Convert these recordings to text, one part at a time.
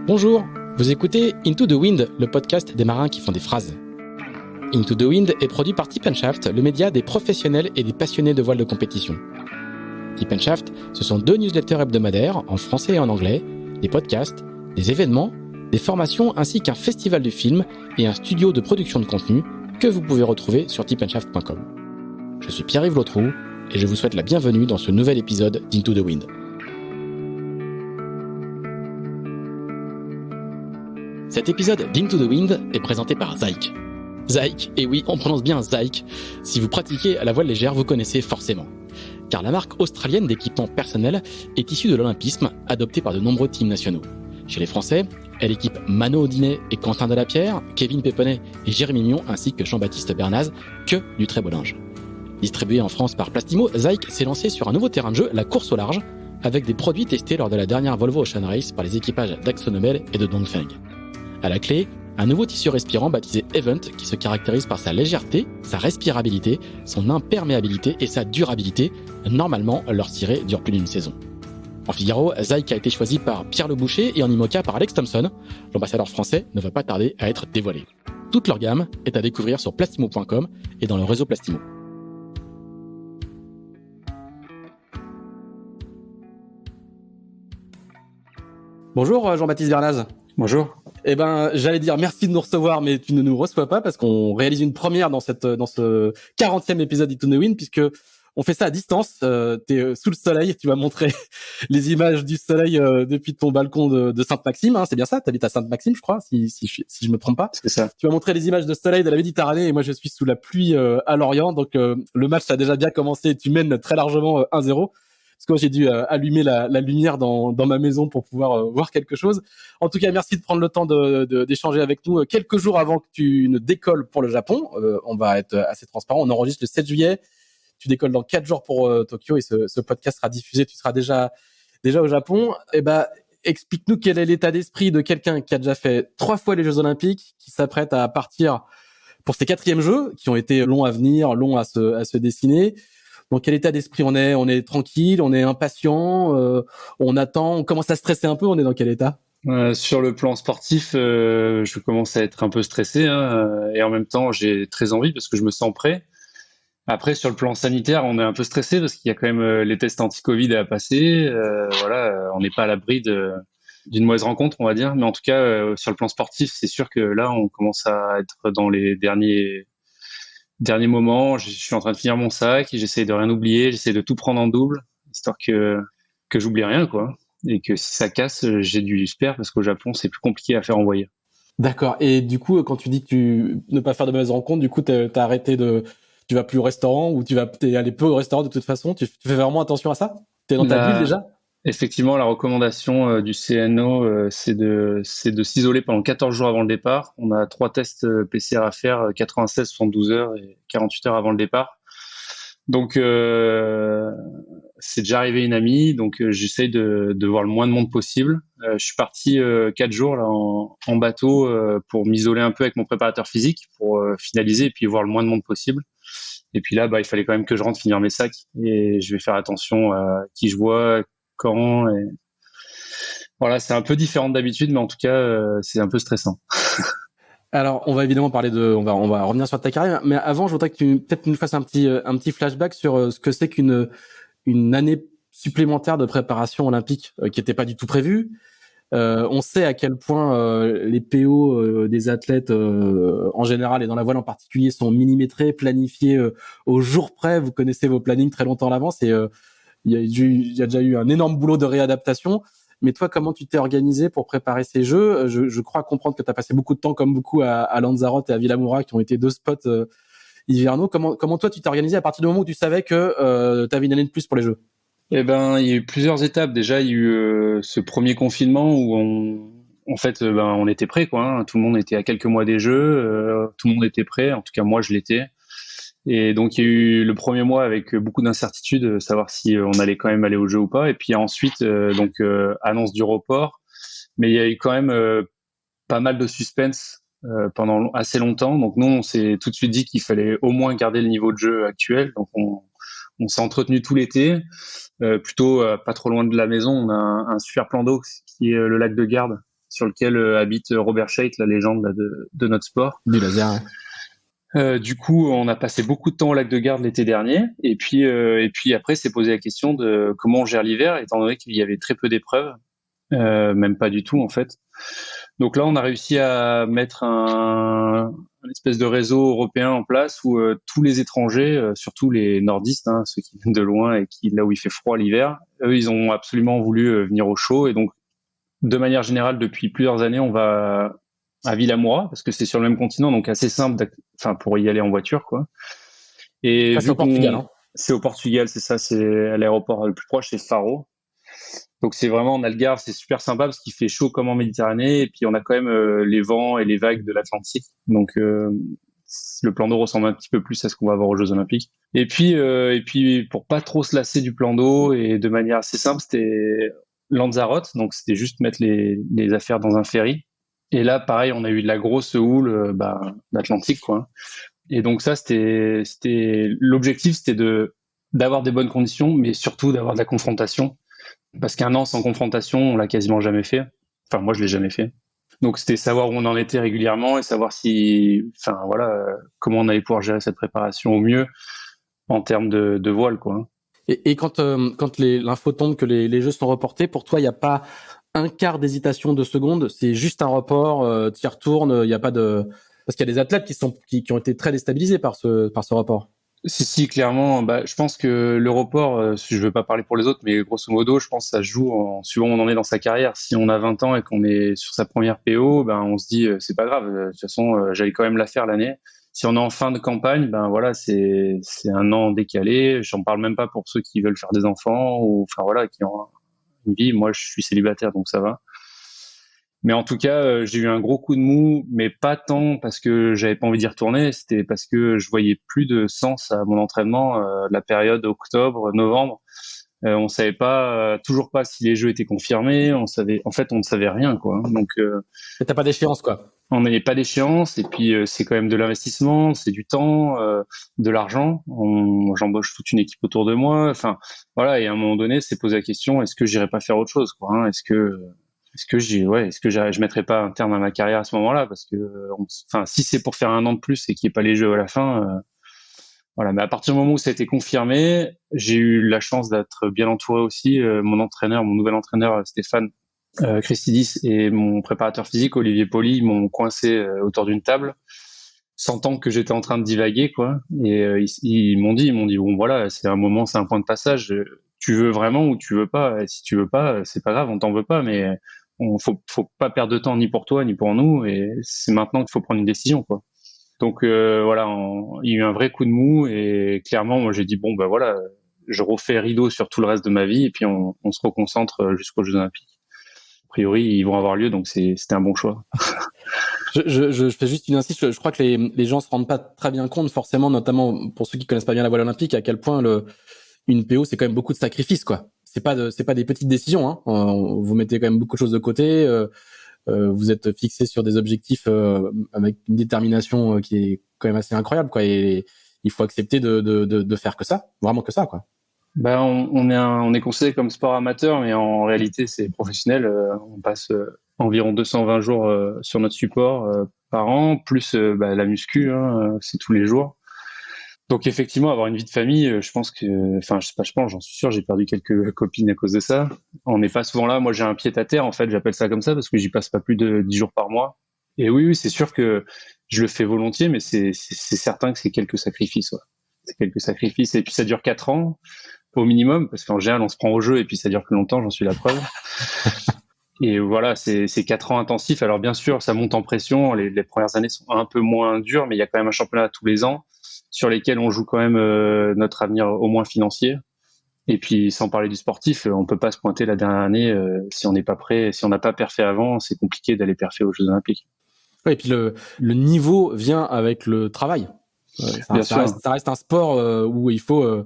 Bonjour, vous écoutez Into the Wind, le podcast des marins qui font des phrases. Into the Wind est produit par Tip & Shaft, le média des professionnels et des passionnés de voile de compétition. Tip & Shaft, ce sont 2 newsletters hebdomadaires en français et en anglais, des podcasts, des événements, des formations ainsi qu'un festival de films et un studio de production de contenu que vous pouvez retrouver sur tipandshaft.com. Je suis Pierre-Yves Lautroux et je vous souhaite la bienvenue dans ce nouvel épisode d'Into the Wind. Cet épisode d'Into the Wind est présenté par Zhik. Zhik, et oui, on prononce bien Zhik. Si vous pratiquez la voile légère, vous connaissez forcément. Car la marque australienne d'équipement personnel est issue de l'olympisme, adoptée par de nombreux teams nationaux. Chez les Français, elle équipe Mano Audinet et Quentin Delapierre, Kevin Péponnet et Jérémy Mion, ainsi que Jean-Baptiste Bernaz, que du très beau linge. Distribué en France par Plastimo, Zhik s'est lancé sur un nouveau terrain de jeu, la course au large, avec des produits testés lors de la dernière Volvo Ocean Race par les équipages d'AkzoNobel et de Dongfeng. À la clé, un nouveau tissu respirant baptisé Event qui se caractérise par sa légèreté, sa respirabilité, son imperméabilité et sa durabilité. Normalement, leur ciré dure plus d'une saison. En Figaro, Zhik a été choisi par Pierre Le Boucher et en IMOCA par Alex Thompson. L'ambassadeur français ne va pas tarder à être dévoilé. Toute leur gamme est à découvrir sur plastimo.com et dans le réseau Plastimo. Bonjour Jean-Baptiste Bernaz. Bonjour. Eh ben, j'allais dire merci de nous recevoir, mais tu ne nous reçois pas parce qu'on réalise une première dans ce 40e épisode d'Into the Wind, puisque on fait ça à distance. T'es sous le soleil, tu vas montrer les images du soleil depuis ton balcon de Sainte-Maxime. Hein, c'est bien ça, t'habites à Sainte-Maxime, je crois, si je me trompe pas. C'est ça. Tu vas montrer les images de soleil de la Méditerranée et moi je suis sous la pluie à Lorient. Donc le match a déjà bien commencé. Tu mènes très largement 1-0. Parce que moi, j'ai dû allumer la lumière dans ma maison pour pouvoir voir quelque chose. En tout cas, merci de prendre le temps d'échanger avec nous quelques jours avant que tu ne décolles pour le Japon. On va être assez transparent. On enregistre le 7 juillet. Tu décolles dans 4 jours pour Tokyo et ce podcast sera diffusé. Tu seras déjà au Japon. Eh ben, explique-nous quel est l'état d'esprit de quelqu'un qui a déjà fait 3 fois les Jeux Olympiques, qui s'apprête à partir pour ses 4e Jeux, qui ont été longs à venir, longs à se dessiner. Dans quel état d'esprit on est? On est tranquille, on est impatient, on attend, on commence à stresser un peu, on est dans quel état? Sur le plan sportif, je commence à être un peu stressé, hein, et en même temps, j'ai très envie parce que je me sens prêt. Après, sur le plan sanitaire, on est un peu stressé parce qu'il y a quand même les tests anti-Covid à passer. Voilà, on n'est pas à l'abri d'une mauvaise rencontre, on va dire. Mais en tout cas, sur le plan sportif, c'est sûr que là, on commence à être dans les dernier moment. Je suis en train de finir mon sac, j'essaie de rien oublier, j'essaie de tout prendre en double, histoire que j'oublie rien, quoi. Et que si ça casse, j'ai du spare parce qu'au Japon, c'est plus compliqué à faire envoyer. D'accord. Et du coup, quand tu dis que ne pas faire de mauvaises rencontres, du coup, t'as arrêté tu vas plus au restaurant ou t'es allé peu au restaurant de toute façon. Tu fais vraiment attention à ça? T'es dans ta bulle déjà? Effectivement, la recommandation du CNO, c'est de s'isoler pendant 14 jours avant le départ. On a 3 tests PCR à faire, 96, 72 heures et 48 heures avant le départ. Donc, c'est déjà arrivé une amie, donc j'essaye de voir le moins de monde possible. Je suis parti 4 jours là en bateau pour m'isoler un peu avec mon préparateur physique, pour finaliser et puis voir le moins de monde possible. Et puis là, il fallait quand même que je rentre finir mes sacs et je vais faire attention à qui je vois, quand. Et... Voilà, c'est un peu différent d'habitude, mais en tout cas, c'est un peu stressant. Alors, on va évidemment parler on va revenir sur ta carrière, mais avant, je voudrais que tu peut-être nous fasses un petit flashback sur ce que c'est qu'une année supplémentaire de préparation olympique qui n'était pas du tout prévue. On sait à quel point les PO des athlètes en général et dans la voile en particulier sont millimétrés, planifiés au jour près. Vous connaissez vos plannings très longtemps à l'avance et il y a déjà eu un énorme boulot de réadaptation. Mais toi, comment tu t'es organisé pour préparer ces Jeux? Je crois comprendre que tu as passé beaucoup de temps, comme beaucoup, à Lanzarote et à Villamoura, qui ont été 2 spots hivernaux. Comment toi, tu t'es organisé à partir du moment où tu savais que tu avais une année de plus pour les Jeux? Eh ben, il y a eu plusieurs étapes. Déjà, il y a eu ce premier confinement où on était prêt, quoi. Hein. Tout le monde était à quelques mois des Jeux, tout le monde était prêt. En tout cas, moi, je l'étais. Et donc, il y a eu le premier mois avec beaucoup d'incertitudes, savoir si on allait quand même aller au jeu ou pas. Et puis ensuite, annonce du report. Mais il y a eu quand même pas mal de suspense pendant assez longtemps. Donc nous, on s'est tout de suite dit qu'il fallait au moins garder le niveau de jeu actuel. Donc on s'est entretenu tout l'été, plutôt pas trop loin de la maison. On a un super plan d'eau qui est le lac de Garde, sur lequel habite Robert Scheidt, la légende là, de notre sport. Du laser, ouais. Du coup, on a passé beaucoup de temps au lac de Garde l'été dernier, et puis après, s'est posé la question de comment on gère l'hiver, étant donné qu'il y avait très peu d'épreuves, même pas du tout en fait. Donc là, on a réussi à mettre un espèce de réseau européen en place où tous les étrangers, surtout les nordistes, hein, ceux qui viennent de loin et qui là où il fait froid l'hiver, eux, ils ont absolument voulu venir au chaud, et donc de manière générale, depuis plusieurs années, on va à Villamoura, parce que c'est sur le même continent, donc assez simple pour y aller en voiture, quoi. Et C'est au Portugal, hein. c'est au Portugal, c'est ça, c'est à l'aéroport le plus proche, c'est Faro. Donc c'est vraiment en Algarve, c'est super sympa parce qu'il fait chaud comme en Méditerranée, et puis on a quand même les vents et les vagues de l'Atlantique. Donc le plan d'eau ressemble un petit peu plus à ce qu'on va avoir aux Jeux Olympiques. Et puis pour pas trop se lasser du plan d'eau, et de manière assez simple, c'était Lanzarote, donc c'était juste mettre les affaires dans un ferry. Et là, pareil, on a eu de la grosse houle, d'Atlantique, quoi. Et donc ça, l'objectif, c'était d'avoir des bonnes conditions, mais surtout d'avoir de la confrontation. Parce qu'un an sans confrontation, on l'a quasiment jamais fait. Enfin, moi, je l'ai jamais fait. Donc c'était savoir où on en était régulièrement et savoir comment on allait pouvoir gérer cette préparation au mieux en termes de voile, quoi. Et quand l'info tombe que les Jeux sont reportés, pour toi, il n'y a pas un quart d'hésitation de seconde, c'est juste un report, tu y retournes, il n'y a pas de... Parce qu'il y a des athlètes qui ont été très déstabilisés par ce report. Si, clairement, je pense que le report, je ne veux pas parler pour les autres, mais grosso modo, je pense que ça se joue suivant où on en est dans sa carrière. Si on a 20 ans et qu'on est sur sa première PO, on se dit, c'est pas grave, de toute façon, j'allais quand même la faire l'année. Si on est en fin de campagne, voilà, c'est un an décalé. J'en parle même pas pour ceux qui veulent faire des enfants ou, enfin voilà, qui ont une vie. Moi, je suis célibataire, donc ça va. Mais en tout cas, j'ai eu un gros coup de mou, mais pas tant parce que j'avais pas envie d'y retourner, c'était parce que je voyais plus de sens à mon entraînement. La période octobre, novembre, on savait pas, toujours pas si les jeux étaient confirmés. En fait, on ne savait rien, quoi. Donc, et t'as pas d'échéance, quoi. On n'avait pas d'échéance, et puis c'est quand même de l'investissement, c'est du temps, de l'argent. J'embauche toute une équipe autour de moi. Enfin, voilà. Et à un moment donné, c'est posé la question, est-ce que j'irai pas faire autre chose, quoi, hein. Est-ce que je mettrais pas un terme à ma carrière à ce moment-là, parce que si c'est pour faire un an de plus et qu'il n'y ait pas les Jeux à la fin, voilà. Mais à partir du moment où ça a été confirmé, j'ai eu la chance d'être bien entouré aussi. Mon nouvel entraîneur Stéphane Christidis, et mon préparateur physique Olivier Poli m'ont coincé autour d'une table, sentant que j'étais en train de divaguer, quoi. Et ils m'ont dit bon, voilà, c'est un moment, c'est un point de passage. Tu veux vraiment ou tu veux pas? Et si tu veux pas, c'est pas grave, on t'en veut pas, mais faut pas perdre de temps ni pour toi ni pour nous, et c'est maintenant qu'il faut prendre une décision, quoi. Donc voilà, il y a eu un vrai coup de mou, et clairement, moi j'ai dit bon, voilà, je refais rideau sur tout le reste de ma vie, et puis on se reconcentre jusqu'aux Jeux Olympiques. A priori, ils vont avoir lieu, donc c'était un bon choix. Je fais juste une insiste. Je crois que les gens se rendent pas très bien compte, forcément, notamment pour ceux qui connaissent pas bien la voile olympique, à quel point une PO, c'est quand même beaucoup de sacrifices, quoi. C'est pas des petites décisions, hein. Vous mettez quand même beaucoup de choses de côté. Vous êtes fixé sur des objectifs avec une détermination qui est quand même assez incroyable, quoi. Et il faut accepter de faire que ça, vraiment que ça, quoi. On est considéré comme sport amateur, mais en réalité, c'est professionnel. On passe environ 220 jours sur notre support par an, plus la muscu, hein, c'est tous les jours. Donc effectivement, avoir une vie de famille, je pense que, enfin, je sais pas, j'en suis sûr, j'ai perdu quelques copines à cause de ça. On n'est pas souvent là. Moi, j'ai un pied à terre, en fait, j'appelle ça comme ça parce que j'y passe pas plus de 10 jours par mois. Et oui, c'est sûr que je le fais volontiers, mais c'est certain que c'est quelques sacrifices, ouais. C'est quelques sacrifices. Et puis ça dure 4 ans au minimum, parce qu'en général, on se prend au jeu et puis ça dure plus longtemps, j'en suis la preuve. Et voilà, c'est 4 ans intensifs. Alors bien sûr, ça monte en pression. Les premières années sont un peu moins dures, mais il y a quand même un championnat tous les ans sur lesquels on joue quand même notre avenir, au moins financier. Et puis, sans parler du sportif, on peut pas se pointer la dernière année si on n'est pas prêt, si on n'a pas perfé avant, c'est compliqué d'aller perfer aux Jeux Olympiques. Ouais, et puis le niveau vient avec le travail. Ça reste un sport où il faut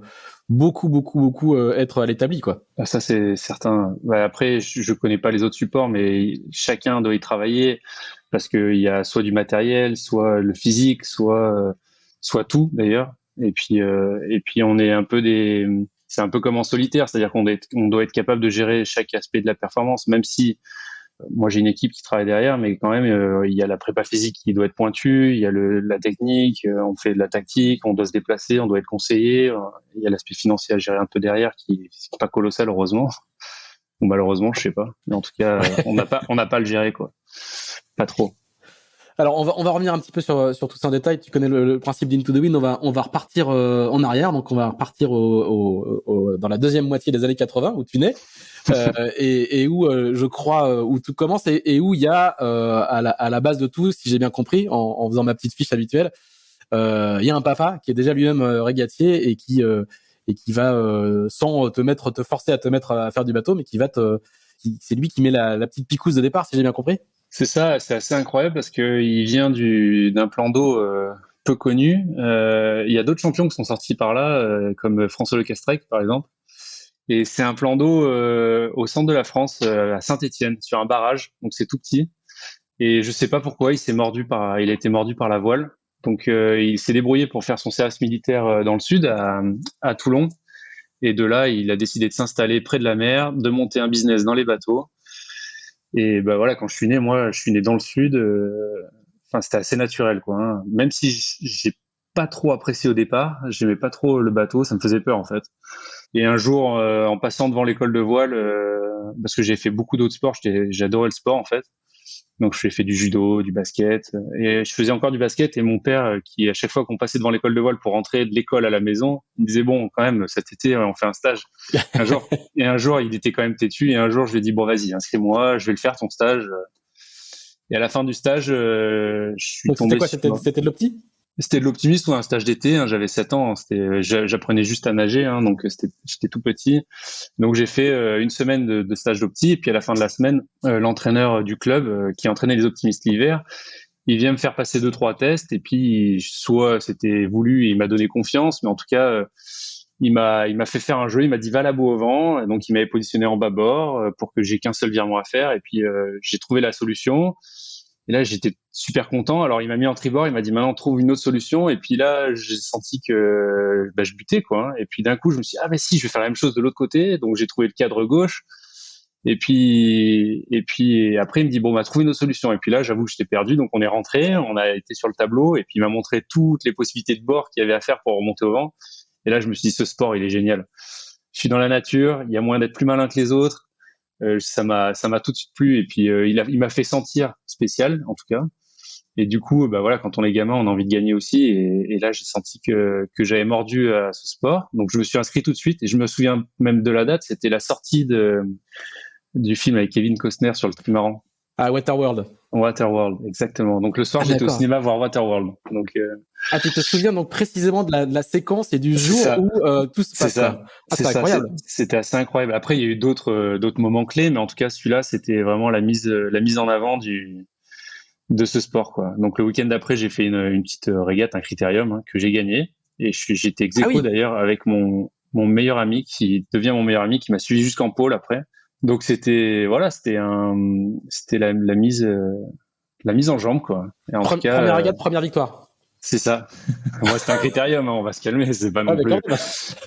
beaucoup être à l'établi, quoi. Ça, c'est certain. Après, je connais pas les autres supports, mais chacun doit y travailler parce qu'il y a soit du matériel, soit le physique, soit tout d'ailleurs. Et puis on est c'est un peu comme en solitaire, c'est-à-dire qu'on doit être capable de gérer chaque aspect de la performance, même si Moi, j'ai une équipe qui travaille derrière, mais quand même, il y a la prépa physique qui doit être pointue, il y a la technique, on fait de la tactique, on doit se déplacer, on doit être conseillé. Il y a l'aspect financier à gérer un peu derrière qui est pas colossal, heureusement. Ou malheureusement, je sais pas. Mais en tout cas, on n'a pas à le gérer, quoi. Pas trop. Alors, on va revenir un petit peu sur tout ça en détail. Tu connais le principe d'Into the Wind. On va repartir en arrière. Donc, on va repartir dans la deuxième moitié des années 80 où tu nais et où je crois où tout commence et où il y a à la base de tout, si j'ai bien compris, en faisant ma petite fiche habituelle, il y a un papa qui est déjà lui-même régatier et qui va sans te forcer à te mettre à faire du bateau, mais c'est lui qui met la petite picouse de départ, si j'ai bien compris. C'est ça, c'est assez incroyable parce que il vient d'un plan d'eau peu connu. Il y a d'autres champions qui sont sortis par là, comme François Le Castrec par exemple. Et c'est un plan d'eau au centre de la France, à Saint-Étienne, sur un barrage. Donc c'est tout petit. Et je sais pas pourquoi il a été mordu par la voile. Donc il s'est débrouillé pour faire son service militaire dans le sud, à Toulon. Et de là, il a décidé de s'installer près de la mer, de monter un business dans les bateaux. Et bah voilà, quand je suis né, moi, je suis né dans le sud. Enfin, c'était assez naturel, quoi. Hein. Même si j'ai pas trop apprécié au départ, j'aimais pas trop le bateau, ça me faisait peur en fait. Et un jour, en passant devant l'école de voile, parce que j'ai fait beaucoup d'autres sports, j'adorais le sport en fait. Donc j'ai fait du judo, du basket, et je faisais encore du basket. Et mon père, qui à chaque fois qu'on passait devant l'école de voile pour rentrer de l'école à la maison, il me disait bon, quand même, cet été, on fait un stage. Un jour, il était quand même têtu. Et un jour, je lui ai dit bon, vas-y, inscris-moi, je vais le faire ton stage. Et à la fin du stage, je suis Donc tombé. C'était de l'opti? C'était de l'optimisme ou un stage d'été. Hein, j'avais 7 ans. J'apprenais juste à nager, hein, donc j'étais tout petit. Donc j'ai fait une semaine de stage d'opti. Et puis à la fin de la semaine, l'entraîneur du club qui entraînait les optimistes l'hiver, il vient me faire passer 2-3 tests. Et puis soit c'était voulu et il m'a donné confiance, mais en tout cas, il m'a fait faire un jeu. Il m'a dit va la boue au vent. Et donc il m'avait positionné en bâbord pour que j'ai qu'un seul virement à faire. Et puis j'ai trouvé la solution. Et là, j'étais super content. Alors, il m'a mis en tribord, il m'a dit maintenant trouve une autre solution. Et puis là, j'ai senti que je butais quoi. Hein. Et puis d'un coup, je me suis dit, ah ben si, je vais faire la même chose de l'autre côté. Donc j'ai trouvé le cadre gauche. Et puis après, il me dit bon, bah trouve une autre solution. Et puis là, j'avoue que j'étais perdu. Donc on est rentré, on a été sur le tableau. Et puis il m'a montré toutes les possibilités de bord qu'il y avait à faire pour remonter au vent. Et là, je me suis dit ce sport, il est génial. Je suis dans la nature, il y a moyen d'être plus malin que les autres. Ça m'a tout de suite plu et puis il m'a fait sentir spécial en tout cas et du coup bah voilà, quand on est gamin on a envie de gagner aussi et là j'ai senti que j'avais mordu à ce sport, donc je me suis inscrit tout de suite et je me souviens même de la date, c'était la sortie du film avec Kevin Costner sur le trimaran. Ah, Waterworld. Waterworld, exactement. Donc le soir j'étais au cinéma voir Waterworld. Donc ah, tu te souviens donc précisément de la séquence et du jour où tout se passe. C'est ça. C'est incroyable. C'était assez incroyable. Après il y a eu d'autres moments clés, mais en tout cas celui-là c'était vraiment la mise en avant de ce sport quoi. Donc le week-end d'après j'ai fait une petite régate, un critérium hein, que j'ai gagné et j'étais ex aequo d'ailleurs avec mon meilleur ami qui devient mon meilleur ami qui m'a suivi jusqu'en pôle après. Donc c'était la mise en jambe quoi. Et en tout cas, première régate, première victoire. C'est ça. Moi c'était un critérium, hein, on va se calmer, c'est pas non plus.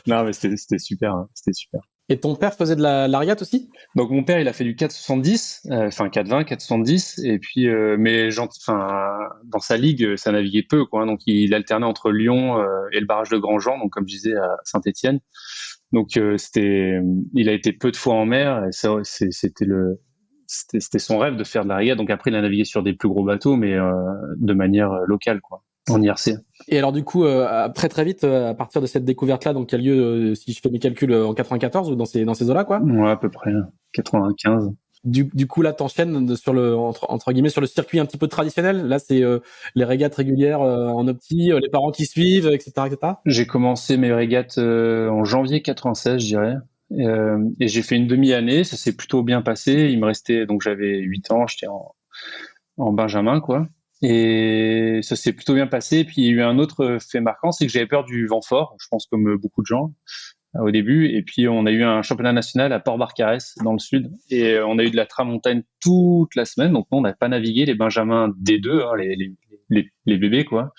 Non mais c'était super, hein, c'était super. Et ton père faisait de la régate aussi? Donc mon père il a fait du 4,70, enfin 4,20, 4,70 et puis mais dans sa ligue ça naviguait peu quoi, hein, donc il alternait entre Lyon et le barrage de Grandjean, donc comme je disais à Saint-Étienne. Donc il a été peu de fois en mer et ça c'était son rêve de faire de la régate. Donc après il a navigué sur des plus gros bateaux mais de manière locale quoi, en IRC. Et alors du coup très vite à partir de cette découverte là, donc qui a lieu si je fais mes calculs en 94 ou dans ces eaux-là quoi? Ouais, à peu près 95. Du coup là t'enchaînes sur le entre guillemets sur le circuit un petit peu traditionnel. Là c'est les régates régulières en opti, les parents qui suivent, etc. J'ai commencé mes régates en janvier 96, je dirais, et j'ai fait une demi-année. Ça s'est plutôt bien passé. Il me restait donc j'avais 8 ans, j'étais en Benjamin quoi, et ça s'est plutôt bien passé. Et puis il y a eu un autre fait marquant, c'est que j'avais peur du vent fort. Je pense comme beaucoup de gens. Au début, et puis on a eu un championnat national à Port-Barcarès dans le sud, et on a eu de la tramontagne toute la semaine, donc on n'a pas navigué les Benjamins D2, hein, les bébés quoi.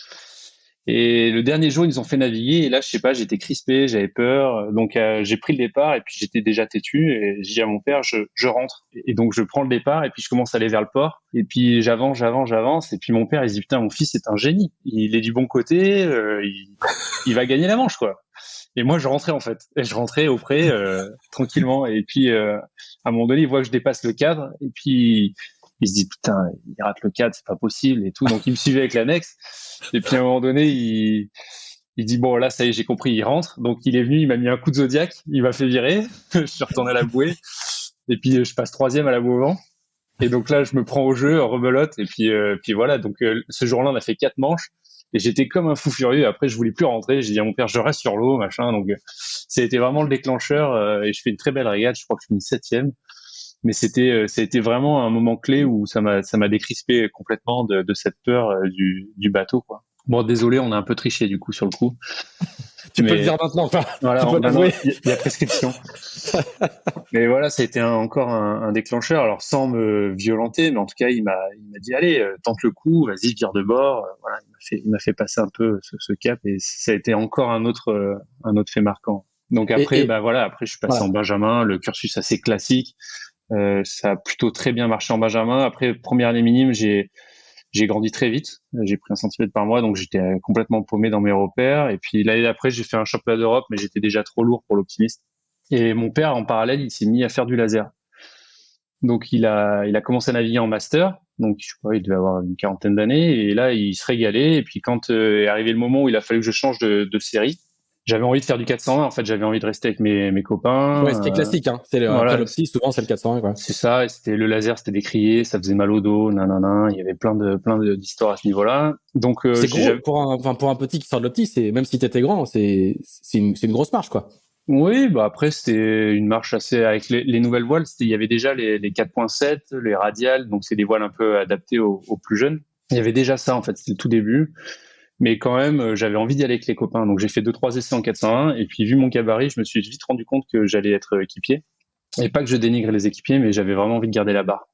Et le dernier jour, ils nous ont fait naviguer. Et là, je sais pas, j'étais crispé, j'avais peur. Donc, j'ai pris le départ et puis j'étais déjà têtu. Et j'ai dit à mon père, je rentre. Et donc, je prends le départ et puis je commence à aller vers le port. Et puis, j'avance. Et puis, mon père, il se dit, putain, mon fils est un génie. Il est du bon côté. Il va gagner la manche, quoi. Et moi, je rentrais, en fait. Et je rentrais auprès, tranquillement. Et puis, à un moment donné, il voit que je dépasse le cadre. Et puis, il se dit, putain, il rate le cadre, c'est pas possible et tout. Donc, il me suivait avec l'annexe. Et puis, à un moment donné, il dit, bon, là, ça y est, j'ai compris, il rentre. Donc, il est venu, il m'a mis un coup de Zodiac, il m'a fait virer. Je suis retourné à la bouée. Et puis, je passe troisième à la bouée au vent. Et donc là, je me prends au jeu, rebelote. Et puis voilà. Donc, ce jour-là, on a fait 4 manches. Et j'étais comme un fou furieux. Après, je voulais plus rentrer. J'ai dit à mon père, je reste sur l'eau, machin. Donc, ça a été vraiment le déclencheur. Et je fais une très belle régate. Je crois que je finis septième. Mais c'était vraiment un moment clé où ça m'a décrispé complètement de cette peur du bateau, quoi. Bon, désolé, on a un peu triché du coup sur le coup. Tu peux le dire maintenant, enfin, voilà, tu peux l'avouer. Il y a prescription. Mais voilà, ça a été encore un déclencheur. Alors sans me violenter, mais en tout cas, il m'a dit allez, tente le coup, vas-y, vire de bord. Voilà, il m'a fait passer un peu ce cap et ça a été encore un autre fait marquant. Donc après, après je suis passé en Benjamin, le cursus assez classique. Ça a plutôt très bien marché en Benjamin. Après, première année minime, j'ai grandi très vite. J'ai pris 1 centimètre par mois, donc j'étais complètement paumé dans mes repères. Et puis l'année d'après, j'ai fait un championnat d'Europe, mais j'étais déjà trop lourd pour l'optimiste. Et mon père, en parallèle, il s'est mis à faire du laser. Donc il a commencé à naviguer en master. Donc je sais pas, il devait avoir une 40aine d'années. Et là, il se régalait. Et puis quand est arrivé le moment où il a fallu que je change de série, j'avais envie de faire du 420. En fait, j'avais envie de rester avec mes copains. Ouais, c'était classique, hein. C'est voilà. l'opti, souvent c'est le 420, quoi. C'est ça. Et c'était le laser, c'était décrié, ça faisait mal au dos, nanana. Il y avait plein d'histoires à ce niveau-là. Donc c'est gros pour un petit qui sort de l'opti. C'est même si t'étais grand, c'est une grosse marche, quoi. Oui, bah après c'était une marche assez avec les nouvelles voiles. Il y avait déjà les 4.7, les radiales, donc c'est des voiles un peu adaptées aux plus jeunes. Il y avait déjà ça en fait, c'était le tout début. Mais quand même, j'avais envie d'y aller avec les copains. Donc j'ai fait 2-3 essais en 401 et puis vu mon gabarit, je me suis vite rendu compte que j'allais être équipier. Et pas que je dénigre les équipiers, mais j'avais vraiment envie de garder la barre.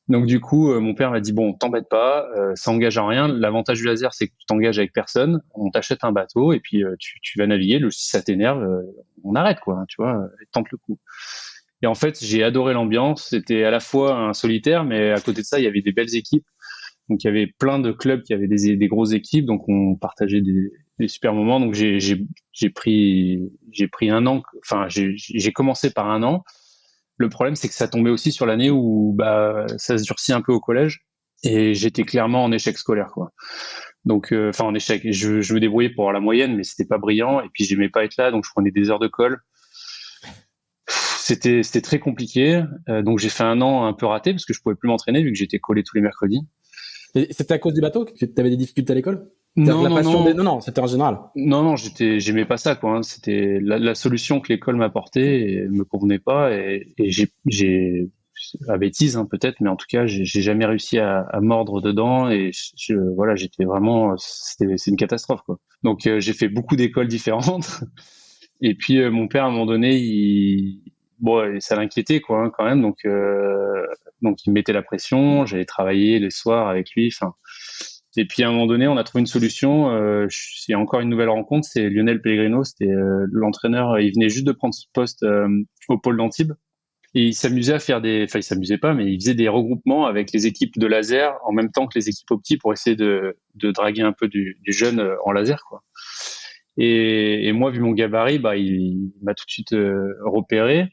Donc du coup, mon père m'a dit bon, t'embête pas, ça engage en rien. L'avantage du laser, c'est que tu t'engages avec personne. On t'achète un bateau et puis tu vas naviguer. Si ça t'énerve, on arrête quoi, hein, tu vois, tente le coup. Et en fait, j'ai adoré l'ambiance. C'était à la fois un solitaire, mais à côté de ça, il y avait des belles équipes. Donc il y avait plein de clubs qui avaient des grosses équipes, donc on partageait des super moments. Donc j'ai pris un an. Enfin, j'ai commencé par un an. Le problème, c'est que ça tombait aussi sur l'année où ça se durcit un peu au collège et j'étais clairement en échec scolaire, quoi. Donc, en échec. Je me débrouillais pour avoir la moyenne, mais c'était pas brillant. Et puis, j'aimais pas être là, donc je prenais des heures de colle. C'était très compliqué. Donc, j'ai fait un an un peu raté parce que je pouvais plus m'entraîner vu que j'étais collé tous les mercredis. Et c'était à cause du bateau que tu avais des difficultés à l'école? Non, c'était en général. Non, j'aimais pas ça, quoi. Hein. C'était la solution que l'école m'apportait et me convenait pas. Et j'ai à bêtise, hein, peut-être, mais en tout cas, j'ai jamais réussi à mordre dedans. Et voilà, j'étais vraiment, c'est une catastrophe, quoi. Donc, j'ai fait beaucoup d'écoles différentes. Et puis, mon père, à un moment donné, ça l'inquiétait, quoi, hein, quand même. Donc, il me mettait la pression. J'allais travailler les soirs avec lui. Enfin. Et puis à un moment donné, on a trouvé une solution. Il y a encore une nouvelle rencontre, c'est Lionel Pellegrino, c'était l'entraîneur. Il venait juste de prendre ce poste au pôle d'Antibes et il s'amusait à faire il s'amusait pas, mais il faisait des regroupements avec les équipes de laser en même temps que les équipes opti pour essayer de draguer un peu du jeune en laser, quoi. Et moi, vu mon gabarit, il m'a tout de suite repéré.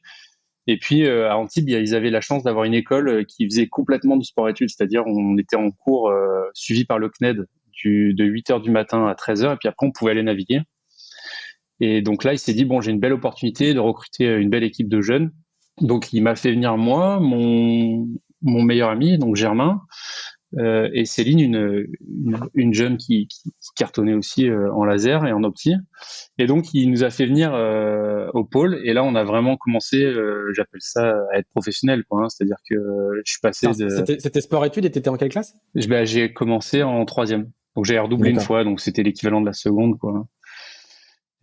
Et puis à Antibes, ils avaient la chance d'avoir une école qui faisait complètement du sport-études, c'est-à-dire on était en cours suivi par le CNED de 8h du matin à 13h, et puis après on pouvait aller naviguer. Et donc là, il s'est dit, bon, j'ai une belle opportunité de recruter une belle équipe de jeunes. Donc il m'a fait venir moi, mon meilleur ami, donc Germain, et Céline, une jeune qui cartonnait aussi en laser et en opti. Et donc, il nous a fait venir au pôle. Et là, on a vraiment commencé, j'appelle ça, à être professionnel, quoi. Hein. C'est-à-dire que je suis passé C'était sport-études et t'étais en quelle classe? J'ai commencé en 3e. Donc, j'ai redoublé une fois. Donc, c'était l'équivalent de la seconde, quoi.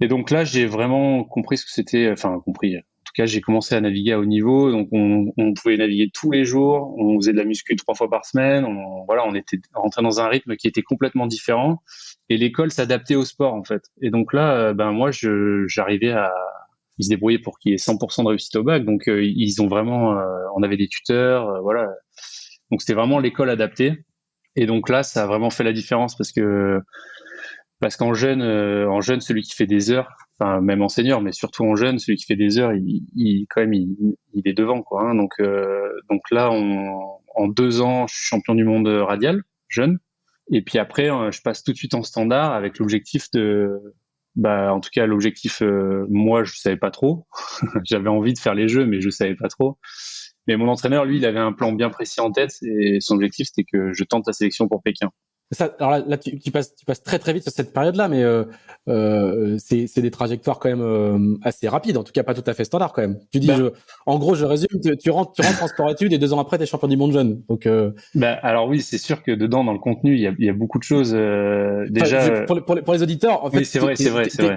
Et donc là, j'ai vraiment compris ce que c'était. Enfin, compris. En tout cas, j'ai commencé à naviguer à haut niveau. Donc, on pouvait naviguer tous les jours. On faisait de la muscu 3 fois par semaine. On était rentré dans un rythme qui était complètement différent. Et l'école s'adaptait au sport, en fait. Et donc là, moi, j'arrivais à... Ils se débrouillaient pour qu'il y ait 100% de réussite au bac. Donc, ils ont vraiment... on avait des tuteurs, voilà. Donc, c'était vraiment l'école adaptée. Et donc là, ça a vraiment fait la différence parce qu'en jeune, celui qui fait des heures, enfin même en senior, mais surtout en jeune, celui qui fait des heures, il est devant, quoi. Hein. Donc là, en 2 ans, je suis champion du monde radial, jeune. Et puis après, je passe tout de suite en standard avec l'objectif en tout cas l'objectif, moi je savais pas trop. J'avais envie de faire les jeux, mais je savais pas trop. Mais mon entraîneur, lui, il avait un plan bien précis en tête et son objectif, c'était que je tente la sélection pour Pékin. Ça, alors là tu passes très très vite sur cette période-là, mais c'est des trajectoires quand même assez rapides, en tout cas pas tout à fait standard quand même. Tu dis, en gros, je résume, tu rentres en sport-études et 2 ans après, t'es champion du monde jeune. Donc, alors oui, c'est sûr que dedans, dans le contenu, il y a beaucoup de choses. Déjà, pour les auditeurs, en fait, oui, c'est vrai.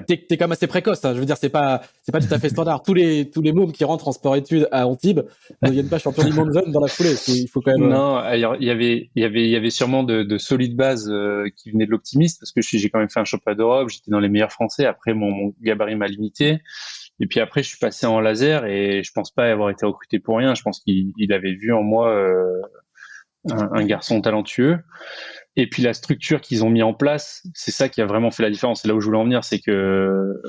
T'es quand même assez précoce. Hein. Je veux dire, c'est pas tout à fait standard. Tous les mômes qui rentrent en sport-études à Antibes ne deviennent pas champion du monde jeune dans la foulée. Il faut quand même. Non, alors, il y avait sûrement de solides bases qui venaient de l'optimiste parce que j'ai quand même fait un championnat d'Europe. J'étais dans les meilleurs Français. Après, mon gabarit m'a limité. Et puis après, je suis passé en laser et je pense pas avoir été recruté pour rien. Je pense qu'il avait vu en moi un garçon talentueux. Et puis la structure qu'ils ont mis en place, c'est ça qui a vraiment fait la différence. C'est là où je voulais en venir, c'est que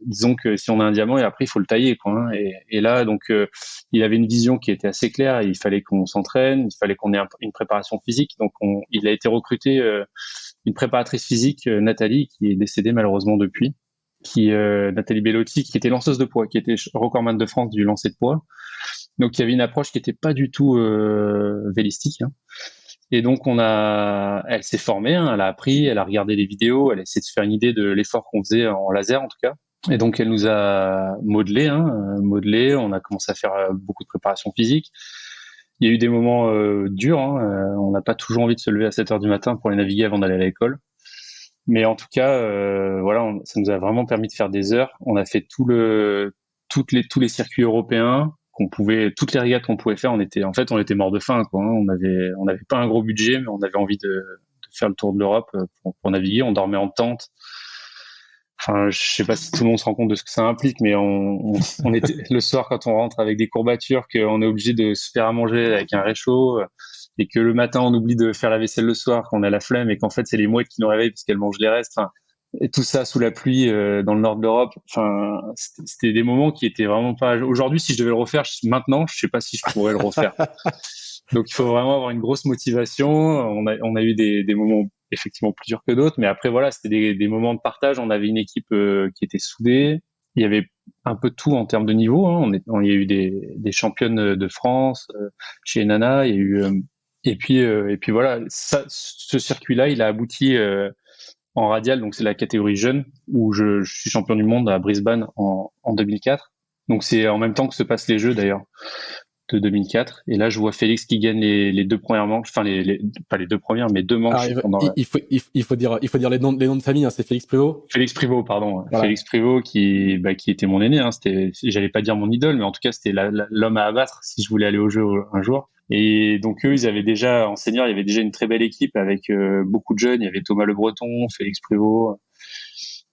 disons que si on a un diamant et après il faut le tailler, quoi. Hein. Et là, donc, il avait une vision qui était assez claire. Il fallait qu'on s'entraîne, il fallait qu'on ait une préparation physique. Donc, il a été recruté une préparatrice physique, Nathalie, qui est décédée malheureusement depuis. Nathalie Bellotti, qui était lanceuse de poids, qui était recordman de France du lancer de poids. Donc il y avait une approche qui était pas du tout vélistique. Hein. Et donc elle s'est formée, hein, elle a appris, elle a regardé les vidéos, elle a essayé de se faire une idée de l'effort qu'on faisait en laser en tout cas. Et donc elle nous a modelé, on a commencé à faire beaucoup de préparation physique. Il y a eu des moments durs, hein, on n'a pas toujours envie de se lever à 7 heures du matin pour aller naviguer avant d'aller à l'école. Mais en tout cas, ça nous a vraiment permis de faire des heures. On a fait tous les circuits européens toutes les régates qu'on pouvait faire. On était mort de faim, quoi. Hein. On n'avait pas un gros budget, mais on avait envie de faire le tour de l'Europe pour naviguer. On dormait en tente. Enfin, je sais pas si tout le monde se rend compte de ce que ça implique, mais on était le soir quand on rentre avec des courbatures, qu'on est obligé de se faire à manger avec un réchaud. Et que le matin on oublie de faire la vaisselle le soir, qu'on a la flemme et qu'en fait c'est les mouettes qui nous réveillent parce qu'elles mangent les restes. Enfin, et tout ça sous la pluie dans le nord de l'Europe. Enfin, c'était des moments qui étaient vraiment pas. Aujourd'hui, si je devais le refaire maintenant, je sais pas si je pourrais le refaire. Donc il faut vraiment avoir une grosse motivation. On a eu des moments effectivement plus durs que d'autres, mais après voilà, c'était des moments de partage. On avait une équipe qui était soudée. Il y avait un peu tout en termes de niveau. Hein. Il y a eu des championnes de France chez Nana. Il y a eu et puis voilà, ce circuit-là, il a abouti en radial, donc c'est la catégorie jeune, où je suis champion du monde à Brisbane en 2004. Donc c'est en même temps que se passent les Jeux d'ailleurs de 2004. Et là, je vois Félix qui gagne les 2 premières manches, enfin pas les 2 premières, mais 2 manches. Il faut dire les noms de famille. Hein, c'est Félix Prévost. Félix Prévost, pardon. Voilà. Félix Prévost qui était mon aîné. Hein, j'allais pas dire mon idole, mais en tout cas c'était l'homme à abattre si je voulais aller au jeu un jour. Et donc eux, ils avaient déjà en senior, il y avait déjà une très belle équipe avec beaucoup de jeunes. Il y avait Thomas Le Breton, Félix Prévost,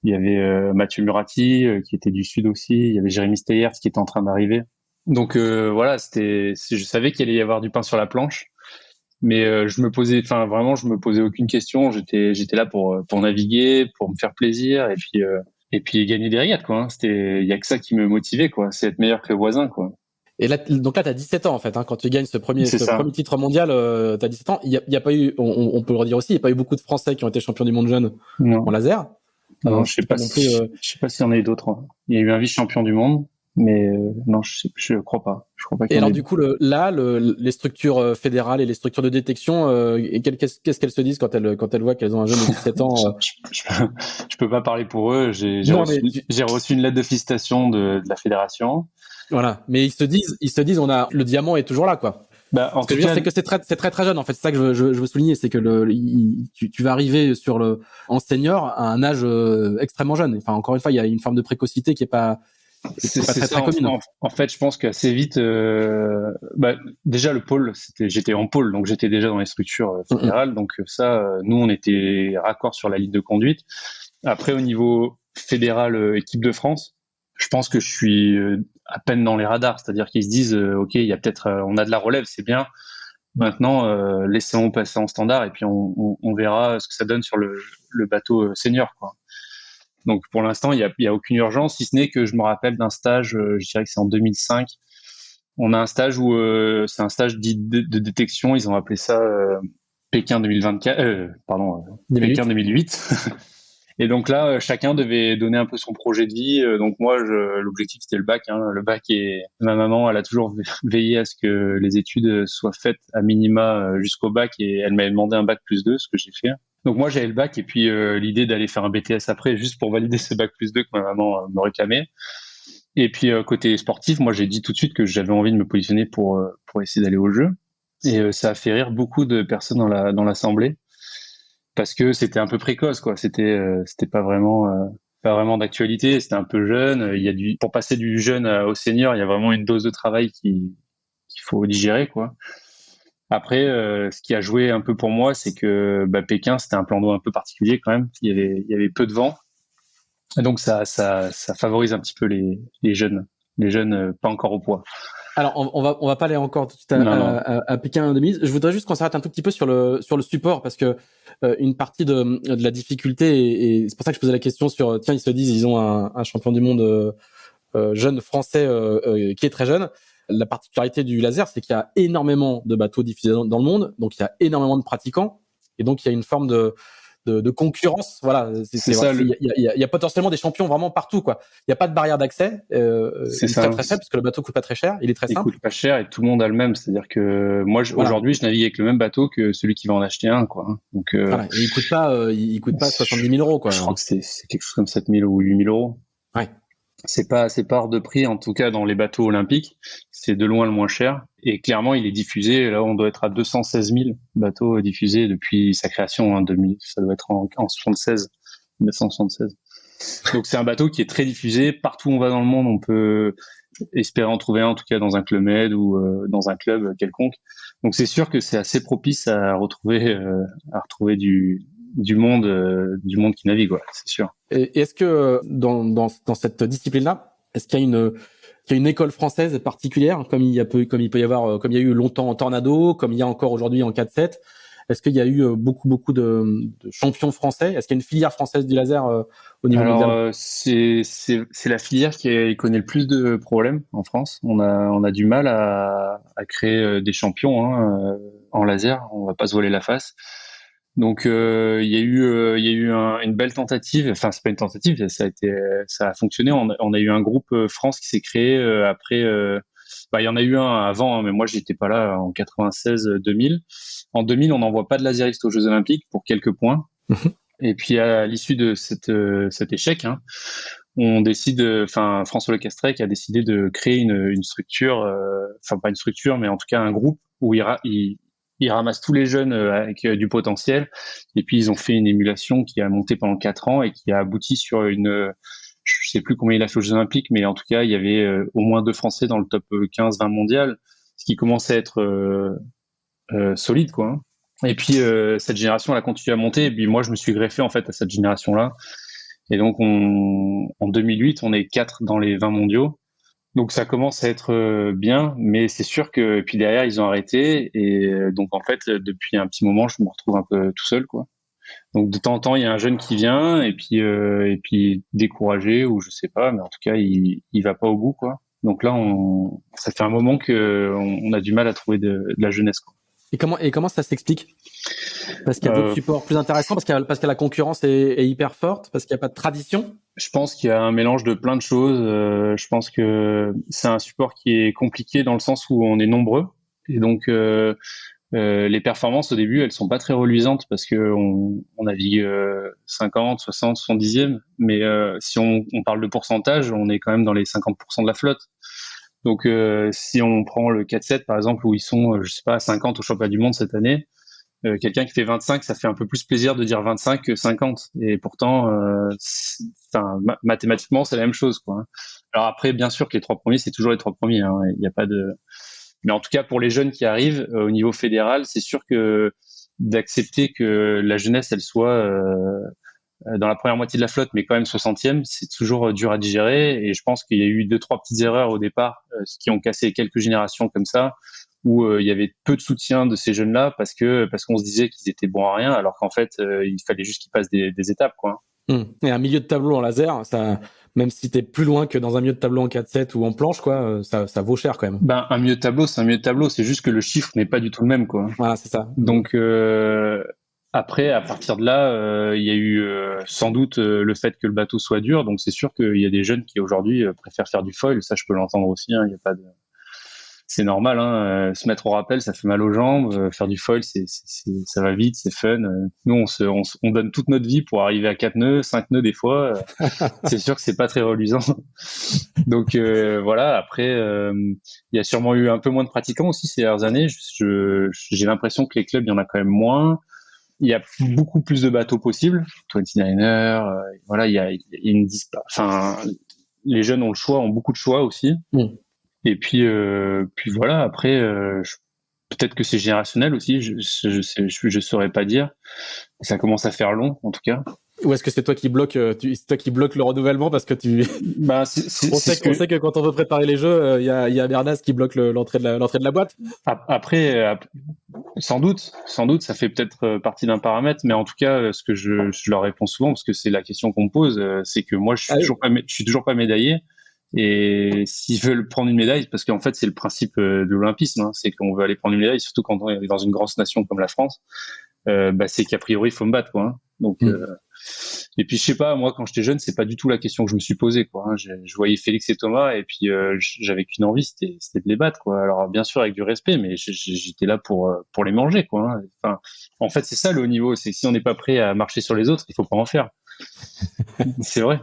il y avait Mathieu Murati qui était du sud aussi. Il y avait Jérémy Steyers qui était en train d'arriver. Donc voilà, je savais qu'il allait y avoir du pain sur la planche, mais je me posais aucune question. J'étais là pour naviguer, pour me faire plaisir et puis gagner des régates, quoi. Hein. Il y a que ça qui me motivait, quoi. C'est être meilleur que le voisin, quoi. Et là, donc là, t'as 17 ans, en fait, hein, quand tu gagnes ce premier titre mondial, t'as 17 ans. Il y a pas eu, on peut le redire aussi, il y a pas eu beaucoup de Français qui ont été champions du monde jeunes en laser. Non, je sais pas s'il y en a eu d'autres. Hein. Il y a eu un vice-champion du monde. Mais non, je crois pas. Et alors du coup, les structures fédérales et les structures de détection, qu'est-ce qu'elles se disent quand elles voient qu'elles ont un jeune de 17 ans Je peux pas parler pour eux. J'ai reçu une lettre de félicitation de la fédération. Voilà, mais ils se disent, le diamant est toujours là, quoi. Ce que je veux dire, c'est que c'est très très jeune. En fait, c'est ça que je veux souligner, c'est que tu vas arriver en senior à un âge extrêmement jeune. Enfin, encore une fois, il y a une forme de précocité qui est pas C'est pas C'est très ça. très commun. En fait, je pense qu'assez vite, déjà le pôle, j'étais en pôle, donc j'étais déjà dans les structures fédérales. Donc ça, nous, on était raccord sur la ligne de conduite. Après, au niveau fédéral, équipe de France, je pense que je suis à peine dans les radars. C'est-à-dire qu'ils se disent, ok, il y a peut-être, on a de la relève, c'est bien. Maintenant, laissons passer en standard et puis on verra ce que ça donne sur le bateau senior, quoi. Donc pour l'instant, il y a aucune urgence, si ce n'est que je me rappelle d'un stage, je dirais que c'est en 2005. On a un stage où c'est un stage dit de détection, ils ont appelé ça Pékin 2024, Pékin 2008. Et donc là, chacun devait donner un peu son projet de vie. Donc moi, l'objectif c'était le bac. Hein. Le bac, et ma maman, elle a toujours veillé à ce que les études soient faites à minima jusqu'au bac, et elle m'avait demandé un bac plus 2, ce que j'ai fait. Donc moi j'avais le bac, et puis l'idée d'aller faire un BTS après, juste pour valider ce bac plus 2 que ma maman me réclamait. Et puis côté sportif, moi j'ai dit tout de suite que j'avais envie de me positionner pour essayer d'aller au jeu. Et ça a fait rire beaucoup de personnes dans l'assemblée, parce que c'était un peu précoce, quoi. C'était pas vraiment d'actualité. C'était un peu jeune. Pour passer du jeune au senior, il y a vraiment une dose de travail qu'il faut digérer, quoi. Après, ce qui a joué un peu pour moi, c'est que Pékin, c'était un plan d'eau un peu particulier quand même. Il y avait peu de vent, et donc ça favorise un petit peu les jeunes pas encore au poids. Alors, on va pas aller encore tout de suite à Pékin en 2000. Je voudrais juste qu'on s'arrête un tout petit peu sur le support, parce que une partie de la difficulté, et c'est pour ça que je posais la question sur, tiens, ils se disent, ils ont un champion du monde jeune français qui est très jeune. La particularité du laser, c'est qu'il y a énormément de bateaux diffusés dans le monde, donc il y a énormément de pratiquants, et donc il y a une forme de concurrence. Voilà, il y a potentiellement des champions vraiment partout, quoi. Il n'y a pas de barrière d'accès. C'est très très faible, parce que le bateau coûte pas très cher, il est très simple. Il coûte pas cher et tout le monde a le même. C'est-à-dire que moi, aujourd'hui, je navigue avec le même bateau que celui qui va en acheter un, quoi. Donc voilà, et il coûte pas 70 000 euros, quoi. Je crois que c'est quelque chose comme 7 000 ou 8 000 euros. Ouais. C'est pas hors de prix, en tout cas dans les bateaux olympiques. C'est de loin le moins cher. Et clairement, il est diffusé. Là, on doit être à 216 000 bateaux diffusés depuis sa création, hein, ça doit être en 1976. Donc c'est un bateau qui est très diffusé. Partout où on va dans le monde, on peut espérer en trouver un, en tout cas dans un Club Med ou dans un club quelconque. Donc c'est sûr que c'est assez propice à retrouver du monde qui navigue, ouais, c'est sûr. Et est-ce que dans cette discipline-là, est-ce qu'il y a une école française particulière, comme il peut y avoir, comme il y a eu longtemps en Tornado, comme il y a encore aujourd'hui en 4-7? Est-ce qu'il y a eu beaucoup de champions français? Est-ce qu'il y a une filière française du laser au niveau mondial? C'est la filière qui connaît le plus de problèmes en France. On a du mal à créer des champions, hein, en laser. On va pas se voiler la face. Donc il y a eu une belle tentative. Enfin, c'est pas une tentative, ça a fonctionné. On a eu un groupe France qui s'est créé après. Il y en a eu un avant, hein, mais moi j'étais pas là en 96-2000. En 2000, on n'envoie pas de laseriste aux Jeux Olympiques pour quelques points. Et puis à l'issue de cet échec, hein, François Lecastrec a décidé de créer une structure, pas une structure, mais en tout cas un groupe où ils ramassent tous les jeunes avec du potentiel, et puis ils ont fait une émulation qui a monté pendant 4 ans et qui a abouti sur je sais plus combien il a fait aux Jeux Olympiques, mais en tout cas il y avait au moins 2 Français dans le top 15-20 mondial, ce qui commençait à être solide, quoi, hein. Et puis cette génération elle a continué à monter, et puis moi je me suis greffé en fait à cette génération-là, et donc en 2008 on est 4 dans les 20 mondiaux. Donc ça commence à être bien, mais c'est sûr que puis derrière ils ont arrêté, et donc en fait depuis un petit moment je me retrouve un peu tout seul, quoi. Donc de temps en temps il y a un jeune qui vient, et puis découragé, ou je sais pas, mais en tout cas il va pas au bout, quoi. Donc là ça fait un moment que on a du mal à trouver de la jeunesse, quoi. Et comment ça s'explique? Parce qu'il y a d'autres supports plus intéressants, parce que la concurrence est hyper forte, parce qu'il n'y a pas de tradition? Je pense qu'il y a un mélange de plein de choses. Je pense que c'est un support qui est compliqué dans le sens où on est nombreux. Et donc, les performances au début, elles sont pas très reluisantes, parce que on navigue 50, 60, 70e. Mais si on parle de pourcentage, on est quand même dans les 50% de la flotte. Donc, si on prend le 4-7, par exemple, où ils sont, je sais pas, à 50 au championnat du monde cette année, quelqu'un qui fait 25, ça fait un peu plus plaisir de dire 25 que 50. Et pourtant, mathématiquement, c'est la même chose, quoi. Alors après, bien sûr que les 3 premiers, c'est toujours les 3 premiers. Hein. Il n'y a pas de. Mais en tout cas, pour les jeunes qui arrivent au niveau fédéral, c'est sûr que d'accepter que la jeunesse, elle soit dans la première moitié de la flotte, mais quand même 60e, c'est toujours dur à digérer. Et je pense qu'il y a eu 2-3 petites erreurs au départ, qui ont cassé quelques générations comme ça, où il y avait peu de soutien de ces jeunes-là parce qu'on se disait qu'ils étaient bons à rien, alors qu'en fait, il fallait juste qu'ils passent des étapes, quoi. Et un milieu de tableau en laser, ça, même si t'es plus loin que dans un milieu de tableau en 4-7 ou en planche, quoi, ça vaut cher quand même. Ben, un milieu de tableau, c'est un milieu de tableau. C'est juste que le chiffre n'est pas du tout le même, quoi. Voilà, c'est ça. Donc, après, à partir de là, il y a eu sans doute le fait que le bateau soit dur. Donc, c'est sûr qu'il y a des jeunes qui aujourd'hui préfèrent faire du foil. Ça, je peux l'entendre aussi. Hein. Il y a pas de... C'est normal. Hein. Se mettre au rappel, ça fait mal aux jambes. Faire du foil, ça va vite, c'est fun. Nous, on donne toute notre vie pour arriver à 4 nœuds, 5 nœuds des fois. C'est sûr que c'est pas très reluisant. Donc voilà. Après, il y a sûrement eu un peu moins de pratiquants aussi ces dernières années. J'ai l'impression que les clubs, il y en a quand même moins. Il y a beaucoup plus de bateaux possibles, 29er, voilà, il y a une enfin, les jeunes ont le choix, ont beaucoup de choix aussi. Et puis voilà, après, peut-être que c'est générationnel aussi, je saurais pas dire. Ça commence à faire long, en tout cas. Ou est-ce que c'est toi qui bloque, c'est toi qui bloque le renouvellement parce que tu. Bah, on sait que quand on veut préparer les jeux, il y a Bernaz qui bloque l'entrée de la boîte. Après, sans doute, ça fait peut-être partie d'un paramètre, mais en tout cas, ce que je leur réponds souvent, parce que c'est la question qu'on me pose, c'est que moi, je suis toujours pas médaillé. Et s'ils veulent prendre une médaille, parce qu'en fait, c'est le principe de l'olympisme, hein, c'est qu'on veut aller prendre une médaille, surtout quand on est dans une grosse nation comme la France, c'est qu'a priori, il faut me battre, quoi. Hein. Donc, et puis je sais pas, moi quand j'étais jeune, c'est pas du tout la question que je me suis posée, quoi. Hein. Je voyais Félix et Thomas, et puis j'avais qu'une envie, c'était de les battre, quoi. Alors bien sûr avec du respect, mais j'étais là pour les manger, quoi. Hein. Enfin, en fait, c'est ça le haut niveau, c'est que si on n'est pas prêt à marcher sur les autres, il faut pas en faire. C'est vrai.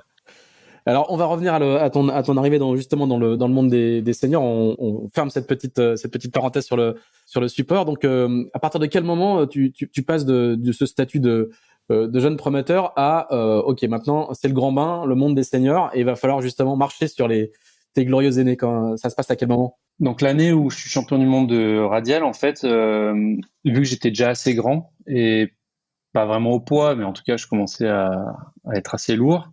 Alors, on va revenir à ton arrivée justement dans le monde des seniors. On ferme cette petite parenthèse sur le support. Donc, à partir de quel moment tu passes de ce statut de jeune prometteur à ok, maintenant c'est le grand bain, le monde des seniors, et il va falloir justement marcher sur tes glorieux aînés. Quand ça se passe à quel moment? Donc l'année où je suis champion du monde de radial, en fait, vu que j'étais déjà assez grand et pas vraiment au poids, mais en tout cas je commençais à être assez lourd.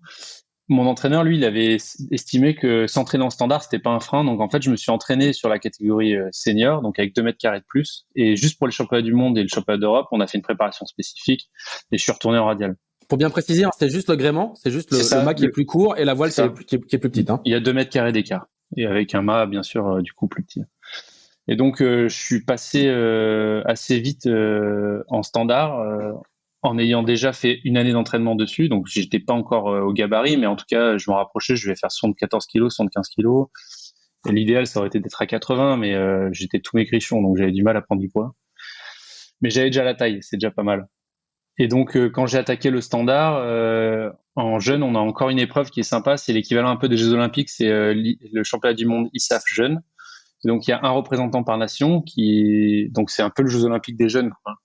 Mon entraîneur, lui, il avait estimé que s'entraîner en standard, c'était pas un frein. Donc, en fait, je me suis entraîné sur la catégorie senior, donc avec 2 mètres carrés de plus. Et juste pour les championnats du monde et le championnat d'Europe, on a fait une préparation spécifique et je suis retourné en radial. Pour bien préciser, hein, c'est juste le gréement, c'est juste le mât qui est plus court et la voile qui est plus petite. Hein. Il y a 2 mètres carrés d'écart. Et avec un mât, bien sûr, du coup, plus petit. Et donc, je suis passé assez vite en standard, en ayant déjà fait une année d'entraînement dessus. Donc, j'étais pas encore au gabarit, mais en tout cas, je m'en rapprochais. Je vais faire 74 kilos, 75 kilos. Et l'idéal, ça aurait été d'être à 80, mais j'étais tout maigrichon, donc j'avais du mal à prendre du poids. Mais j'avais déjà la taille, c'est déjà pas mal. Et donc, quand j'ai attaqué le standard, en jeune, on a encore une épreuve qui est sympa. C'est l'équivalent un peu des Jeux Olympiques, c'est le championnat du monde ISAF jeune. Et donc, il y a un représentant par nation donc c'est un peu le Jeux Olympiques des jeunes, quoi.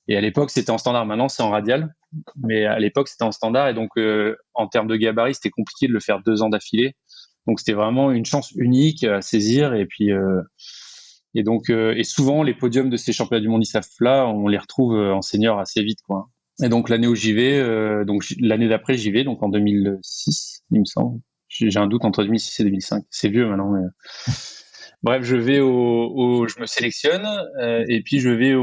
Et à l'époque, c'était en standard. Maintenant, c'est en radial. Mais à l'époque, c'était en standard. Et donc, en termes de gabarit, c'était compliqué de le faire 2 ans d'affilée. Donc, c'était vraiment une chance unique à saisir. Et puis, et souvent, les podiums de ces championnats du monde ISAF-là, on les retrouve en senior assez vite, quoi. Et donc, l'année où j'y vais, donc l'année d'après, j'y vais, donc en 2006, il me semble. J'ai un doute entre 2006 et 2005. C'est vieux maintenant, mais... Bref, je vais je me sélectionne, et puis je vais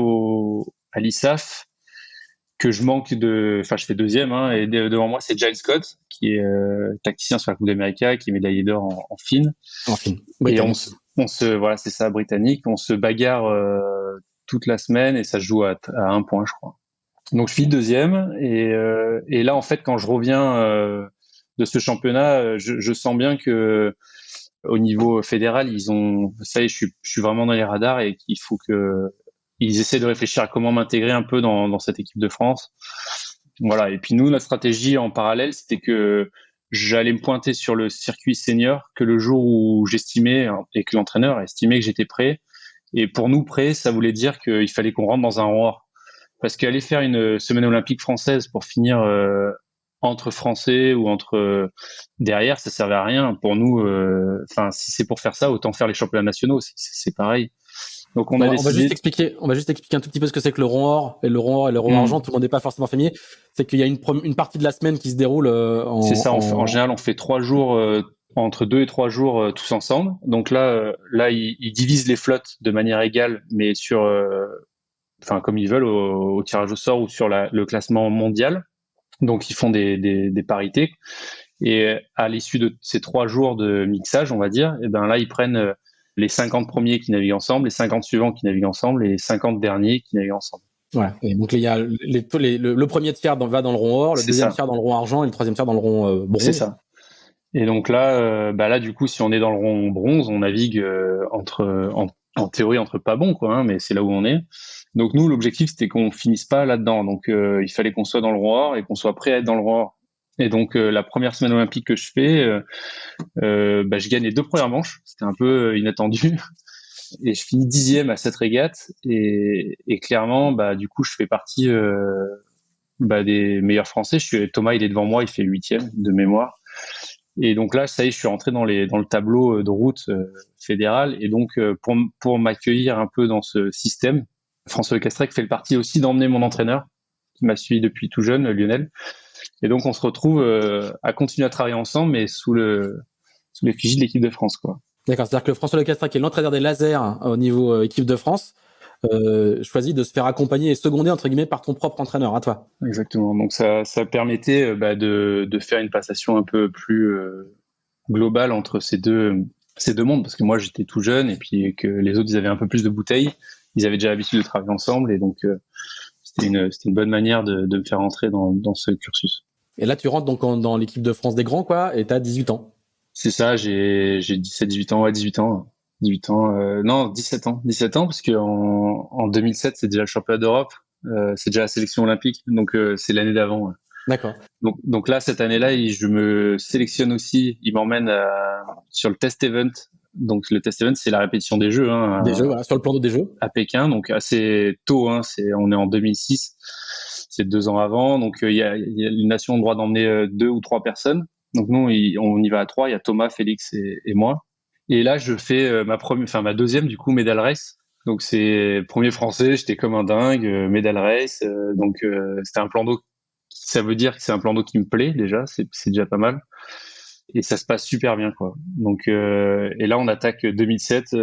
à l'ISAF, que je manque enfin, je fais 2e, hein, et devant moi, c'est Giles Scott, qui est tacticien sur la Coupe d'Amérique, qui est médaillé d'or en fine. En fine. Et voilà, c'est ça, britannique. On se bagarre toute la semaine et ça se joue à 1 point, je crois. Donc, je finis 2e, et là, en fait, quand je reviens de ce championnat, je sens bien que au niveau fédéral, ça y est, je suis vraiment dans les radars et qu'il faut ils essaient de réfléchir à comment m'intégrer un peu dans cette équipe de France. Voilà. Et puis nous, notre stratégie en parallèle, c'était que j'allais me pointer sur le circuit senior que le jour où j'estimais et que l'entraîneur estimait que j'étais prêt. Et pour nous, prêt, ça voulait dire qu'il fallait qu'on rentre dans un rang or. Parce qu'aller faire une semaine olympique française pour finir entre Français ou entre derrière, ça servait à rien pour nous. Enfin, si c'est pour faire ça, autant faire les championnats nationaux. C'est pareil. Donc on a décidé. On va juste expliquer un tout petit peu ce que c'est que le rond or et le rond or et le rond argent. Tout le monde n'est pas forcément familier. C'est qu'il y a une partie de la semaine qui se déroule C'est ça. En général, on fait 3 jours, entre 2 et 3 jours tous ensemble. Donc là, ils divisent les flottes de manière égale, mais sur, enfin comme ils veulent au tirage au sort ou sur le classement mondial. Donc ils font des parités. Et à l'issue de ces 3 jours de mixage, on va dire, et ben là ils prennent les 50 premiers qui naviguent ensemble, les 50 suivants qui naviguent ensemble et les 50 derniers qui naviguent ensemble. Ouais. Et donc il y a le premier tiers va dans le rond or, le deuxième tiers dans le rond argent et le troisième tiers dans le rond bronze. C'est ça. Et donc là, du coup, si on est dans le rond bronze, on navigue en théorie entre pas bons, quoi, hein, mais c'est là où on est. Donc nous, l'objectif, c'était qu'on finisse pas là-dedans. Donc il fallait qu'on soit dans le rond or et qu'on soit prêt à être dans le rond or. Et donc la première semaine olympique que je fais, je gagne les 2 premières manches. C'était un peu inattendu. Et je finis 10e à cette régate. Et clairement, du coup, je fais partie des meilleurs Français. Thomas, il est devant moi, il fait 8e de mémoire. Et donc là, ça y est, je suis rentré dans le tableau de route fédéral. Et donc, pour m'accueillir un peu dans ce système, François Lecastrec fait le parti aussi d'emmener mon entraîneur, qui m'a suivi depuis tout jeune, Lionel. Et donc, on se retrouve à continuer à travailler ensemble, mais sous l'effigie de l'équipe de France, quoi. D'accord, c'est-à-dire que François Lecastrec, qui est l'entraîneur des lasers au niveau équipe de France, choisit de se faire accompagner et seconder entre guillemets par ton propre entraîneur, à toi. Exactement. Donc ça permettait de faire une passation un peu plus globale entre ces deux mondes, parce que moi j'étais tout jeune et puis que les autres ils avaient un peu plus de bouteilles, ils avaient déjà l'habitude de travailler ensemble et donc c'était une bonne manière de me faire entrer dans ce cursus. Et là tu rentres donc dans l'équipe de France des grands, quoi, et t'as 18 ans. C'est ça, j'ai 17-18 ans, ouais, 18 ans. 17 ans, parce que en 2007, c'est déjà le championnat d'Europe, c'est déjà la sélection olympique, donc c'est l'année d'avant. Ouais. D'accord. Donc là, cette année-là, je me sélectionne aussi, il m'emmène sur le test event. Donc le test event, c'est la répétition des Jeux. Hein, des Jeux, voilà, sur le plan des Jeux. À Pékin, donc assez tôt, hein, on est en 2006, c'est 2 ans avant, donc il y a une nation le droit d'emmener 2 ou 3 personnes. Donc nous, on y va à 3, il y a Thomas, Félix et moi. Et là, je fais ma deuxième, du coup, medal race. Donc c'est premier français, j'étais comme un dingue, medal race. Donc c'était un plan d'eau, ça veut dire que c'est un plan d'eau qui me plaît déjà, c'est déjà pas mal. Et ça se passe super bien, quoi. Donc et là, on attaque 2007,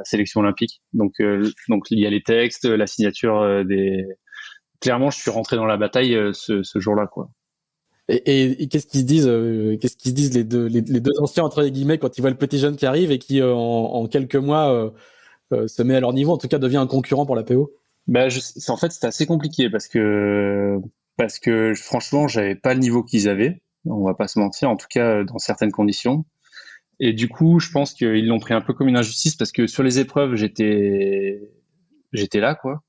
sélection olympique. Donc il y a les textes, la signature Clairement, je suis rentré dans la bataille ce jour-là, quoi. Et qu'est-ce qu'ils se disent les deux anciens entre guillemets quand ils voient le petit jeune qui arrive et qui en quelques mois se met à leur niveau, en tout cas devient un concurrent pour la PO? En fait, c'était assez compliqué parce que franchement, j'avais pas le niveau qu'ils avaient. On va pas se mentir, en tout cas dans certaines conditions. Et du coup, je pense qu'ils l'ont pris un peu comme une injustice parce que sur les épreuves, j'étais là, quoi.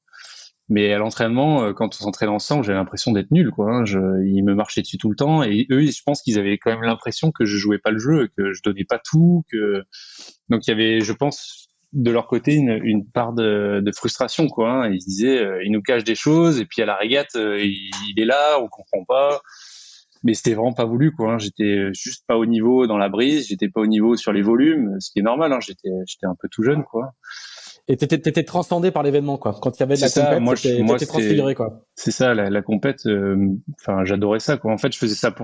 Mais à l'entraînement, quand on s'entraînait ensemble, j'avais l'impression d'être nul, quoi. Hein. Ils me marchaient dessus tout le temps, et eux, je pense qu'ils avaient quand même l'impression que je jouais pas le jeu, que je donnais pas tout, donc il y avait, je pense, de leur côté, une part de frustration, quoi. Hein. Ils se disaient, ils nous cachent des choses, et puis à la régate, il est là, on comprend pas. Mais c'était vraiment pas voulu, quoi. Hein. J'étais juste pas au niveau dans la brise, j'étais pas au niveau sur les volumes, ce qui est normal. Hein. J'étais un peu tout jeune, quoi. Et t'étais transcendé par l'événement, quoi. Quand il y avait de la compète, t'étais transfiguré, quoi. C'est ça, la compète. J'adorais ça, quoi. En fait, je faisais ça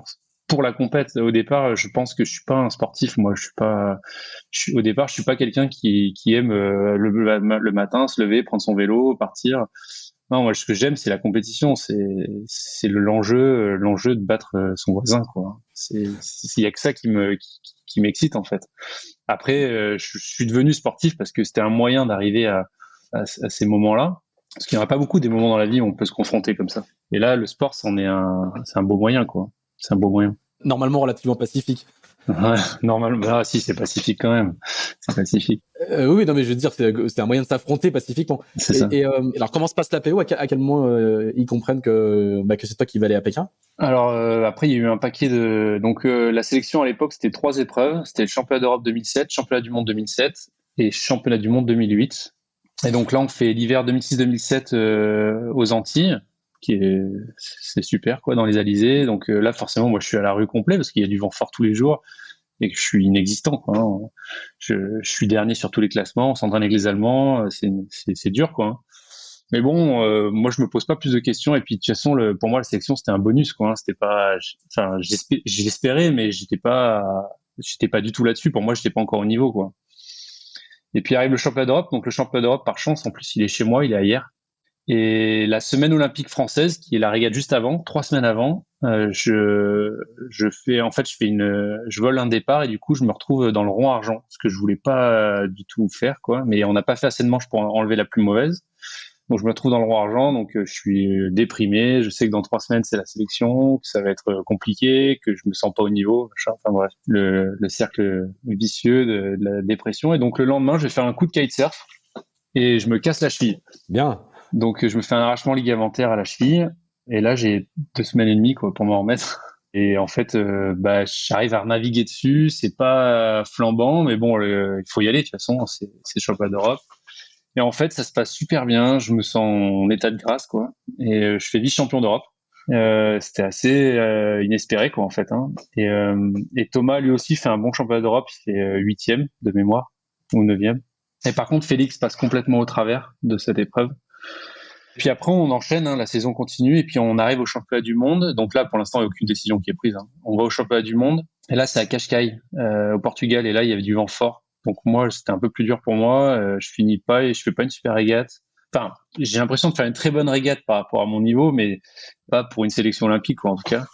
pour la compète. Au départ, je pense que je suis pas un sportif. Moi, au départ, je suis pas quelqu'un qui aime le matin se lever, prendre son vélo, partir. Non, moi, ce que j'aime, c'est la compétition. C'est l'enjeu de battre son voisin, quoi. Il y a que ça qui m'excite, en fait. Après, je suis devenu sportif parce que c'était un moyen d'arriver à ces moments-là. Parce qu'il n'y en a pas beaucoup des moments dans la vie où on peut se confronter comme ça. Et là, le sport, c'est un beau moyen, quoi. C'est un beau moyen. Normalement relativement pacifique. Ouais, normalement, si, c'est pacifique quand même. C'est pacifique. Oui, non, mais je veux dire, c'est un moyen de s'affronter pacifiquement. C'est ça. Et alors, comment se passe la PO? À quel moment ils comprennent que c'est toi qui vas aller à Pékin? Alors, après, il y a eu un paquet donc la sélection à l'époque, c'était 3 épreuves. C'était le championnat d'Europe 2007, championnat du monde 2007 et championnat du monde 2008. Et donc là, on fait l'hiver 2006-2007 aux Antilles. c'est super quoi dans les alizés. Donc là forcément moi je suis à la rue complet parce qu'il y a du vent fort tous les jours et que je suis inexistant quoi. Je suis dernier sur tous les classements, on s'entraîne avec les Allemands, c'est dur quoi. Mais bon, moi je me pose pas plus de questions et puis de toute façon pour moi la sélection c'était un bonus quoi. C'était pas, enfin j'espérais mais j'étais pas du tout là-dessus. Pour moi j'étais pas encore au niveau quoi. Et puis arrive le championnat d'Europe. Donc le championnat d'Europe par chance en plus il est chez moi, il est à hier. Et la semaine olympique française, qui est la régate juste avant, 3 semaines avant, je vole un départ et du coup je me retrouve dans le rond argent, ce que je voulais pas du tout faire quoi. Mais on n'a pas fait assez de manches pour enlever la plus mauvaise, donc je me retrouve dans le rond argent. Donc je suis déprimé. Je sais que dans 3 semaines c'est la sélection, que ça va être compliqué, que je me sens pas au niveau. Enfin bref, le cercle vicieux de la dépression. Et donc le lendemain, je vais faire un coup de kitesurf et je me casse la cheville. Bien. Donc je me fais un arrachement ligamentaire à la cheville et là j'ai 2 semaines et demie quoi pour m'en remettre. Et en fait j'arrive à naviguer dessus, c'est pas flambant mais bon il faut y aller de toute façon, c'est le championnat d'Europe. Et en fait ça se passe super bien, je me sens en état de grâce quoi et je fais vice-champion d'Europe. C'était assez inespéré quoi en fait hein. Et Thomas lui aussi fait un bon championnat d'Europe, il fait 8e de mémoire ou 9e. Et par contre Félix passe complètement au travers de cette épreuve. Puis après, on enchaîne, hein, la saison continue, et puis on arrive au championnat du monde. Donc là, pour l'instant, il n'y a aucune décision qui est prise. Hein. On va au championnat du monde, et là, c'est à Cascais, au Portugal, et là, il y avait du vent fort. Donc moi, c'était un peu plus dur pour moi. Je finis pas et je fais pas une super régate. Enfin, j'ai l'impression de faire une très bonne régate par rapport à mon niveau, mais pas pour une sélection olympique, quoi, en tout cas.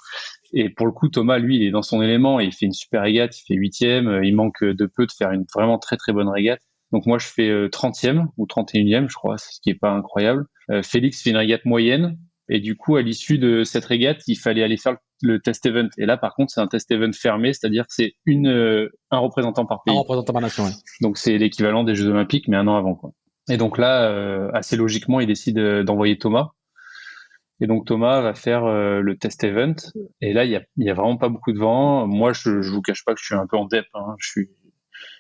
Et pour le coup, Thomas, lui, il est dans son élément, et il fait une super régate, il fait 8e. Il manque de peu de faire une vraiment très très bonne régate. Donc moi, je fais 30e ou 31e, je crois, ce qui est pas incroyable. Félix fait une régate moyenne. Et du coup, à l'issue de cette régate, il fallait aller faire le test event. Et là, par contre, c'est un test event fermé, c'est-à-dire que c'est un représentant par pays. Un représentant par nation, ouais. Donc c'est l'équivalent des Jeux Olympiques, mais un an avant, quoi. Et donc là, assez logiquement, il décide d'envoyer Thomas. Et donc Thomas va faire le test event. Et là, il y a vraiment pas beaucoup de vent. Moi, je vous cache pas que je suis un peu en dep. Hein.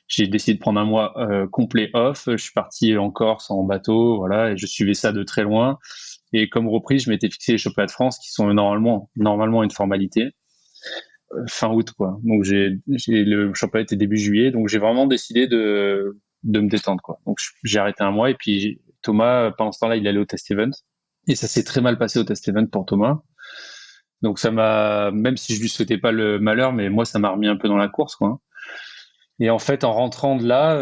J'ai décidé de prendre un mois complet off. Je suis parti en Corse en bateau, voilà, et je suivais ça de très loin. Et comme reprise, je m'étais fixé les championnats de France qui sont normalement une formalité fin août, quoi. Donc le championnat était début juillet, donc j'ai vraiment décidé de me détendre, quoi. Donc j'ai arrêté un mois et puis Thomas, pendant ce temps-là, il allait au test event et ça s'est très mal passé au test event pour Thomas. Donc ça m'a, même si je lui souhaitais pas le malheur, mais moi ça m'a remis un peu dans la course, quoi. Et en fait, en rentrant de là,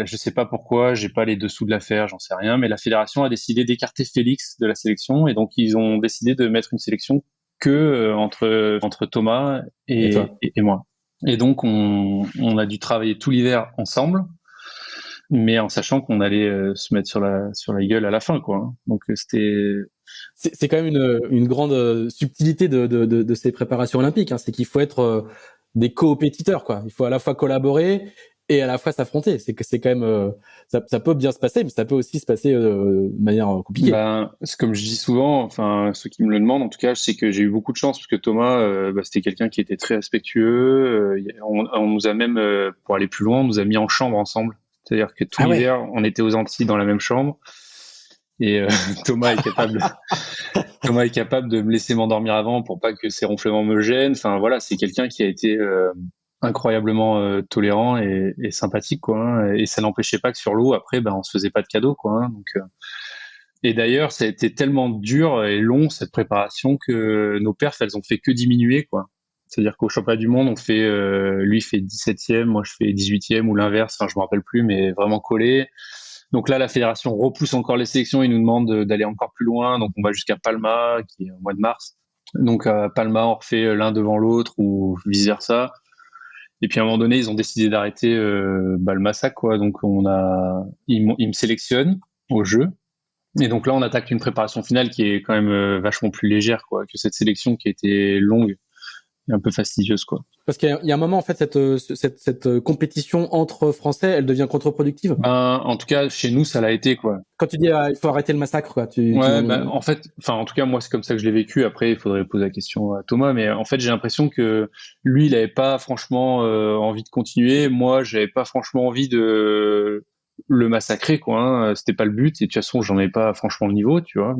je sais pas pourquoi, j'ai pas les dessous de l'affaire, j'en sais rien, mais la fédération a décidé d'écarter Félix de la sélection et donc ils ont décidé de mettre une sélection que entre Thomas et moi. Et donc on a dû travailler tout l'hiver ensemble, mais en sachant qu'on allait se mettre sur la gueule à la fin, quoi. Donc c'est quand même une grande subtilité de ces préparations olympiques, hein. C'est qu'il faut être des co-compétiteurs, quoi. Il faut à la fois collaborer et à la fois s'affronter. C'est quand même ça peut bien se passer, mais ça peut aussi se passer de manière compliquée. C'est comme je dis souvent, enfin ceux qui me le demandent, en tout cas, je sais que j'ai eu beaucoup de chance parce que Thomas, c'était quelqu'un qui était très respectueux. On nous a même, pour aller plus loin, on nous a mis en chambre ensemble. C'est-à-dire que tout l'hiver, on était aux Antilles dans la même chambre. Et Thomas est capable de me laisser m'endormir avant pour pas que ces ronflements me gênent. Enfin voilà, c'est quelqu'un qui a été incroyablement tolérant et sympathique, quoi. Hein. Et ça n'empêchait pas que sur l'eau, après, on se faisait pas de cadeaux, quoi. Hein. Donc, et d'ailleurs, ça a été tellement dur et long cette préparation que nos perfs, elles ont fait que diminuer, quoi. C'est-à-dire qu'au championnat du monde, lui fait 17e, moi je fais 18e ou l'inverse. Enfin, je me rappelle plus, mais vraiment collé. Donc là, la fédération repousse encore les sélections. Ils nous demandent d'aller encore plus loin. Donc on va jusqu'à Palma, qui est au mois de mars. Donc à Palma, on refait l'un devant l'autre ou vice versa. Et puis à un moment donné, ils ont décidé d'arrêter le massacre, quoi. Donc ils me sélectionnent au jeu. Et donc là, on attaque une préparation finale qui est quand même vachement plus légère, quoi, que cette sélection qui a été longue et un peu fastidieuse, quoi. Parce qu'il y a un moment, en fait, cette compétition entre Français, elle devient contre-productive. En tout cas, chez nous, ça l'a été, quoi. Quand tu dis il faut arrêter le massacre, quoi. En fait, en tout cas, moi, c'est comme ça que je l'ai vécu. Après, il faudrait poser la question à Thomas, mais en fait, j'ai l'impression que lui, il avait pas franchement envie de continuer. Moi, j'avais pas franchement envie de le massacrer, quoi. Hein. C'était pas le but. Et de toute façon, j'en avais pas franchement le niveau, tu vois.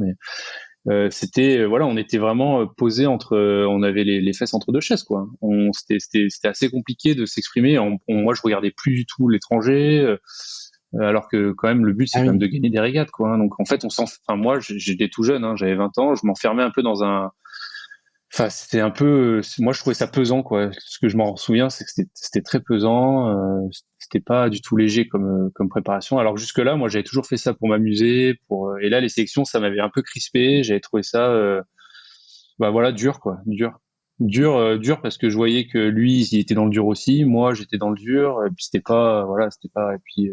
on était vraiment posé on avait les fesses entre deux chaises, quoi. C'était assez compliqué de s'exprimer. Moi, je regardais plus du tout l'étranger, alors que quand même le but c'est quand même de gagner des régates, quoi. Hein. Donc en fait, moi, j'étais tout jeune, hein, j'avais 20 ans, je m'enfermais un peu dans un. Enfin, c'était un peu. Moi, je trouvais ça pesant, quoi. Ce que je m'en souviens, c'est que c'était très pesant. C'était pas du tout léger comme préparation. Alors jusque-là, moi, j'avais toujours fait ça pour m'amuser. Et là, les sélections, ça m'avait un peu crispé. J'avais trouvé ça, dur, quoi, dur parce que je voyais que lui, il était dans le dur aussi. Moi, j'étais dans le dur. Et puis c'était pas. Et puis.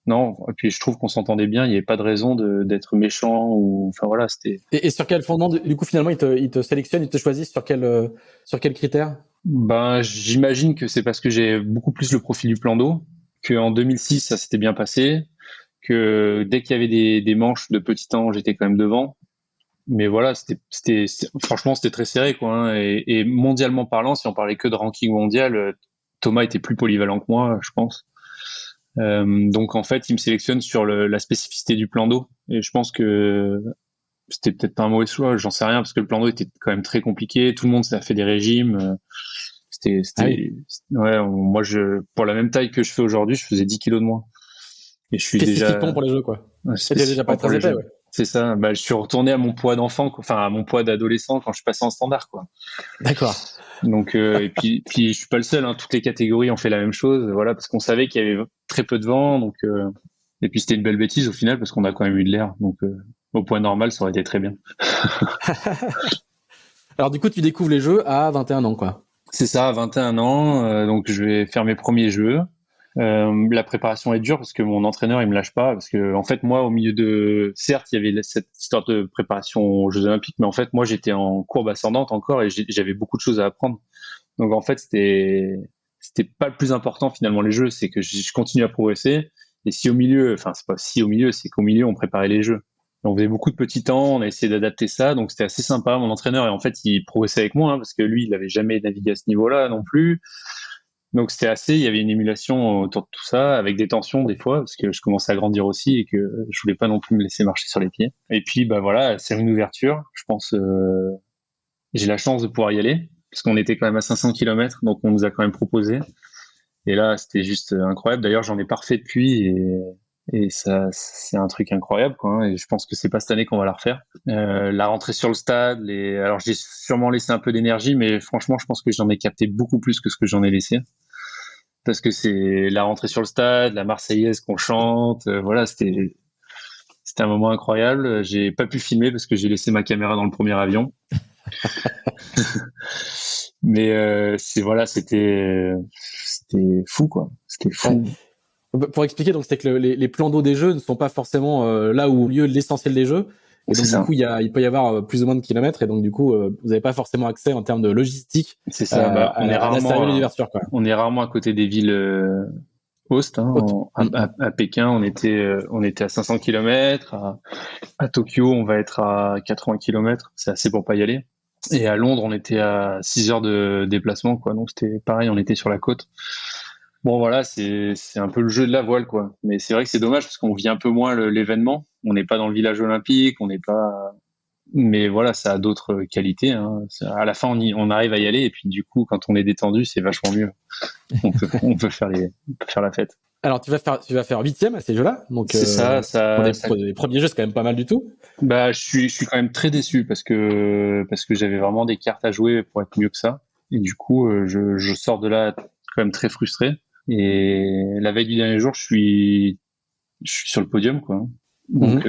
Non, et puis je trouve qu'on s'entendait bien, il n'y avait pas de raison d'être méchant ou enfin voilà, c'était. Et sur quel fondement du coup finalement il te sélectionne, il te choisit sur quel critère? Ben j'imagine que c'est parce que j'ai beaucoup plus le profil du plan d'eau, qu'en 2006 ça s'était bien passé, que dès qu'il y avait des manches de petit temps, j'étais quand même devant. Mais voilà, franchement c'était très serré, quoi. Hein, et mondialement parlant, si on parlait que de ranking mondial, Thomas était plus polyvalent que moi, je pense. Donc en fait, il me sélectionne sur la spécificité du plan d'eau. Et je pense que c'était peut-être pas un mauvais choix, j'en sais rien, parce que le plan d'eau était quand même très compliqué. Tout le monde a fait des régimes. Ouais, moi, pour la même taille que je fais aujourd'hui, je faisais 10 kilos de moins. Et je suis déjà. Spécifiquement pour les jeux, quoi. C'était déjà pas très épais, ouais. C'est ça. Bah, je suis retourné à mon poids d'enfant, enfin à mon poids d'adolescent quand je suis passé en standard, quoi. D'accord. Donc et puis je suis pas le seul, hein, toutes les catégories ont fait la même chose, voilà, parce qu'on savait qu'il y avait très peu de vent, donc et puis c'était une belle bêtise au final parce qu'on a quand même eu de l'air, donc au point normal ça aurait été très bien. Alors du coup tu découvres les jeux à 21 ans, quoi. C'est ça, à 21 ans, donc je vais faire mes premiers jeux. La préparation est dure parce que mon entraîneur il me lâche pas, parce que en fait moi au milieu certes il y avait cette histoire de préparation aux Jeux Olympiques, mais en fait moi j'étais en courbe ascendante encore et j'avais beaucoup de choses à apprendre. Donc en fait c'était pas le plus important finalement les jeux, c'est que je continue à progresser. Et si au milieu, enfin c'est pas si au milieu, c'est qu'au milieu on préparait les jeux. On faisait beaucoup de petits temps, on a essayé d'adapter ça, donc c'était assez sympa. Mon entraîneur, et en fait il progressait avec moi, hein, parce que lui il avait jamais navigué à ce niveau-là non plus. Donc il y avait une émulation autour de tout ça, avec des tensions des fois, parce que je commençais à grandir aussi et que je voulais pas non plus me laisser marcher sur les pieds. Et puis bah voilà, c'est une ouverture. Je pense, j'ai la chance de pouvoir y aller, parce qu'on était quand même à 500 km, donc on nous a quand même proposé. Et là, c'était juste incroyable. D'ailleurs, j'en ai pas refait depuis, et ça, c'est un truc incroyable, quoi. Hein, et je pense que c'est pas cette année qu'on va la refaire. La rentrée sur le stade, alors j'ai sûrement laissé un peu d'énergie, mais franchement, je pense que j'en ai capté beaucoup plus que ce que j'en ai laissé. Parce que c'est la rentrée sur le stade, la Marseillaise qu'on chante, voilà, c'était un moment incroyable. J'ai pas pu filmer parce que j'ai laissé ma caméra dans le premier avion. Mais c'était fou, quoi. C'était fou. Pour expliquer, donc c'est que les plans d'eau des jeux ne sont pas forcément là où lieu l'essentiel des jeux. Et donc du coup, il peut y avoir plus ou moins de kilomètres, et donc du coup, vous n'avez pas forcément accès en termes de logistique. C'est ça. On est rarement à côté des villes host. Hein, à Pékin, on était à 500 km. À Tokyo, on va être à 80 km. C'est assez pour pas y aller. Et à Londres, on était à 6 heures de déplacement, quoi. Donc c'était pareil, on était sur la côte. Bon voilà, c'est un peu le jeu de la voile, quoi. Mais c'est vrai que c'est dommage parce qu'on vit un peu moins l'événement. On n'est pas dans le village olympique, on n'est pas. Mais voilà, ça a d'autres qualités. Hein. À la fin, on arrive à y aller, et puis du coup, quand on est détendu, c'est vachement mieux. On peut faire la fête. Alors tu vas faire 8e à ces jeux-là, donc c'est ça. Les premiers jeux, c'est quand même pas mal du tout. Bah, je suis quand même très déçu parce que j'avais vraiment des cartes à jouer pour être mieux que ça, et du coup, je sors de là quand même très frustré. Et la veille du dernier jour, je suis sur le podium, quoi. Donc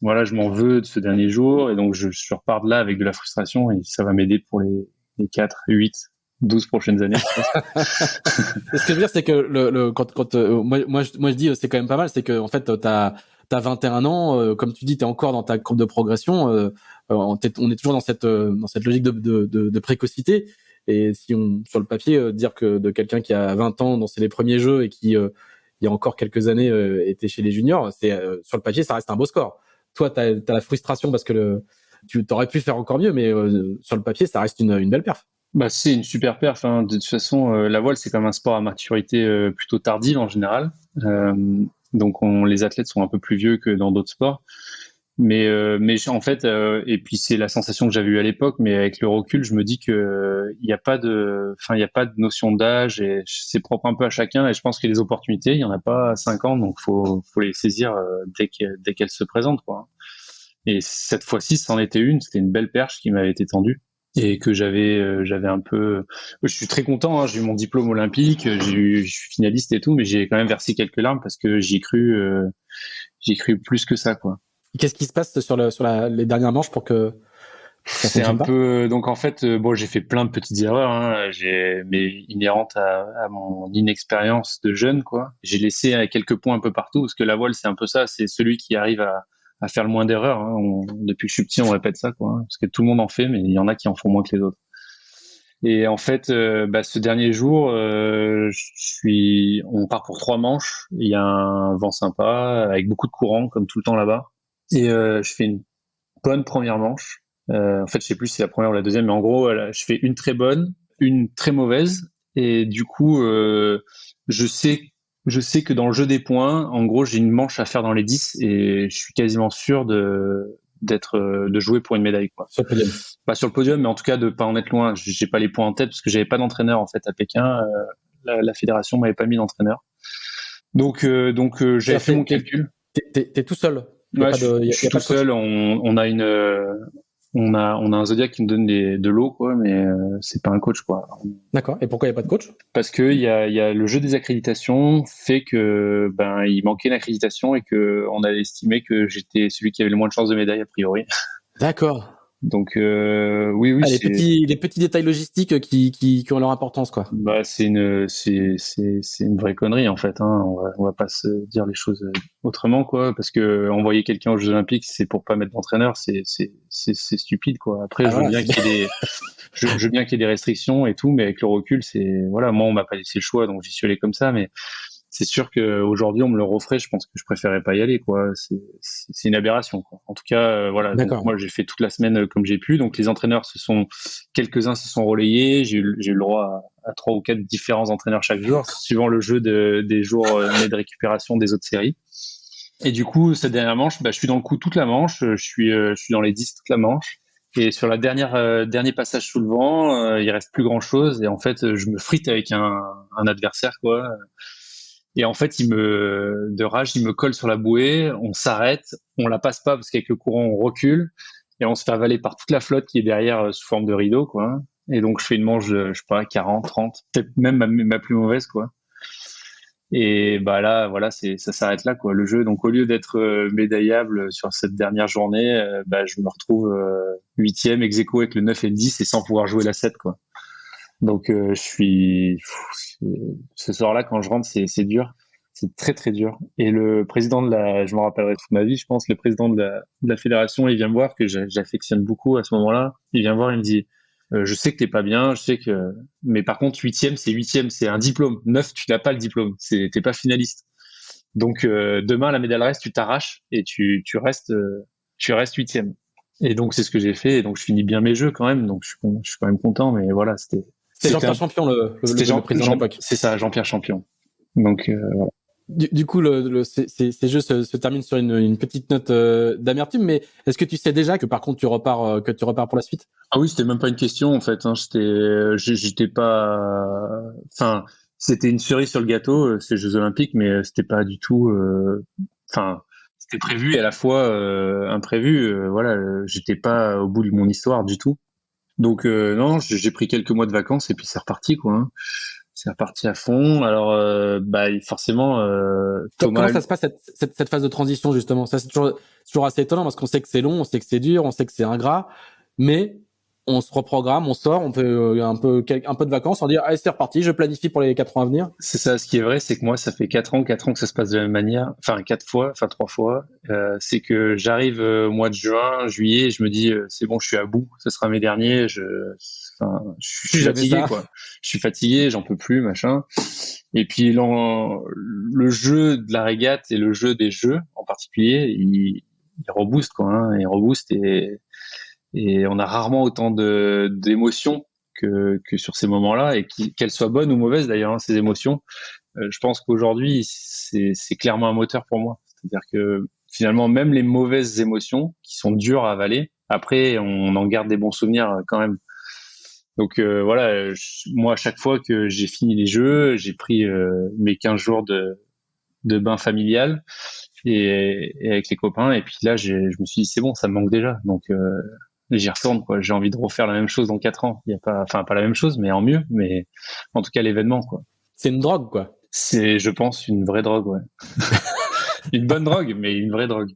voilà, je m'en veux de ce dernier jour, et donc je repars de là avec de la frustration, et ça va m'aider pour les 4, 8, 12 prochaines années. Ce que je veux dire, c'est que moi je dis c'est quand même pas mal, c'est que en fait t'as 21 ans, comme tu dis, t'es encore dans ta courbe de progression. On est toujours dans cette logique de précocité. Et si sur le papier, dire que de quelqu'un qui a 20 ans, dont c'est les premiers jeux, et qui il y a encore quelques années était chez les juniors, c'est sur le papier ça reste un beau score. Toi t'as la frustration parce que tu t'aurais pu faire encore mieux, mais sur le papier ça reste une belle perf. Bah c'est une super perf, hein. De toute façon, la voile c'est comme un sport à maturité plutôt tardive en général. Donc les athlètes sont un peu plus vieux que dans d'autres sports. En fait, et puis c'est la sensation que j'avais eue à l'époque, mais avec le recul, je me dis que il n'y a pas de, enfin, il y a pas de notion d'âge et c'est propre un peu à chacun. Et je pense que les opportunités, il y en a pas à 5 ans, donc faut les saisir dès qu'elles se présentent, quoi. Et cette fois-ci, c'en était une. C'était une belle perche qui m'avait été tendue et que j'avais un peu. Je suis très content. J'ai eu mon diplôme olympique, je suis finaliste et tout, mais j'ai quand même versé quelques larmes parce que j'y ai cru plus que ça, quoi. Qu'est-ce qui se passe sur les dernières manches pour que ça C'est un fonctionne pas? peu. Donc en fait, bon, j'ai fait plein de petites erreurs, mais inhérentes à mon inexpérience de jeune, quoi. J'ai laissé quelques points un peu partout parce que la voile, c'est un peu ça. C'est celui qui arrive à faire le moins d'erreurs. Depuis que je suis petit, on répète ça, quoi. Parce que tout le monde en fait, mais il y en a qui en font moins que les autres. Et en fait, ce dernier jour, on part pour 3 manches. Il y a un vent sympa, avec beaucoup de courant, comme tout le temps là-bas. Et je fais une bonne première manche. En fait, je sais plus si c'est la première ou la deuxième, mais en gros, je fais une très bonne, une très mauvaise. Et du coup, je sais que dans le jeu des points, en gros, j'ai une manche à faire dans les 10 et je suis quasiment sûr de jouer pour une médaille, quoi. Sur le podium. Pas sur le podium, mais en tout cas de pas en être loin. J'ai pas les points en tête parce que j'avais pas d'entraîneur en fait à Pékin. La fédération m'avait pas mis d'entraîneur. Donc j'avais fait mon calcul. T'es tout seul. Ouais, je suis tout seul. On a un Zodiac qui me donne de l'eau, quoi, mais c'est pas un coach, quoi. D'accord. Et pourquoi il n'y a pas de coach? Parce que il y a le jeu des accréditations fait que il manquait une accréditation et que on avait estimé que j'étais celui qui avait le moins de chances de médaille a priori. D'accord. Donc oui, les petits détails logistiques qui ont leur importance, quoi. c'est une vraie connerie en fait. On va pas se dire les choses autrement, quoi. Parce que envoyer quelqu'un aux Jeux Olympiques, c'est pour pas mettre d'entraîneur, c'est stupide, quoi. Après, je veux bien qu'il y ait des restrictions et tout, mais avec le recul, voilà, moi on m'a pas laissé le choix, donc j'y suis allé comme ça, mais c'est sûr qu'aujourd'hui on me le referait, je pense que je préférerais pas y aller, quoi. C'est une aberration, quoi. En tout cas, voilà. Donc, moi j'ai fait toute la semaine comme j'ai pu. Donc les entraîneurs quelques-uns se sont relayés. J'ai eu le droit à 3 ou 4 différents entraîneurs chaque jour, suivant le jeu des jours de récupération des autres séries. Et du coup, cette dernière manche, je suis dans le coup toute la manche. Je suis dans les 10 toute la manche. Et sur la dernier passage sous le vent, il reste plus grand chose. Et en fait, je me frite avec un adversaire, quoi. Et en fait, de rage, il me colle sur la bouée, on s'arrête, on la passe pas parce qu'avec le courant, on recule et on se fait avaler par toute la flotte qui est derrière sous forme de rideau, quoi. Et donc, je fais une manche de, je sais pas, 40, 30, peut-être même ma plus mauvaise, quoi. Et là, voilà, ça s'arrête là, quoi, le jeu. Donc, au lieu d'être médaillable sur cette dernière journée, je me retrouve 8e, ex aequo avec le 9 et le 10 et sans pouvoir jouer la 7, quoi. Donc ce soir-là quand je rentre, c'est dur, c'est très très dur. Et le président je me rappellerai toute ma vie, je pense, le président de la fédération, il vient me voir, que j'affectionne beaucoup à ce moment-là. Il vient me voir, il me dit, je sais que t'es pas bien, mais par contre 8e, c'est un diplôme. 9, tu n'as pas le diplôme, t'es pas finaliste. Donc demain la médaille reste, tu t'arraches et tu restes 8e. Et donc c'est ce que j'ai fait. Et donc je finis bien mes jeux quand même. Donc je suis quand même content. Mais voilà, c'était Jean-Pierre Champion, le président de l'époque. C'est ça, Jean-Pierre Champion. Donc voilà. Du coup, ces jeux se terminent sur une petite note d'amertume. Mais est-ce que tu sais déjà que par contre tu repars pour la suite? Ah oui, c'était même pas une question en fait. J'étais pas. Enfin, c'était une cerise sur le gâteau, ces Jeux Olympiques, mais c'était pas du tout. Enfin, c'était prévu et à la fois imprévu. Voilà, j'étais pas au bout de mon histoire du tout. Donc non, j'ai pris quelques mois de vacances et puis c'est reparti, quoi. Hein. C'est reparti à fond. Alors forcément, Thomas. Comment ça se passe cette phase de transition justement? Ça c'est toujours assez étonnant parce qu'on sait que c'est long, on sait que c'est dur, on sait que c'est ingrat, mais on se reprogramme, on sort, on fait un peu de vacances, on dit allez c'est reparti, je planifie pour les 4 ans à venir. C'est ça, ce qui est vrai, c'est que moi ça fait 4 ans que ça se passe de la même manière, enfin 3 fois. C'est que j'arrive au mois de juillet, et je me dis c'est bon, je suis à bout, ce sera mes derniers, je suis fatigué, quoi. Je suis fatigué, j'en peux plus, machin. Et puis le jeu de la régate et le jeu des jeux en particulier, il rebooste, quoi. Hein, il rebooste et on a rarement autant d'émotions que sur ces moments-là, et qu'elles soient bonnes ou mauvaises d'ailleurs, hein, ces émotions. Je pense qu'aujourd'hui, c'est clairement un moteur pour moi. C'est-à-dire que finalement, même les mauvaises émotions qui sont dures à avaler, après, on en garde des bons souvenirs quand même. Donc voilà, moi, à chaque fois que j'ai fini les jeux, j'ai pris mes 15 jours de bain familial et avec les copains. Et puis là, je me suis dit, c'est bon, ça me manque déjà. Donc j'y retourne, quoi. J'ai envie de refaire la même chose dans 4 ans. Il y a pas, enfin, pas la même chose, mais en mieux. Mais en tout cas, l'événement, quoi. C'est une drogue, quoi. C'est, je pense, une vraie drogue, ouais. Une bonne drogue, mais une vraie drogue.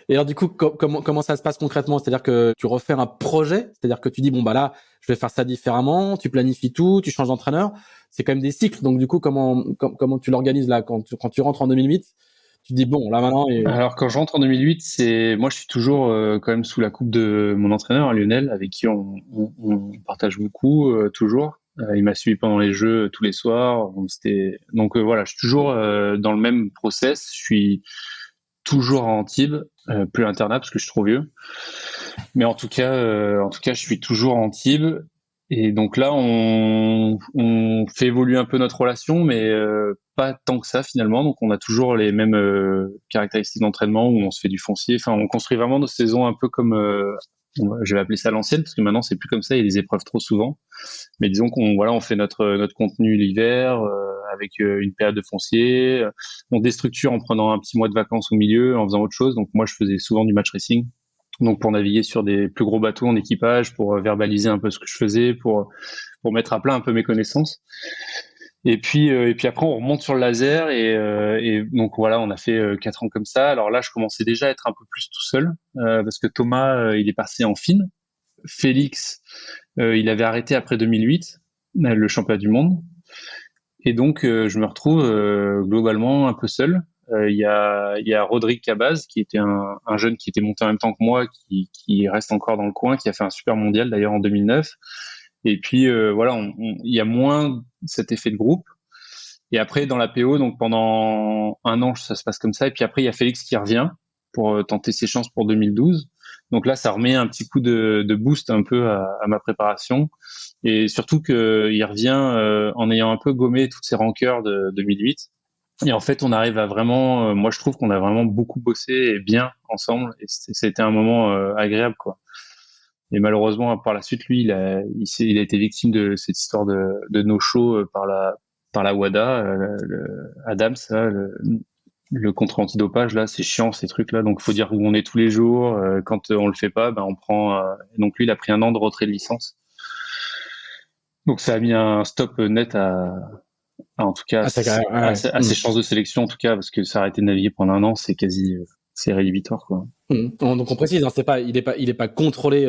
Et alors, du coup, comment ça se passe concrètement? C'est-à-dire que tu refais un projet? C'est-à-dire que tu dis, bon, bah là, je vais faire ça différemment, tu planifies tout, tu changes d'entraîneur. C'est quand même des cycles. Donc, du coup, comment tu l'organises là, quand tu rentres en 2008? Tu te dis, bon, là, maintenant. Alors, quand je rentre en 2008, moi, je suis toujours quand même sous la coupe de mon entraîneur, Lionel, avec qui on partage beaucoup, toujours. Il m'a suivi pendant les jeux tous les soirs. Donc voilà, je suis toujours dans le même process. Je suis toujours à Antibes, plus à internat parce que je suis trop vieux. Mais en tout cas, je suis toujours à Antibes. Et donc là, on fait évoluer un peu notre relation, mais pas tant que ça finalement. Donc on a toujours les mêmes caractéristiques d'entraînement où on se fait du foncier. Enfin, on construit vraiment nos saisons un peu comme, je vais appeler ça l'ancienne parce que maintenant c'est plus comme ça. Il y a des épreuves trop souvent. Mais disons on fait notre contenu l'hiver avec une période de foncier. On déstructure en prenant un petit mois de vacances au milieu, en faisant autre chose. Donc moi, je faisais souvent du match racing. Donc pour naviguer sur des plus gros bateaux en équipage, pour verbaliser un peu ce que je faisais, pour mettre à plat un peu mes connaissances. Et puis après on remonte sur le laser et donc voilà, on a fait 4 ans comme ça. Alors là, je commençais déjà à être un peu plus tout seul parce que Thomas il est passé en fine. Félix il avait arrêté après 2008 le championnat du monde et donc je me retrouve globalement un peu seul. Il y a Rodrigue Cabaz qui était un jeune qui était monté en même temps que moi, qui reste encore dans le coin, qui a fait un super mondial d'ailleurs en 2009. Et puis voilà, il y a moins cet effet de groupe. Et après dans la PO, donc pendant 1 an ça se passe comme ça. Et puis après il y a Félix qui revient pour tenter ses chances pour 2012. Donc là ça remet un petit coup de boost un peu à ma préparation. Et surtout qu'il revient en ayant un peu gommé toutes ses rancœurs de 2008. Et en fait, on arrive à vraiment, moi je trouve qu'on a vraiment beaucoup bossé et bien ensemble. Et c'était un moment agréable, quoi. Et malheureusement, par la suite, lui, il a été victime de cette histoire de no-show par la WADA, Adams, là, le contrôle antidopage, là, c'est chiant ces trucs-là. Donc, il faut dire où on est tous les jours. Quand on le fait pas, ben on prend. Donc lui, il a pris 1 an de retrait de licence. Donc ça a mis un stop net en tout cas, à ses chances de sélection, en tout cas, parce que s'arrêter de naviguer pendant 1 an, c'est rédhibitoire, quoi. Donc on précise, hein, il est pas contrôlé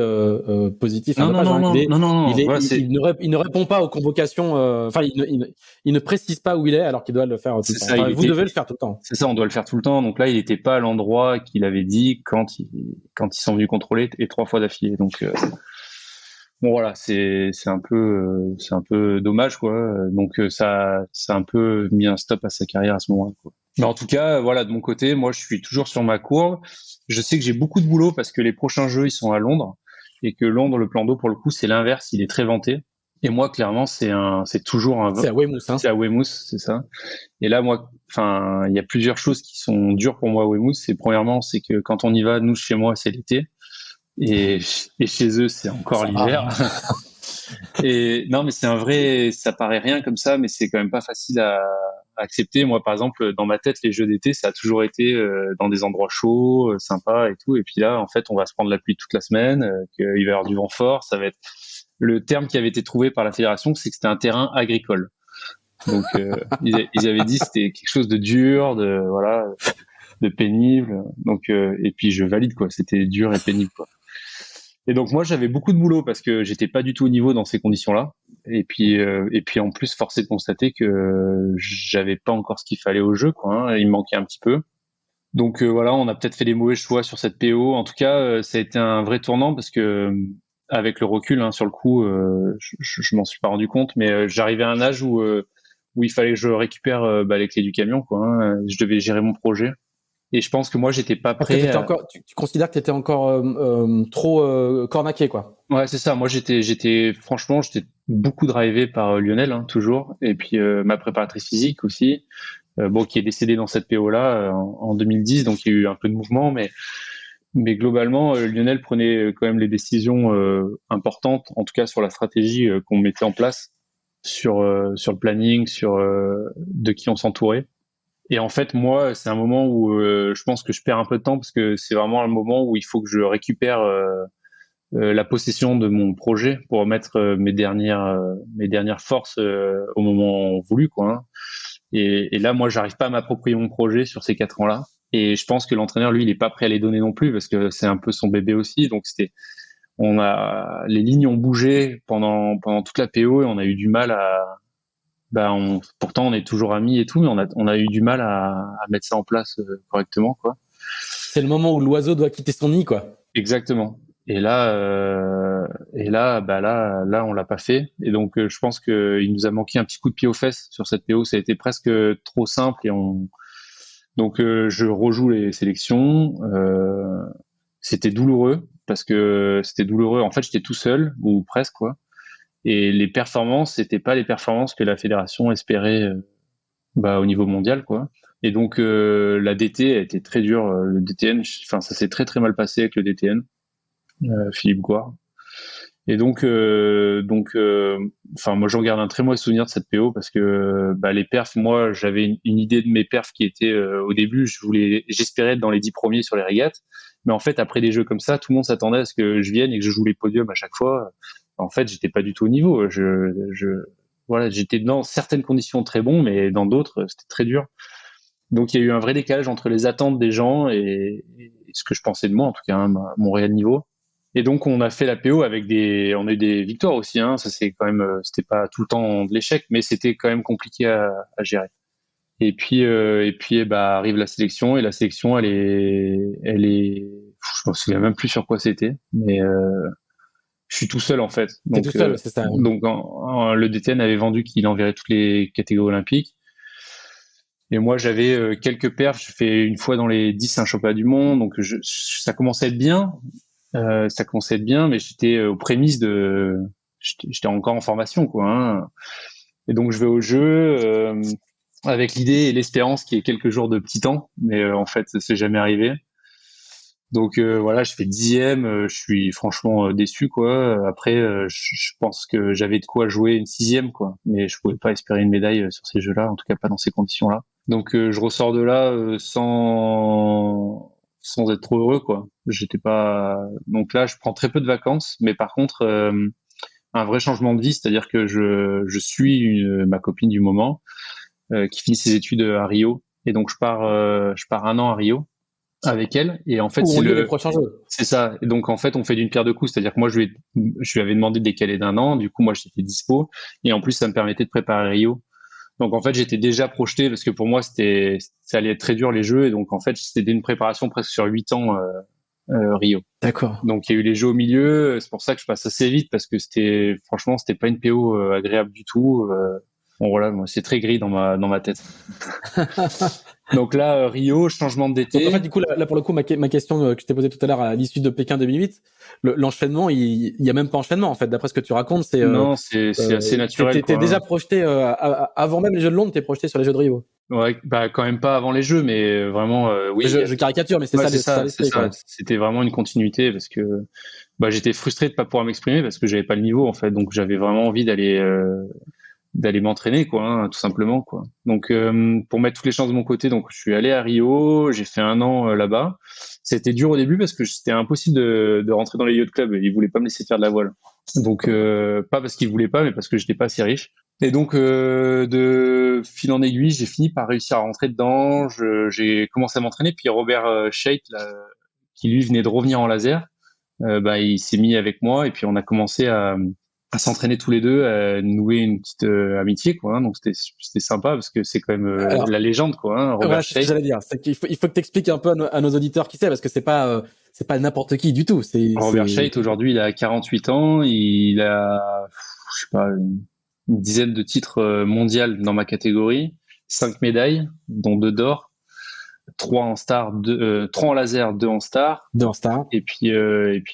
positif. Non, il ne répond pas aux convocations. Enfin, il ne précise pas où il est alors qu'il doit le faire tout le temps. Enfin, vous devez le faire tout le temps. C'est ça, on doit le faire tout le temps. Donc là, il n'était pas à l'endroit qu'il avait dit quand ils sont venus contrôler et 3 fois d'affilée. Donc bon voilà, c'est un peu dommage, quoi. Donc ça a un peu mis un stop à sa carrière à ce moment-là, quoi. Mais en tout cas, voilà, de mon côté, moi je suis toujours sur ma courbe. Je sais que j'ai beaucoup de boulot parce que les prochains jeux ils sont à Londres et que Londres, le plan d'eau pour le coup c'est l'inverse, il est très vanté. Et moi clairement c'est toujours un. C'est à Weymouth, hein. C'est à Weymouth, c'est ça. Et là moi, enfin, il y a plusieurs choses qui sont dures pour moi à Weymouth. Premièrement, c'est que quand on y va, nous chez moi c'est l'été. Et chez eux, c'est encore l'hiver. Et non, mais c'est un vrai, ça paraît rien comme ça, mais c'est quand même pas facile à accepter. Moi, par exemple, dans ma tête, les jeux d'été, ça a toujours été dans des endroits chauds, sympas et tout. Et puis là, en fait, on va se prendre la pluie toute la semaine, qu'il va y avoir du vent fort. Ça va être le terme qui avait été trouvé par la fédération, c'est que c'était un terrain agricole. Donc, ils avaient dit c'était quelque chose de dur, de pénible. Donc, et puis je valide, quoi. C'était dur et pénible, quoi. Et donc moi j'avais beaucoup de boulot parce que j'étais pas du tout au niveau dans ces conditions-là. Et puis en plus forcé de constater que j'avais pas encore ce qu'il fallait au jeu, quoi, hein. Il me manquait un petit peu. Donc voilà, on a peut-être fait des mauvais choix sur cette PO. En tout cas, ça a été un vrai tournant parce que avec le recul, hein, sur le coup, je m'en suis pas rendu compte, mais j'arrivais à un âge où il fallait que je récupère les clés du camion, quoi, hein. Je devais gérer mon projet. Et je pense que moi, j'étais pas prêt. Tu considères que tu étais encore trop cornaqué, quoi. Ouais, c'est ça. Moi, j'étais beaucoup drivé par Lionel, hein, toujours. Et puis ma préparatrice physique aussi. qui est décédé dans cette PO-là en 2010, donc il y a eu un peu de mouvement, mais globalement, Lionel prenait quand même les décisions importantes, en tout cas sur la stratégie qu'on mettait en place, sur le planning, sur de qui on s'entourait. Et en fait, moi, c'est un moment où je pense que je perds un peu de temps parce que c'est vraiment un moment où il faut que je récupère la possession de mon projet pour mettre mes dernières forces au moment voulu, quoi. Hein. Et là, moi, j'arrive pas à m'approprier mon projet sur ces 4 ans-là. Et je pense que l'entraîneur, lui, il est pas prêt à les donner non plus parce que c'est un peu son bébé aussi. Donc les lignes ont bougé pendant toute la PO et on a eu du mal à, pourtant on est toujours amis et tout, mais on a eu du mal à mettre ça en place correctement, quoi. C'est le moment où l'oiseau doit quitter son nid, quoi. Exactement. Et là, on l'a pas fait. Et donc, je pense qu'il nous a manqué un petit coup de pied aux fesses sur cette PO. Ça a été presque trop simple donc je rejoue les sélections. C'était douloureux parce que c'était douloureux. En fait, j'étais tout seul ou presque, quoi. Et les performances, c'était pas les performances que la fédération espérait au niveau mondial, quoi. Et donc la DT a été très dure. Le DTN, ça s'est très très mal passé avec le DTN. Philippe Gouard. Et donc, moi, j'en garde un très mauvais souvenir de cette PO parce que les perfs, moi, j'avais une idée de mes perfs qui était au début, j'espérais être dans les 10 premiers sur les régates, mais en fait, après des jeux comme ça, tout le monde s'attendait à ce que je vienne et que je joue les podiums à chaque fois. En fait, j'étais pas du tout au niveau. Voilà, j'étais dans certaines conditions très bon, mais dans d'autres, c'était très dur. Donc, il y a eu un vrai décalage entre les attentes des gens et ce que je pensais de moi, en tout cas, hein, mon réel niveau. Et donc on a fait la PO avec on a eu des victoires aussi, hein. Ça c'est quand même, c'était pas tout le temps de l'échec, mais c'était quand même compliqué à gérer. Et puis arrive la sélection et la sélection elle est, je me souviens même plus sur quoi c'était, mais je suis tout seul en fait. T'es tout seul, c'est ça. Donc le DTN avait vendu qu'il enverrait toutes les catégories olympiques. Et moi, j'avais quelques perfs. Je fais une fois dans les 10 un championnat du monde, donc ça commençait à être bien. Mais j'étais aux prémices j'étais encore en formation, quoi. Hein. Et donc je vais au jeu avec l'idée et l'espérance qu'il y ait quelques jours de petit temps, mais en fait ça s'est jamais arrivé. Donc voilà, je fais 10e, je suis franchement déçu, quoi. Après, je pense que j'avais de quoi jouer une 6e, quoi, mais je pouvais pas espérer une médaille sur ces jeux-là, en tout cas pas dans ces conditions-là. Donc je ressors de là sans être trop heureux, quoi. J'étais pas. Donc là, je prends très peu de vacances, mais par contre, un vrai changement de vie, c'est-à-dire que je suis ma copine du moment qui finit ses études à Rio, et donc je pars 1 an à Rio avec elle, et en fait les prochains jeux. C'est ça. Et donc en fait, on fait d'une pierre deux coups, c'est-à-dire que moi je lui avais demandé de décaler d'1 an, du coup moi j'étais dispo, et en plus ça me permettait de préparer Rio. Donc en fait, j'étais déjà projeté parce que pour moi ça allait être très dur les jeux, et donc en fait c'était une préparation presque sur 8 ans Rio. D'accord. Donc il y a eu les jeux au milieu, c'est pour ça que je passe assez vite parce que c'était pas une PO agréable du tout. Bon voilà, moi c'est très gris dans ma tête. Donc là Rio, changement de DT. Donc en fait du coup là pour le coup ma question que je t'ai posée tout à l'heure à l'issue de Pékin 2008, l'enchaînement il y a même pas enchaînement en fait, d'après ce que tu racontes, c'est non, c'est assez naturel. T'es déjà projeté avant même les Jeux de Londres, t'es projeté sur les Jeux de Rio. Ouais, quand même pas avant les Jeux, mais vraiment oui. Je caricature, mais c'est ça. C'était vraiment une continuité parce que j'étais frustré de pas pouvoir m'exprimer parce que j'avais pas le niveau en fait, donc j'avais vraiment envie d'aller m'entraîner, quoi, hein, tout simplement, quoi. Donc pour mettre toutes les chances de mon côté, donc je suis allé à Rio, j'ai fait 1 an là-bas. C'était dur au début parce que c'était impossible de rentrer dans les yacht clubs, ils voulaient pas me laisser faire de la voile. Donc pas parce qu'ils voulaient pas, mais parce que j'étais pas assez riche. Et donc de fil en aiguille, j'ai fini par réussir à rentrer dedans. J'ai commencé à m'entraîner, puis Robert Scheidt, qui lui venait de revenir en laser, il s'est mis avec moi, et puis on a commencé à s'entraîner tous les deux, à nouer une petite amitié, quoi. Hein. Donc c'était sympa parce que c'est quand même la légende, quoi. Hein, Robert Scheidt. C'est ce que j'allais dire. Il faut que t'expliques un peu à nos auditeurs qui c'est, parce que c'est pas n'importe qui du tout. Robert Scheidt, aujourd'hui, il a 48 ans, il a, je sais pas, une dizaine de titres mondiaux dans ma catégorie, 5 médailles, dont 2 d'or. 3 en star, 3 en laser, 2 en star. 2 en star. Et puis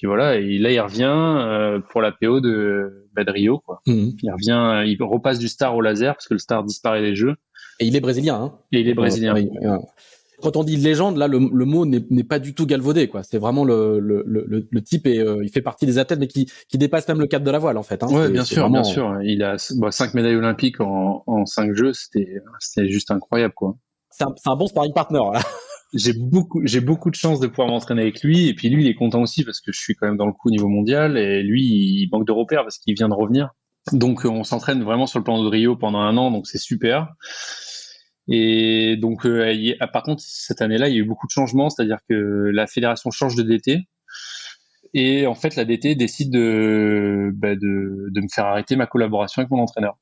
voilà. Et là, il revient pour la PO de Rio, quoi. Il revient, il repasse du star au laser parce que le star disparaît des jeux. Et il est brésilien, hein. Et il est brésilien. Quand on dit légende, là, le mot n'est pas du tout galvaudé, quoi. C'est vraiment le type et il fait partie des athlètes, mais qui dépasse même le cadre de la voile, en fait. Hein. Ouais, bien sûr. Il a 5 médailles olympiques en 5 jeux. C'était juste incroyable, quoi. C'est un bon sparring partner, là. J'ai beaucoup de chance de pouvoir m'entraîner avec lui. Et puis lui, il est content aussi parce que je suis quand même dans le coup au niveau mondial. Et lui, il manque de repères parce qu'il vient de revenir. Donc, on s'entraîne vraiment sur le plan de Rio pendant 1 an. Donc, c'est super. Et donc, par contre, cette année-là, il y a eu beaucoup de changements. C'est-à-dire que la fédération change de DT. Et en fait, la DT décide de me faire arrêter ma collaboration avec mon entraîneur.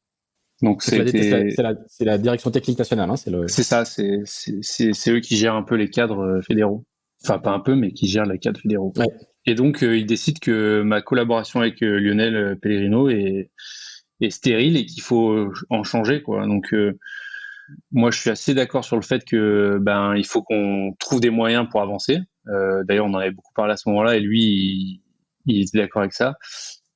Donc c'est la direction technique nationale, hein, c'est ça, c'est eux qui gèrent un peu les cadres fédéraux. Enfin, pas un peu, mais qui gèrent les cadres fédéraux. Ouais. Et donc, ils décident que ma collaboration avec Lionel Pellegrino est stérile et qu'il faut en changer, quoi. Donc, moi, je suis assez d'accord sur le fait que il faut qu'on trouve des moyens pour avancer. D'ailleurs, on en avait beaucoup parlé à ce moment-là, et lui, il était d'accord avec ça.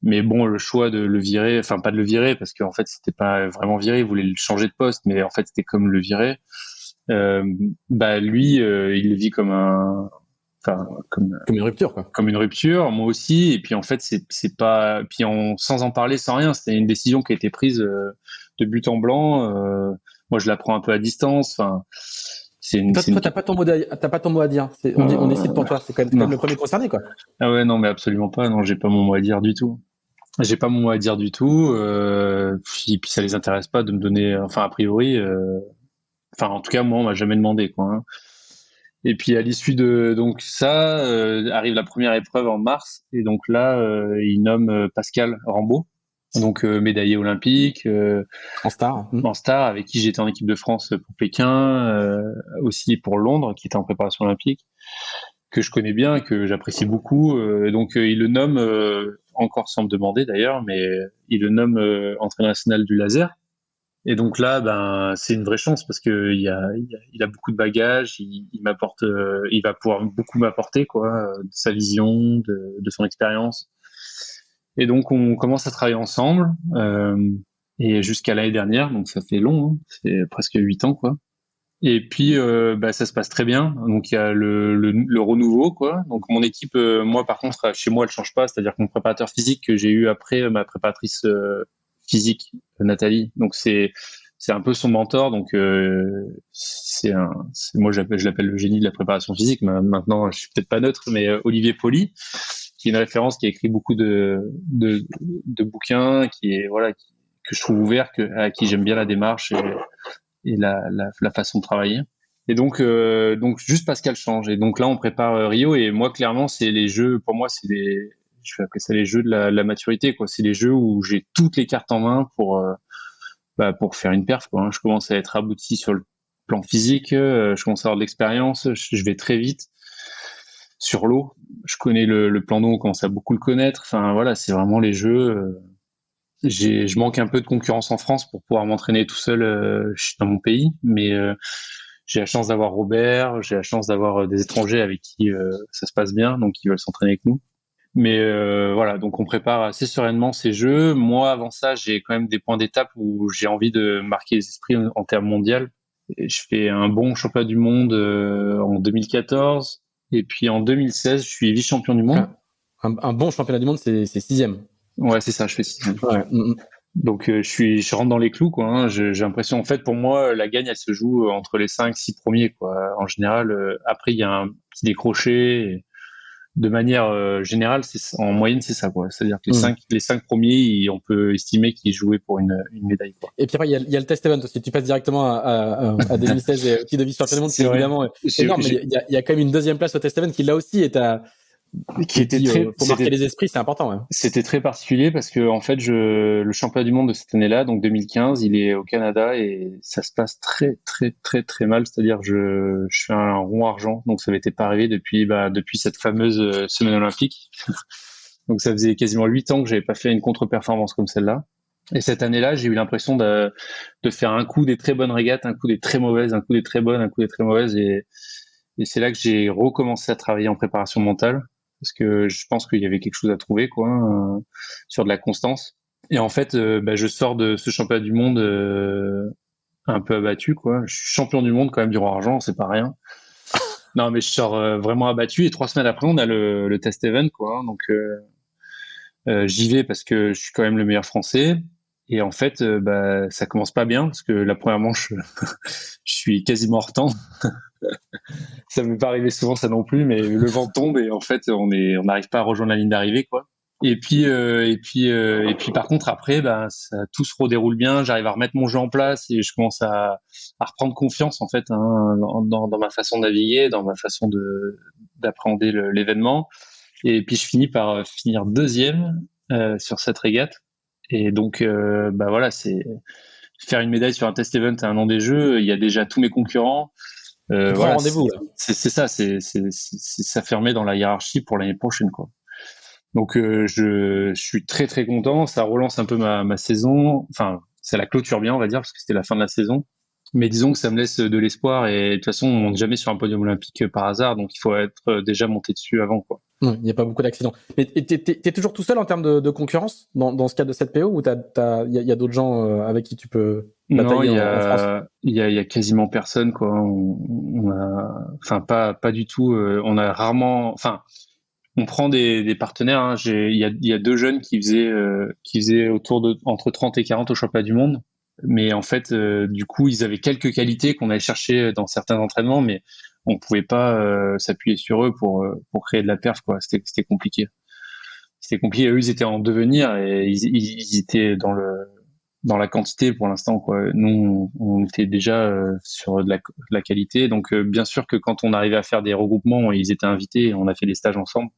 Mais bon, le choix de le virer, enfin pas de le virer, parce qu'en fait c'était pas vraiment viré, il voulait le changer de poste, mais en fait c'était comme le virer. Lui, il le vit comme une rupture, quoi. Comme une rupture, moi aussi. Et puis en fait c'est pas, puis sans en parler, sans rien, c'était une décision qui a été prise de but en blanc. Moi je la prends un peu à distance. Enfin, toi, t'as pas ton mot à dire. On décide pour toi. C'est quand même le premier concerné, quoi. Ah ouais, non, mais absolument pas. Non, j'ai pas mon mot à dire du tout. J'ai pas mon mot à dire du tout. Puis ça les intéresse pas de me donner. Enfin, a priori. En tout cas, moi, on m'a jamais demandé, quoi. Hein. Et puis à l'issue de donc ça arrive la première épreuve en mars, et donc là, il nomme Pascal Rambaud, donc médaillé olympique en star, avec qui j'étais en équipe de France pour Pékin, aussi pour Londres, qui était en préparation olympique, que je connais bien, que j'apprécie beaucoup. Donc il le nomme encore sans me demander d'ailleurs, mais il le nomme entraîneur national du laser. Et donc là, c'est une vraie chance parce que il a beaucoup de bagages, il m'apporte, il va pouvoir beaucoup m'apporter, quoi, de sa vision, de son expérience. Et donc on commence à travailler ensemble, et jusqu'à l'année dernière, donc ça fait long, hein, c'est presque 8 ans, quoi. Et puis ça se passe très bien. Donc il y a le renouveau, quoi. Donc mon équipe, moi par contre, chez moi, elle change pas. C'est-à-dire que mon préparateur physique que j'ai eu après ma préparatrice physique, Nathalie. Donc c'est un peu son mentor. Donc moi je l'appelle le génie de la préparation physique. Maintenant, je suis peut-être pas neutre, mais Olivier Poli, qui est une référence, qui a écrit beaucoup de bouquins, que je trouve ouvert, à qui j'aime bien la démarche et la façon de travailler. Et donc juste Pascal change. Et donc là, on prépare Rio. Et moi, clairement, c'est les jeux. Pour moi, je vais appeler ça les jeux de la maturité, quoi. C'est les jeux où j'ai toutes les cartes en main pour faire une perf, quoi. Je commence à être abouti sur le plan physique. Je commence à avoir de l'expérience. Je vais très vite sur l'eau. Je connais le plan d'eau. On commence à beaucoup le connaître. Enfin voilà, c'est vraiment les jeux. Je manque un peu de concurrence en France pour pouvoir m'entraîner tout seul dans mon pays, mais j'ai la chance d'avoir Robert, j'ai la chance d'avoir des étrangers avec qui ça se passe bien, donc ils veulent s'entraîner avec nous. Mais voilà, donc on prépare assez sereinement ces jeux. Moi, avant ça, j'ai quand même des points d'étape où j'ai envie de marquer les esprits en termes mondial. Et je fais un bon championnat du monde en 2014, et puis en 2016, je suis vice-champion du monde. Un bon championnat du monde, c'est 6e. Ouais, c'est ça, je fais 6e. Ouais. Donc je rentre dans les clous, quoi. Hein. J'ai l'impression, en fait, pour moi, la gagne, elle se joue entre les 5-6 premiers, quoi. En général, après il y a un petit décroché. Et de manière générale, en moyenne, c'est ça, quoi. C'est-à-dire que les 5 premiers, on peut estimer qu'ils jouaient pour une médaille, quoi. Et puis après, il y a le test event aussi. Tu passes directement à 2016 et au titre de vice-champion du monde, c'est évidemment énorme. Mais il y a quand même une deuxième place au test event qui là aussi est à pour marquer les esprits, c'est important. Ouais. C'était très particulier parce que en fait, le championnat du monde de cette année-là, donc 2015, il est au Canada et ça se passe très très très très mal. C'est-à-dire, je fais un rond argent, donc ça n'était pas arrivé depuis cette fameuse semaine olympique. Donc ça faisait quasiment 8 ans que j'avais pas fait une contre-performance comme celle-là. Et cette année-là, j'ai eu l'impression de faire un coup des très bonnes régates, un coup des très mauvaises, un coup des très bonnes, un coup des très mauvaises. Et c'est là que j'ai recommencé à travailler en préparation mentale, parce que je pense qu'il y avait quelque chose à trouver, quoi, sur de la constance. Et en fait, je sors de ce championnat du monde un peu abattu, quoi. Je suis champion du monde quand même du Roi Argent, c'est pas rien. Non, mais je sors vraiment abattu. Et 3 semaines après, on a le test event, quoi. Donc j'y vais parce que je suis quand même le meilleur français. Et en fait, ça commence pas bien parce que la première manche, je suis quasiment hors temps. Ça m'est pas arrivé souvent, ça non plus, mais le vent tombe et en fait, on n'arrive pas à rejoindre la ligne d'arrivée, quoi. Et puis, par contre, après, tout se redéroule bien. J'arrive à remettre mon jeu en place et je commence à reprendre confiance, en fait, dans ma façon de naviguer, dans ma façon d'appréhender l'événement. Et puis, je finis par finir deuxième sur cette régate. Et donc, voilà, c'est faire une médaille sur un test event à un an des Jeux. Il y a déjà tous mes concurrents. Voilà, rendez-vous. C'est ça, ça fermé dans la hiérarchie pour l'année prochaine, quoi. Donc je suis très très content. Ça relance un peu ma saison. Enfin, ça la clôture bien, on va dire, parce que c'était la fin de la saison. Mais disons que ça me laisse de l'espoir. Et de toute façon, on monte jamais sur un podium olympique par hasard, donc il faut être déjà monté dessus avant, quoi. Non, il n'y a pas beaucoup d'accidents. Mais t'es toujours tout seul en termes de concurrence dans ce cadre de cette PO, ou il y a d'autres gens avec qui tu peux batailler en France? Il y a quasiment personne, quoi. On a, enfin pas du tout. On a rarement, enfin. On prend des partenaires. Hein. Il y a 2 jeunes qui faisaient entre 30 et 40 au championnat du monde. Mais en fait, du coup, ils avaient quelques qualités qu'on allait chercher dans certains entraînements, mais on pouvait pas s'appuyer sur eux pour créer de la perf, quoi. C'était compliqué. C'était compliqué. Eux, ils étaient en devenir et ils étaient dans la quantité pour l'instant, quoi. Nous, on était déjà sur de la qualité. Donc, bien sûr que quand on arrivait à faire des regroupements, ils étaient invités et on a fait des stages ensemble.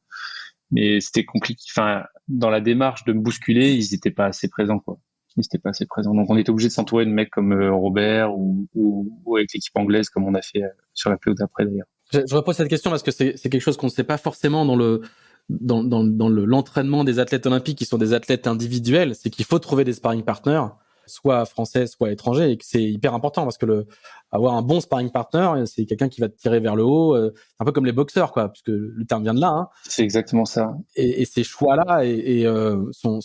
Mais c'était compliqué. Enfin, dans la démarche de me bousculer, ils n'étaient pas assez présents, quoi. Ils n'étaient pas assez présents. Donc, on était obligé de s'entourer de mecs comme Robert ou avec l'équipe anglaise, comme on a fait sur la PO d'après, d'ailleurs. Je repose cette question parce que c'est quelque chose qu'on ne sait pas forcément dans l'entraînement des athlètes olympiques qui sont des athlètes individuels. C'est qu'il faut trouver des sparring partners, soit français, soit étrangers, et que c'est hyper important parce que avoir un bon sparring partner, c'est quelqu'un qui va te tirer vers le haut, un peu comme les boxeurs, quoi, puisque le terme vient de là, hein. C'est exactement ça. Et ces choix-là sont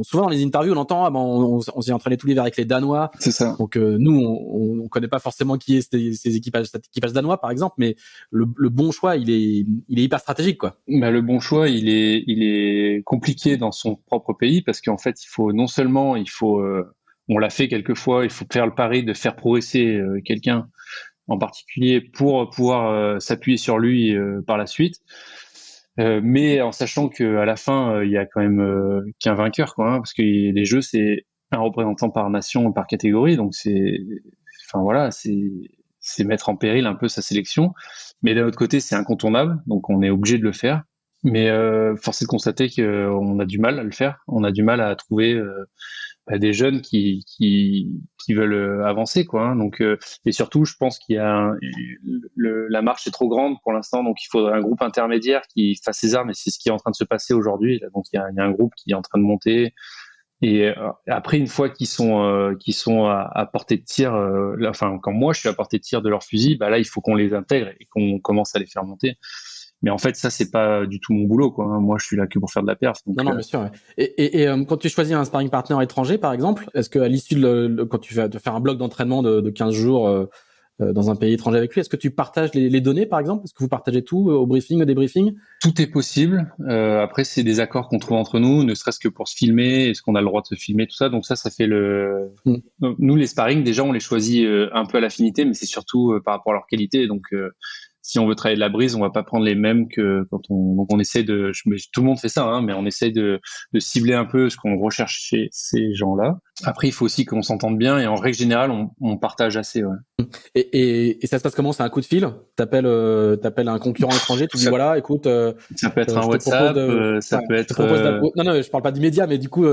souvent dans les interviews, on entend, on s'est entraîné tous les l'hiver avec les Danois. C'est ça. Donc nous, on connaît pas forcément qui est cet équipage danois, par exemple, mais le bon choix, il est hyper stratégique, quoi. Le bon choix, il est compliqué dans son propre pays parce qu'en fait, on l'a fait quelques fois, il faut faire le pari de faire progresser quelqu'un en particulier pour pouvoir s'appuyer sur lui par la suite. Mais en sachant qu'à la fin, il y a quand même qu'un vainqueur, quoi, hein, parce que les Jeux, c'est un représentant par nation et par catégorie, donc c'est mettre en péril un peu sa sélection. Mais d'un autre côté, c'est incontournable, donc on est obligé de le faire. Mais force est de constater qu'on a du mal à le faire. On a du mal à trouver des jeunes qui veulent avancer, quoi, hein. Donc et surtout, je pense qu'il y a la marche est trop grande pour l'instant, donc il faudrait un groupe intermédiaire qui fasse ses armes, et c'est ce qui est en train de se passer aujourd'hui. Donc il y a un groupe qui est en train de monter. Et après, une fois qu'ils sont à portée de tir, quand moi je suis à portée de tir de leur fusil, là il faut qu'on les intègre et qu'on commence à les faire monter. Mais en fait, ça c'est pas du tout mon boulot, quoi. Moi, je suis là que pour faire de la perf. Donc, non, bien sûr. Ouais. Et quand tu choisis un sparring partner étranger, par exemple, est-ce que à l'issue quand tu vas te faire un bloc d'entraînement de 15 jours dans un pays étranger avec lui, est-ce que tu partages les données, par exemple? Est-ce que vous partagez tout au briefing, au débriefing? Tout est possible. Après, c'est des accords qu'on trouve entre nous, ne serait-ce que pour se filmer. Est-ce qu'on a le droit de se filmer, tout ça? Donc ça fait nous, les sparring, déjà, on les choisit un peu à l'affinité, mais c'est surtout par rapport à leur qualité. Donc si on veut travailler de la brise, on va pas prendre les mêmes que quand on essaie tout le monde fait ça, hein, mais on essaie de cibler un peu ce qu'on recherche chez ces gens-là. Après, il faut aussi qu'on s'entende bien, et en règle générale, on partage assez, ouais. Et ça se passe comment? C'est un coup de fil? T'appelles un concurrent étranger, tu dis voilà, écoute, ça peut être un WhatsApp, ça peut être non, je parle pas d'immédiat, mais du coup,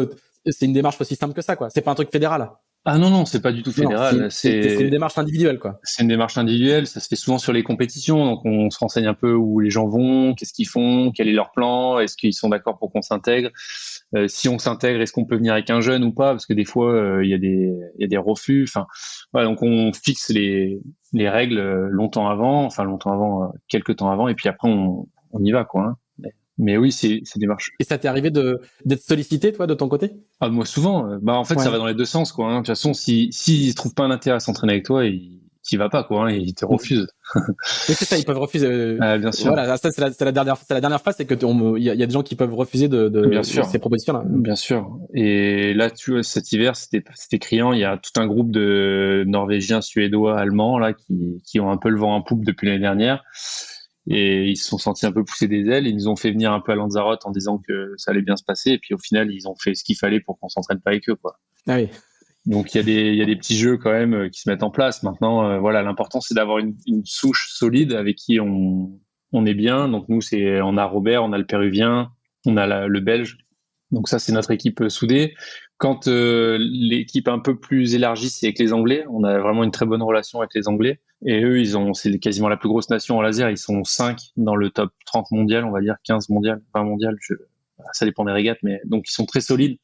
c'est une démarche aussi simple que ça, quoi. C'est pas un truc fédéral. Ah non, c'est pas du tout fédéral. C'est une démarche individuelle, quoi. C'est une démarche individuelle. Ça se fait souvent sur les compétitions. Donc, on se renseigne un peu où les gens vont, qu'est-ce qu'ils font, quel est leur plan, est-ce qu'ils sont d'accord pour qu'on s'intègre. Si on s'intègre, est-ce qu'on peut venir avec un jeune ou pas? Parce que des fois, il y a des refus. Enfin, voilà. Donc, on fixe les règles longtemps avant, quelques temps avant, et puis après, on y va, quoi. Hein. Mais oui, c'est des marches. Et ça t'est arrivé d'être sollicité, toi, de ton côté? Ah, moi, souvent. En fait, ça va dans les deux sens, quoi. Hein. De toute façon, s'il trouve pas un intérêt à s'entraîner avec toi, il t'y va pas, quoi. Hein, il te refuse. Oui, c'est ça, ils peuvent refuser. Bien sûr. Voilà, ça, c'est la dernière phase, c'est que il y a des gens qui peuvent refuser Bien sûr. ces propositions-là. Bien sûr. Et là, tu vois, cet hiver, c'était criant. Il y a tout un groupe de Norvégiens, Suédois, Allemands, là, qui ont un peu le vent en poupe depuis l'année dernière. Et ils se sont sentis un peu pousser des ailes. Ils nous ont fait venir un peu à Lanzarote en disant que ça allait bien se passer. Et puis au final, ils ont fait ce qu'il fallait pour qu'on s'entraîne pas avec eux, quoi. Ah oui. Donc il y a des petits jeux quand même qui se mettent en place. Maintenant, voilà, l'important c'est d'avoir une souche solide avec qui on est bien. Donc nous, on a Robert, on a le Péruvien, on a le Belge. Donc ça, c'est notre équipe soudée. Quand l'équipe un peu plus élargie, c'est avec les Anglais. On a vraiment une très bonne relation avec les Anglais. Et eux, c'est quasiment la plus grosse nation en laser. Ils sont 5 dans le top 30 mondial, on va dire 15 mondial, 20 mondial. Ça dépend des régates, mais donc ils sont très solides.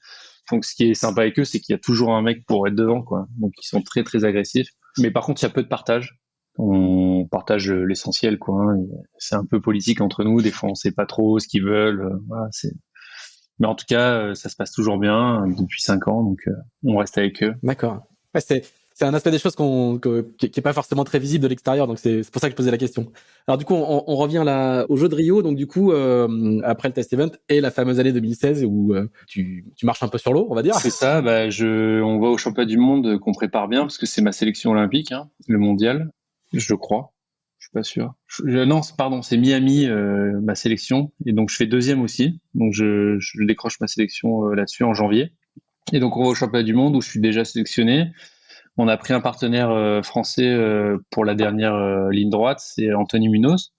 Donc ce qui est sympa avec eux, c'est qu'il y a toujours un mec pour être devant, quoi. Donc ils sont très très agressifs. Mais par contre, il y a peu de partage. On partage l'essentiel, quoi. Hein. C'est un peu politique entre nous. Des fois, on sait pas trop ce qu'ils veulent. Voilà, mais en tout cas, ça se passe toujours bien depuis 5 ans, donc on reste avec eux. D'accord. Ouais, c'est un aspect des choses qui est pas forcément très visible de l'extérieur, donc c'est pour ça que je posais la question. Alors du coup, on revient là au jeu de Rio, donc du coup après le test event et la fameuse année 2016 où tu marches un peu sur l'eau, on va dire. C'est ça. On va au championnat du monde qu'on prépare bien parce que c'est ma sélection olympique, hein, le mondial, je crois. Je suis pas sûr. Non, pardon, c'est Miami, ma sélection, et donc je fais deuxième aussi. Donc je décroche ma sélection là-dessus en janvier. Et donc on va au championnat du monde où je suis déjà sélectionné. On a pris un partenaire français pour la dernière ligne droite, c'est Anthony Munoz,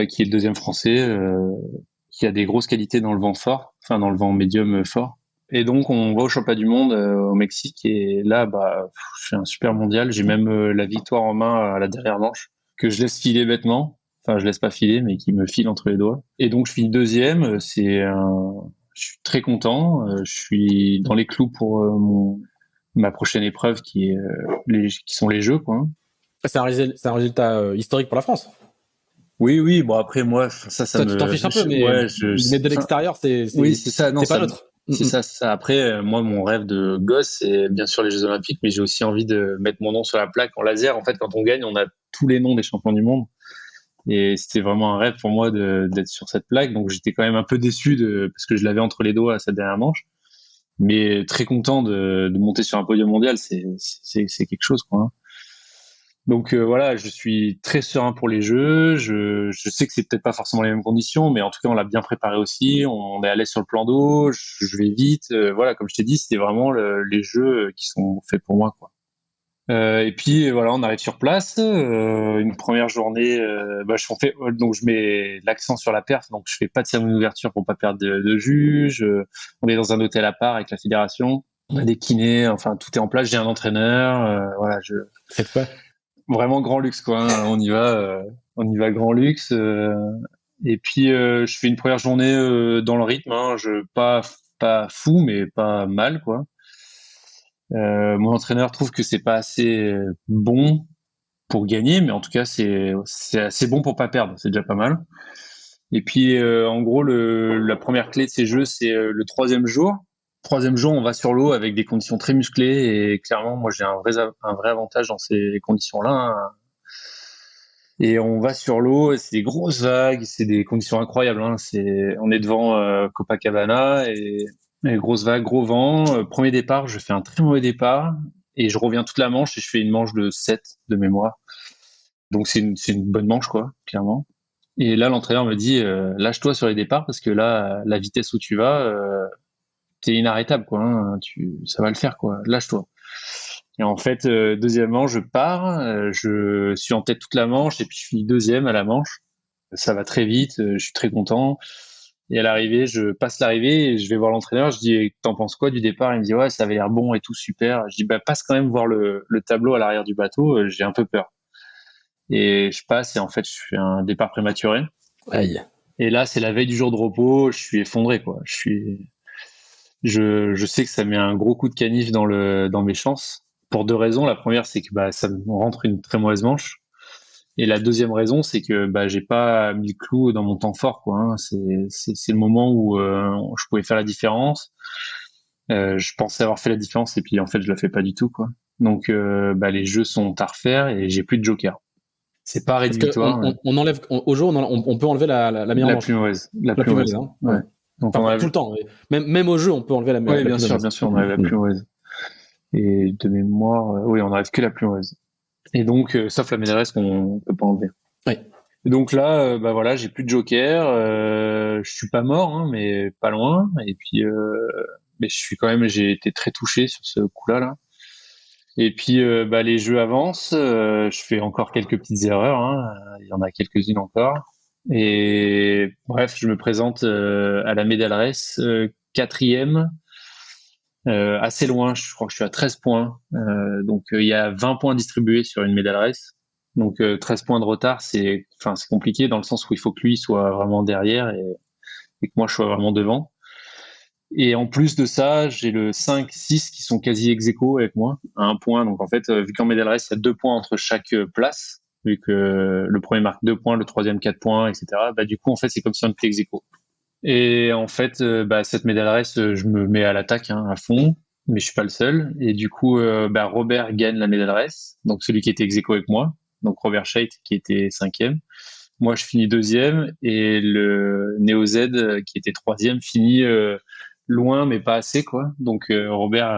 qui est le deuxième français, qui a des grosses qualités dans le vent fort, enfin dans le vent médium fort. Et donc on va au championnat du monde au Mexique et là, je fais un super mondial. J'ai même la victoire en main à la dernière manche que je laisse filer bêtement. Enfin, je laisse pas filer, mais qui me file entre les doigts. Et donc je finis deuxième. Je suis très content. Je suis dans les clous pour ma prochaine épreuve qui sont les Jeux, quoi. C'est un résultat historique pour la France. Oui. Bon, après, moi, ça tu t'en fiches un peu, mais, mais de l'extérieur, c'est ça. Non, c'est pas neutre. C'est ça. Après, moi, mon rêve de gosse, c'est bien sûr les Jeux Olympiques, mais j'ai aussi envie de mettre mon nom sur la plaque en laser. En fait, quand on gagne, on a tous les noms des champions du monde. Et c'était vraiment un rêve pour moi d'être sur cette plaque. Donc, j'étais quand même un peu déçu parce que je l'avais entre les doigts à cette dernière manche. Mais très content de monter sur un podium mondial, c'est quelque chose, quoi. Hein. Donc voilà, je suis très serein pour les Jeux. Je sais que c'est peut-être pas forcément les mêmes conditions, mais en tout cas on l'a bien préparé aussi. On est allé sur le plan d'eau. Je vais vite. Voilà, comme je t'ai dit, c'était vraiment les Jeux qui sont faits pour moi, quoi. Et puis voilà, on arrive sur place. Une première journée, donc je mets l'accent sur la perf, donc je fais pas de cérémonie d'ouverture pour pas perdre de juge. On est dans un hôtel à part avec la fédération. On a des kinés, enfin tout est en place. J'ai un entraîneur. Voilà, Cette fois. Vraiment grand luxe, quoi. Hein. On y va grand luxe. Et puis je fais une première journée dans le rythme. Hein. Pas fou, mais pas mal, quoi. Mon entraîneur trouve que c'est pas assez bon pour gagner, mais en tout cas c'est assez bon pour pas perdre. C'est déjà pas mal. Et puis en gros la première clé de ces Jeux, c'est le troisième jour. Troisième jour, on va sur l'eau avec des conditions très musclées et clairement, moi j'ai un vrai avantage dans ces conditions-là. Hein. Et on va sur l'eau, et c'est des grosses vagues, c'est des conditions incroyables. Hein. On est devant Copacabana et grosses vagues, gros vent. Premier départ, je fais un très mauvais départ et je reviens toute la manche et je fais une manche de 7 de mémoire. Donc c'est une bonne manche, quoi, clairement. Et là, l'entraîneur me dit lâche-toi sur les départs parce que là, la vitesse où tu vas, t'es inarrêtable, quoi. Hein. Ça va le faire, quoi. Lâche-toi. Et en fait, deuxièmement, je pars, je suis en tête toute la manche et puis je finis deuxième à la manche. Ça va très vite, je suis très content. Et à l'arrivée, je passe l'arrivée et je vais voir l'entraîneur. Je dis, t'en penses quoi du départ? Il me dit, ouais, ça avait l'air bon et tout, super. Je dis, bah, passe quand même voir le tableau à l'arrière du bateau. J'ai un peu peur. Et je passe et en fait, je fais un départ prématuré. Aïe. Et là, c'est la veille du jour de repos. Je suis effondré, quoi. Je sais que ça met un gros coup de canif dans mes chances. Pour deux raisons. La première, c'est que, bah, ça me rentre une très mauvaise manche. Et la deuxième raison, c'est que bah j'ai pas mis le clou dans mon temps fort, quoi. Hein. C'est le moment où je pouvais faire la différence. Je pensais avoir fait la différence et puis en fait je la fais pas du tout, quoi. Donc bah les jeux sont à refaire et j'ai plus de joker. C'est pas Parce que rédhibitoire. on enlève au jeu, on peut enlever la meilleure manche. Plus mauvaise, la plus mauvaise. Hein. Ouais. Donc enfin, on enlève tout le temps. Même au jeu, on peut enlever la Oui, la bien plus sûr, mauvaise. bien sûr, on enlève la plus mauvaise. Et de mémoire, oui, on enlève que la plus mauvaise. Et donc sauf la maîtresse qu'on peut pas enlever. Oui. Et donc là, bah voilà, j'ai plus de joker. Je suis pas mort, hein, mais pas loin. Et puis, mais j'ai été très touché sur ce coup-là, là. Et puis, bah les jeux avancent. Je fais encore quelques petites erreurs. Hein, il y en a quelques-unes encore. Et bref, je me présente à la Medal Race, quatrième, assez loin. Je crois que je suis à 13 points. Donc il y a 20 points distribués sur une Medal Race. Donc 13 points de retard, c'est compliqué dans le sens où il faut que lui soit vraiment derrière et que moi je sois vraiment devant. Et en plus de ça, j'ai le 5, 6 qui sont quasi ex aequo avec moi, à un point. Donc en fait, vu qu'en Medal Race, il y a 2 points entre chaque place, vu que le premier marque 2 points, le troisième 4 points, etc. Bah du coup, en fait, c'est comme si on était ex aequo. Et en fait, bah, cette Medal Race, je me mets à l'attaque, hein, à fond, mais je suis pas le seul. Et du coup, bah, Robert gagne la Medal Race, donc celui qui était ex aequo avec moi. Donc Robert Scheidt qui était cinquième. Moi, je finis deuxième et le Neo Z qui était troisième finit loin mais pas assez, quoi. Donc Robert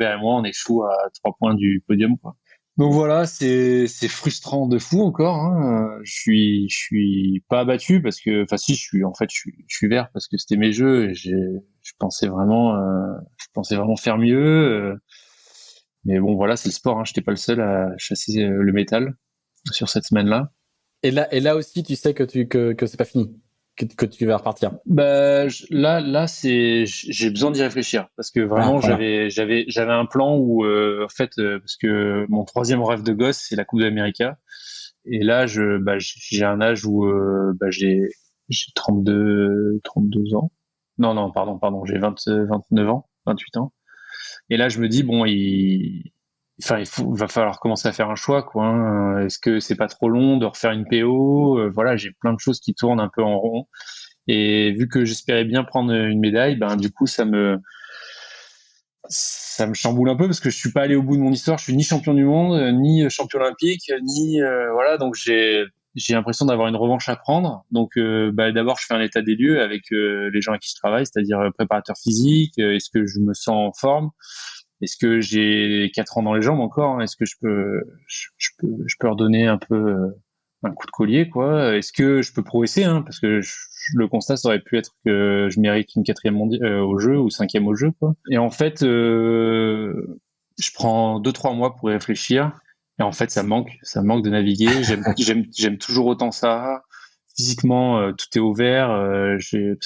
et moi, on échoue à 3 points du podium, quoi. Donc voilà, c'est frustrant de fou encore. Hein. Je suis pas abattu parce que, enfin si, je suis vert parce que c'était mes jeux et je pensais vraiment faire mieux. Mais bon, voilà, c'est le sport. Hein. J'étais pas le seul à chasser le métal sur cette semaine-là. Et là aussi, tu sais que c'est pas fini, que tu vas repartir. Bah là j'ai besoin d'y réfléchir parce que vraiment voilà. j'avais un plan où en fait parce que mon troisième rêve de gosse c'est la Coupe d'Amérique et là j'ai un âge où j'ai 32 ans. Non pardon, j'ai 29 ans, 28 ans. Et là je me dis bon va falloir commencer à faire un choix, quoi. Hein. Est-ce que c'est pas trop long de refaire une PO? Voilà, j'ai plein de choses qui tournent un peu en rond. Et vu que j'espérais bien prendre une médaille, ben du coup ça me chamboule un peu parce que je suis pas allé au bout de mon histoire. Je suis ni champion du monde, ni champion olympique, ni voilà. Donc j'ai l'impression d'avoir une revanche à prendre. Donc d'abord je fais un état des lieux avec les gens avec qui je travaille, c'est-à-dire préparateur physique. Est-ce que je me sens en forme? Est-ce que j'ai 4 ans dans les jambes encore? Est-ce que je peux redonner un peu un coup de collier, quoi? Est-ce que je peux progresser, hein? Parce que le constat, ça aurait pu être que je mérite une 4e au jeu ou 5e au jeu, quoi. Et en fait, je prends 2-3 mois pour y réfléchir. Et en fait, ça manque de naviguer. J'aime toujours autant ça. Physiquement, tout est ouvert. Parce que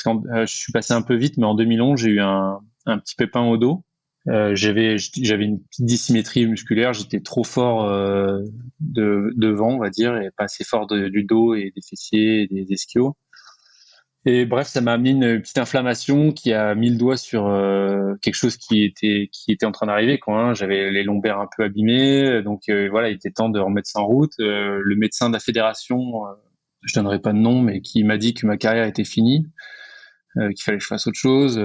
je suis passé un peu vite, mais en 2011, j'ai eu un petit pépin au dos. J'avais une petite dissymétrie musculaire, j'étais trop fort devant, on va dire, et pas assez fort du dos et des fessiers et des ischios. Et bref, ça m'a amené une petite inflammation qui a mis le doigt sur quelque chose qui était en train d'arriver, quoi. Hein. J'avais les lombaires un peu abîmés, donc voilà, il était temps de remettre ça en route. Le médecin de la fédération, je donnerai pas de nom, mais qui m'a dit que ma carrière était finie, qu'il fallait que je fasse autre chose.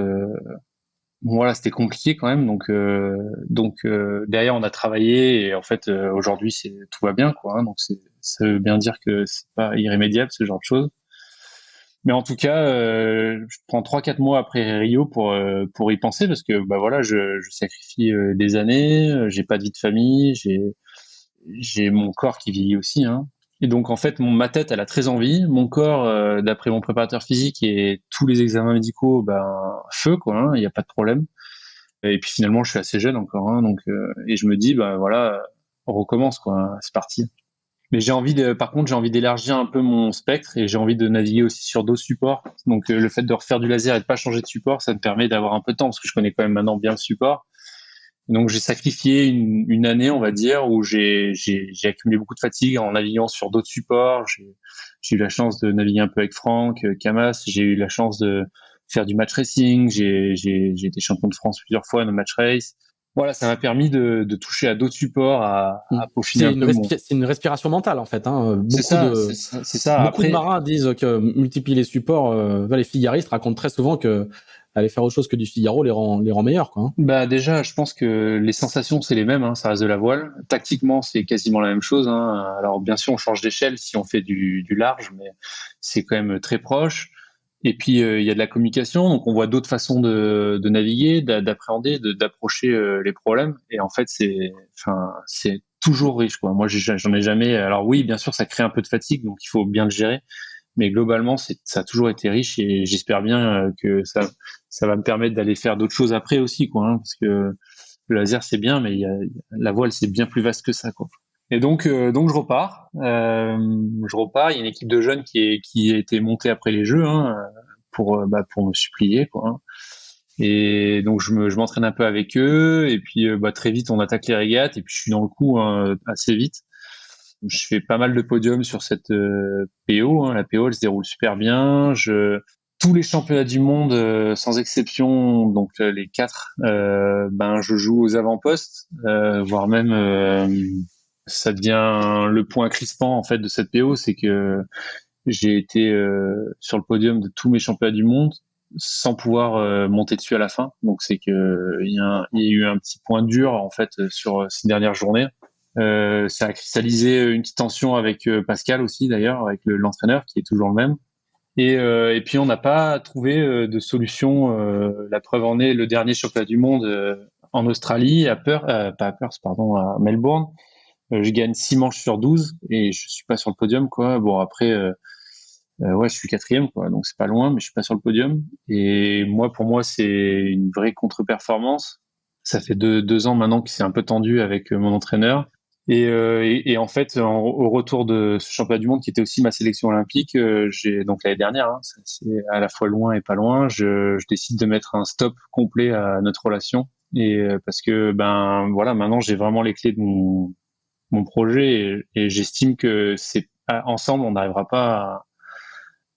Bon, voilà, c'était compliqué quand même. Donc derrière, on a travaillé et en fait, aujourd'hui, tout va bien, quoi. Hein, donc ça veut bien dire que c'est pas irrémédiable ce genre de choses. Mais en tout cas, je prends 3-4 mois après Rio pour y penser parce que bah voilà, je sacrifie des années, j'ai pas de vie de famille, j'ai mon corps qui vieillit aussi, hein. Et donc en fait, ma tête, elle a très envie, mon corps, d'après mon préparateur physique et tous les examens médicaux, ben feu, quoi, hein, il y a pas de problème. Et puis finalement, je suis assez jeune encore, hein, donc et je me dis bah voilà, on recommence, quoi, c'est parti. Mais par contre, j'ai envie d'élargir un peu mon spectre et j'ai envie de naviguer aussi sur d'autres supports. Donc, le fait de refaire du laser et de pas changer de support, ça me permet d'avoir un peu de temps parce que je connais quand même maintenant bien le support. Donc, j'ai sacrifié une année, on va dire, où j'ai accumulé beaucoup de fatigue en naviguant sur d'autres supports. J'ai eu la chance de naviguer un peu avec Franck, Camas. J'ai eu la chance de faire du match racing. J'ai été champion de France plusieurs fois dans match race. Voilà, ça m'a permis de toucher à d'autres supports, à peaufiner un peu c'est une respiration mentale en fait. C'est ça. Beaucoup Après, de marins disent que multiplier les supports, les figaristes racontent très souvent que aller faire autre chose que du Figaro les rend meilleurs, quoi. bah déjà, je pense que les sensations c'est les mêmes, hein, ça reste de la voile. Tactiquement, c'est quasiment la même chose, hein. Alors bien sûr, on change d'échelle si on fait du large, mais c'est quand même très proche. Et puis il y a de la communication, donc on voit d'autres façons de naviguer, d'appréhender, d'approcher les problèmes. Et en fait, c'est toujours riche, quoi. Moi, j'en ai jamais. Alors oui, bien sûr, ça crée un peu de fatigue, donc il faut bien le gérer. Mais globalement, ça a toujours été riche et j'espère bien que ça va me permettre d'aller faire d'autres choses après aussi, quoi, hein, parce que le laser c'est bien, mais la voile c'est bien plus vaste que ça, quoi. Et donc je repars. Il y a une équipe de jeunes qui a été montée après les Jeux, hein, pour me supplier, quoi, hein. Et donc je m'entraîne un peu avec eux et puis très vite on attaque les régates et puis je suis dans le coup, hein, assez vite. Je fais pas mal de podiums sur cette PO, hein. La PO, elle se déroule super bien. Tous les championnats du monde, sans exception, donc les 4, je joue aux avant-postes, voire même ça devient le point crispant en fait de cette PO, c'est que j'ai été sur le podium de tous mes championnats du monde sans pouvoir monter dessus à la fin. Donc c'est que il y a eu un petit point dur en fait sur ces dernières journées. Ça a cristallisé une petite tension avec Pascal aussi d'ailleurs, avec l'entraîneur qui est toujours le même. Et puis on n'a pas trouvé de solution. La preuve en est le dernier championnat du monde en Australie, pas à Perth, pardon, à Melbourne. Je gagne 6 manches sur 12 et je suis pas sur le podium, quoi. Bon après, je suis 4e, quoi, donc c'est pas loin, mais je suis pas sur le podium. Et pour moi, c'est une vraie contre-performance. Ça fait deux ans maintenant que c'est un peu tendu avec mon entraîneur. Et en fait, au retour de ce championnat du monde qui était aussi ma sélection olympique, j'ai donc l'année dernière, hein, c'est à la fois loin et pas loin, je décide de mettre un stop complet à notre relation. Et parce que maintenant j'ai vraiment les clés de mon projet et j'estime que ensemble on n'arrivera pas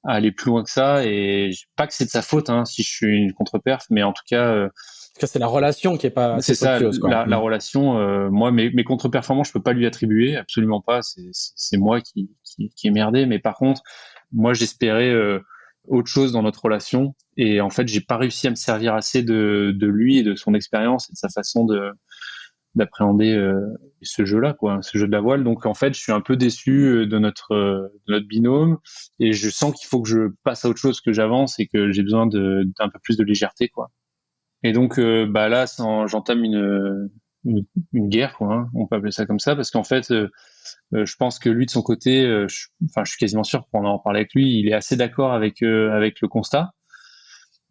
à aller plus loin que ça. Et pas que c'est de sa faute, hein, si je suis une contre-perf, mais en tout cas. C'est la relation qui est pas assez fructueuse, quoi. La relation, moi, mes contre-performances, je peux pas lui attribuer, absolument pas. C'est moi qui est merdé. Mais par contre, moi, j'espérais autre chose dans notre relation. Et en fait, j'ai pas réussi à me servir assez de lui et de son expérience et de sa façon d'appréhender ce jeu-là, quoi, ce jeu de la voile. Donc, en fait, je suis un peu déçu de notre binôme et je sens qu'il faut que je passe à autre chose, que j'avance et que j'ai besoin d'un peu plus de légèreté, quoi. Et donc là, j'entame une guerre, quoi, hein, on peut appeler ça comme ça, parce qu'en fait, je pense que lui de son côté, je suis quasiment sûr pour en parler avec lui, il est assez d'accord avec le constat,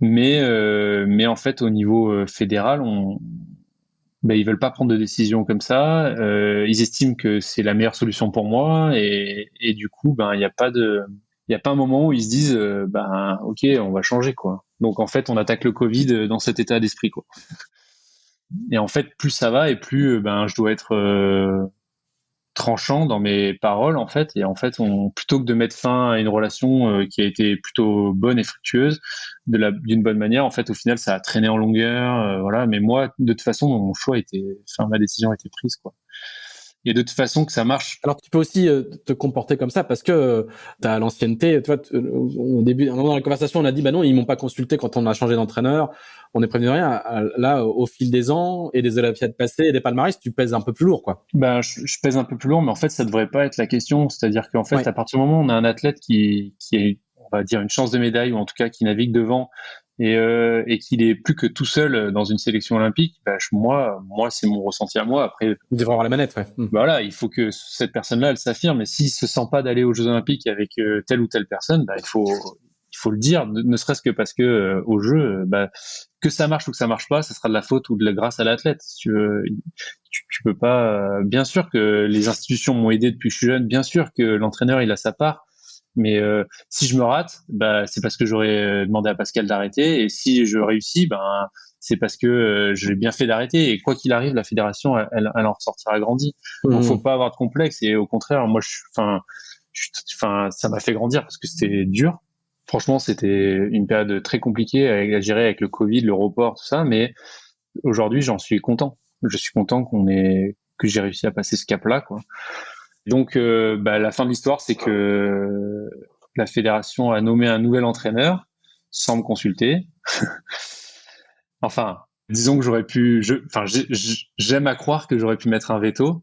mais en fait au niveau fédéral, ils veulent pas prendre de décision comme ça. Ils estiment que c'est la meilleure solution pour moi, et du coup, il n'y a pas un moment où ils se disent, ok, on va changer, quoi. Donc en fait, on attaque le Covid dans cet état d'esprit, quoi. Et en fait, plus ça va et plus je dois être tranchant dans mes paroles, en fait. Et en fait, plutôt que de mettre fin à une relation qui a été plutôt bonne et fructueuse d'une bonne manière, en fait, au final, ça a traîné en longueur, voilà. Mais moi, de toute façon, ma décision était prise, quoi. Et de toute façon que ça marche. Alors tu peux aussi te comporter comme ça parce que tu as l'ancienneté. Tu vois, au début, à un moment dans la conversation, on a dit bah non, ils m'ont pas consulté quand on a changé d'entraîneur. On est prévenu de rien. Là, au fil des ans et des Olympiades passées et des palmarès, tu pèses un peu plus lourd, quoi. Je pèse un peu plus lourd, mais en fait, ça devrait pas être la question. C'est-à-dire qu'en fait, à partir du moment où on a un athlète qui a, on va dire, une chance de médaille ou en tout cas qui navigue devant et qu'il est plus que tout seul dans une sélection olympique, moi, c'est mon ressenti à moi. Après, il devrait avoir la manette, ouais. Voilà, il faut que cette personne-là, elle s'affirme. Et s'il se sent pas d'aller aux Jeux Olympiques avec telle ou telle personne, il il faut le dire, ne serait-ce que parce que au jeu, que ça marche ou que ça marche pas, ça sera de la faute ou de la grâce à l'athlète. Si tu veux, tu peux pas. Bien sûr que les institutions m'ont aidé depuis que je suis jeune, bien sûr que l'entraîneur il a sa part, mais si je me rate, c'est parce que j'aurais demandé à Pascal d'arrêter, et si je réussis, c'est parce que j'ai bien fait d'arrêter, et quoi qu'il arrive, la fédération elle en ressortira grandie. Donc faut pas avoir de complexe, et au contraire, moi ça m'a fait grandir parce que c'était dur. Franchement, c'était une période très compliquée à gérer avec le Covid, le report, tout ça, mais aujourd'hui, j'en suis content. Je suis content que j'ai réussi à passer ce cap-là, quoi. Donc, la fin de l'histoire, c'est que la fédération a nommé un nouvel entraîneur sans me consulter. Enfin, disons que j'aime à croire que j'aurais pu mettre un veto,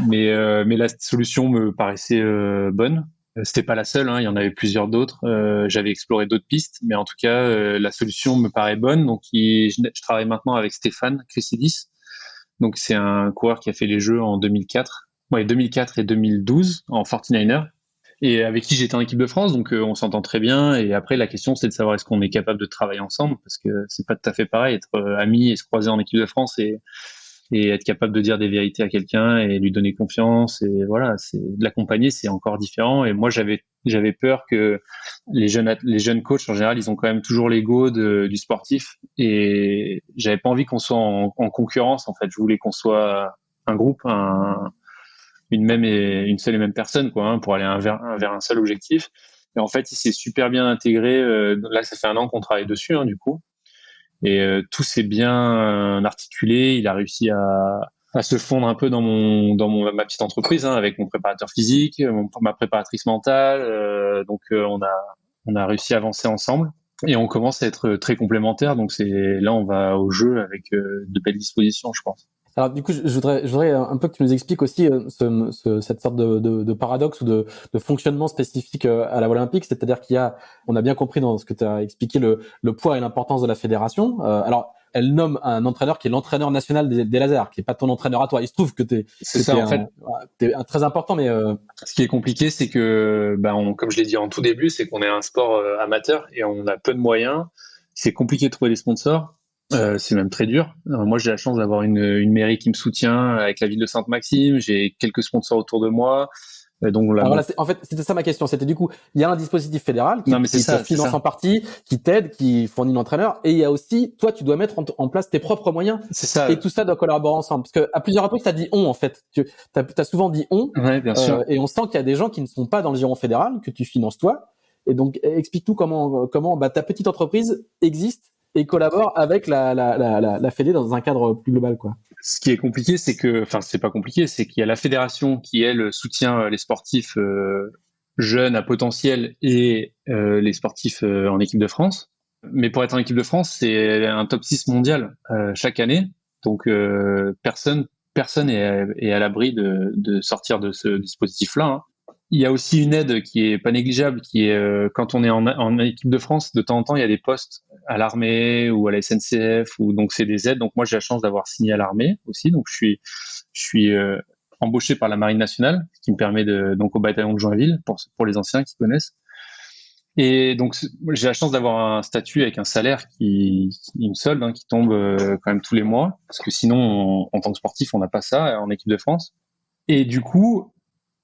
mais la solution me paraissait bonne. C'était pas la seule, hein, il y en avait plusieurs d'autres. J'avais exploré d'autres pistes, mais en tout cas, la solution me paraît bonne. Donc, je travaille maintenant avec Stéphane Chrysidis. Donc, c'est un coureur qui a fait les Jeux en 2004 et 2012 en 49er, et avec qui j'étais en équipe de France. Donc, on s'entend très bien. Et après, la question, c'est de savoir est-ce qu'on est capable de travailler ensemble, parce que c'est pas tout à fait pareil être amis et se croiser en équipe de France et être capable de dire des vérités à quelqu'un et lui donner confiance, et voilà, c'est de l'accompagner, c'est encore différent. Et moi, j'avais peur que les jeunes coachs en général, ils ont quand même toujours l'ego du sportif, et j'avais pas envie qu'on soit en concurrence. En fait, je voulais qu'on soit un groupe, une seule et même personne, quoi, hein, pour aller vers un seul objectif. Et en fait, il s'est super bien intégré. Là, ça fait 1 an qu'on travaille dessus, hein, du coup. Et tout s'est bien articulé. Il a réussi à se fondre un peu dans ma petite entreprise, hein, avec mon préparateur physique, ma préparatrice mentale. Donc on a réussi à avancer ensemble, et on commence à être très complémentaires. Donc là, on va au jeu avec de belles dispositions, je pense. Alors du coup, je voudrais un peu que tu nous expliques aussi cette sorte de paradoxe ou de fonctionnement spécifique à la voile olympique, c'est-à-dire on a bien compris dans ce que tu as expliqué le poids et l'importance de la fédération. Alors, elle nomme un entraîneur qui est l'entraîneur national des lasers, qui est pas ton entraîneur à toi. Il se trouve que t'es très important, mais ce qui est compliqué, c'est que comme je l'ai dit en tout début, c'est qu'on est un sport amateur et on a peu de moyens. C'est compliqué de trouver des sponsors. C'est même très dur. Moi, j'ai la chance d'avoir une mairie qui me soutient avec la ville de Sainte-Maxime. J'ai quelques sponsors autour de moi. Donc voilà, en fait, c'était ça ma question. C'était du coup, il y a un dispositif fédéral qui te finance en partie, qui t'aide, qui fournit l'entraîneur, et il y a aussi, toi, tu dois mettre en place tes propres moyens. C'est ça. Et tout ça doit collaborer ensemble. Parce que à plusieurs reprises, t'as dit on, en fait. T'as souvent dit on. Ouais, bien sûr. Et on sent qu'il y a des gens qui ne sont pas dans le giron fédéral, que tu finances toi. Et donc, explique-nous comment ta petite entreprise existe et collabore avec la Fédé dans un cadre plus global, quoi. Ce qui est compliqué, c'est pas compliqué, c'est qu'il y a la fédération qui, elle, soutient les sportifs jeunes à potentiel et les sportifs en équipe de France. Mais pour être en équipe de France, c'est un top 6 mondial chaque année. Donc, personne est à l'abri de sortir de ce dispositif-là, hein. Il y a aussi une aide qui est pas négligeable, qui est quand on est en équipe de France, de temps en temps, il y a des postes à l'armée ou à la SNCF, donc c'est des aides. Donc moi, j'ai la chance d'avoir signé à l'armée aussi, donc je suis embauché par la Marine nationale, ce qui me permet donc au bataillon de Joinville pour les anciens qui connaissent. Et donc j'ai la chance d'avoir un statut avec un salaire qui me solde, hein, qui tombe quand même tous les mois, parce que sinon, en tant que sportif, on n'a pas ça en équipe de France. Et du coup,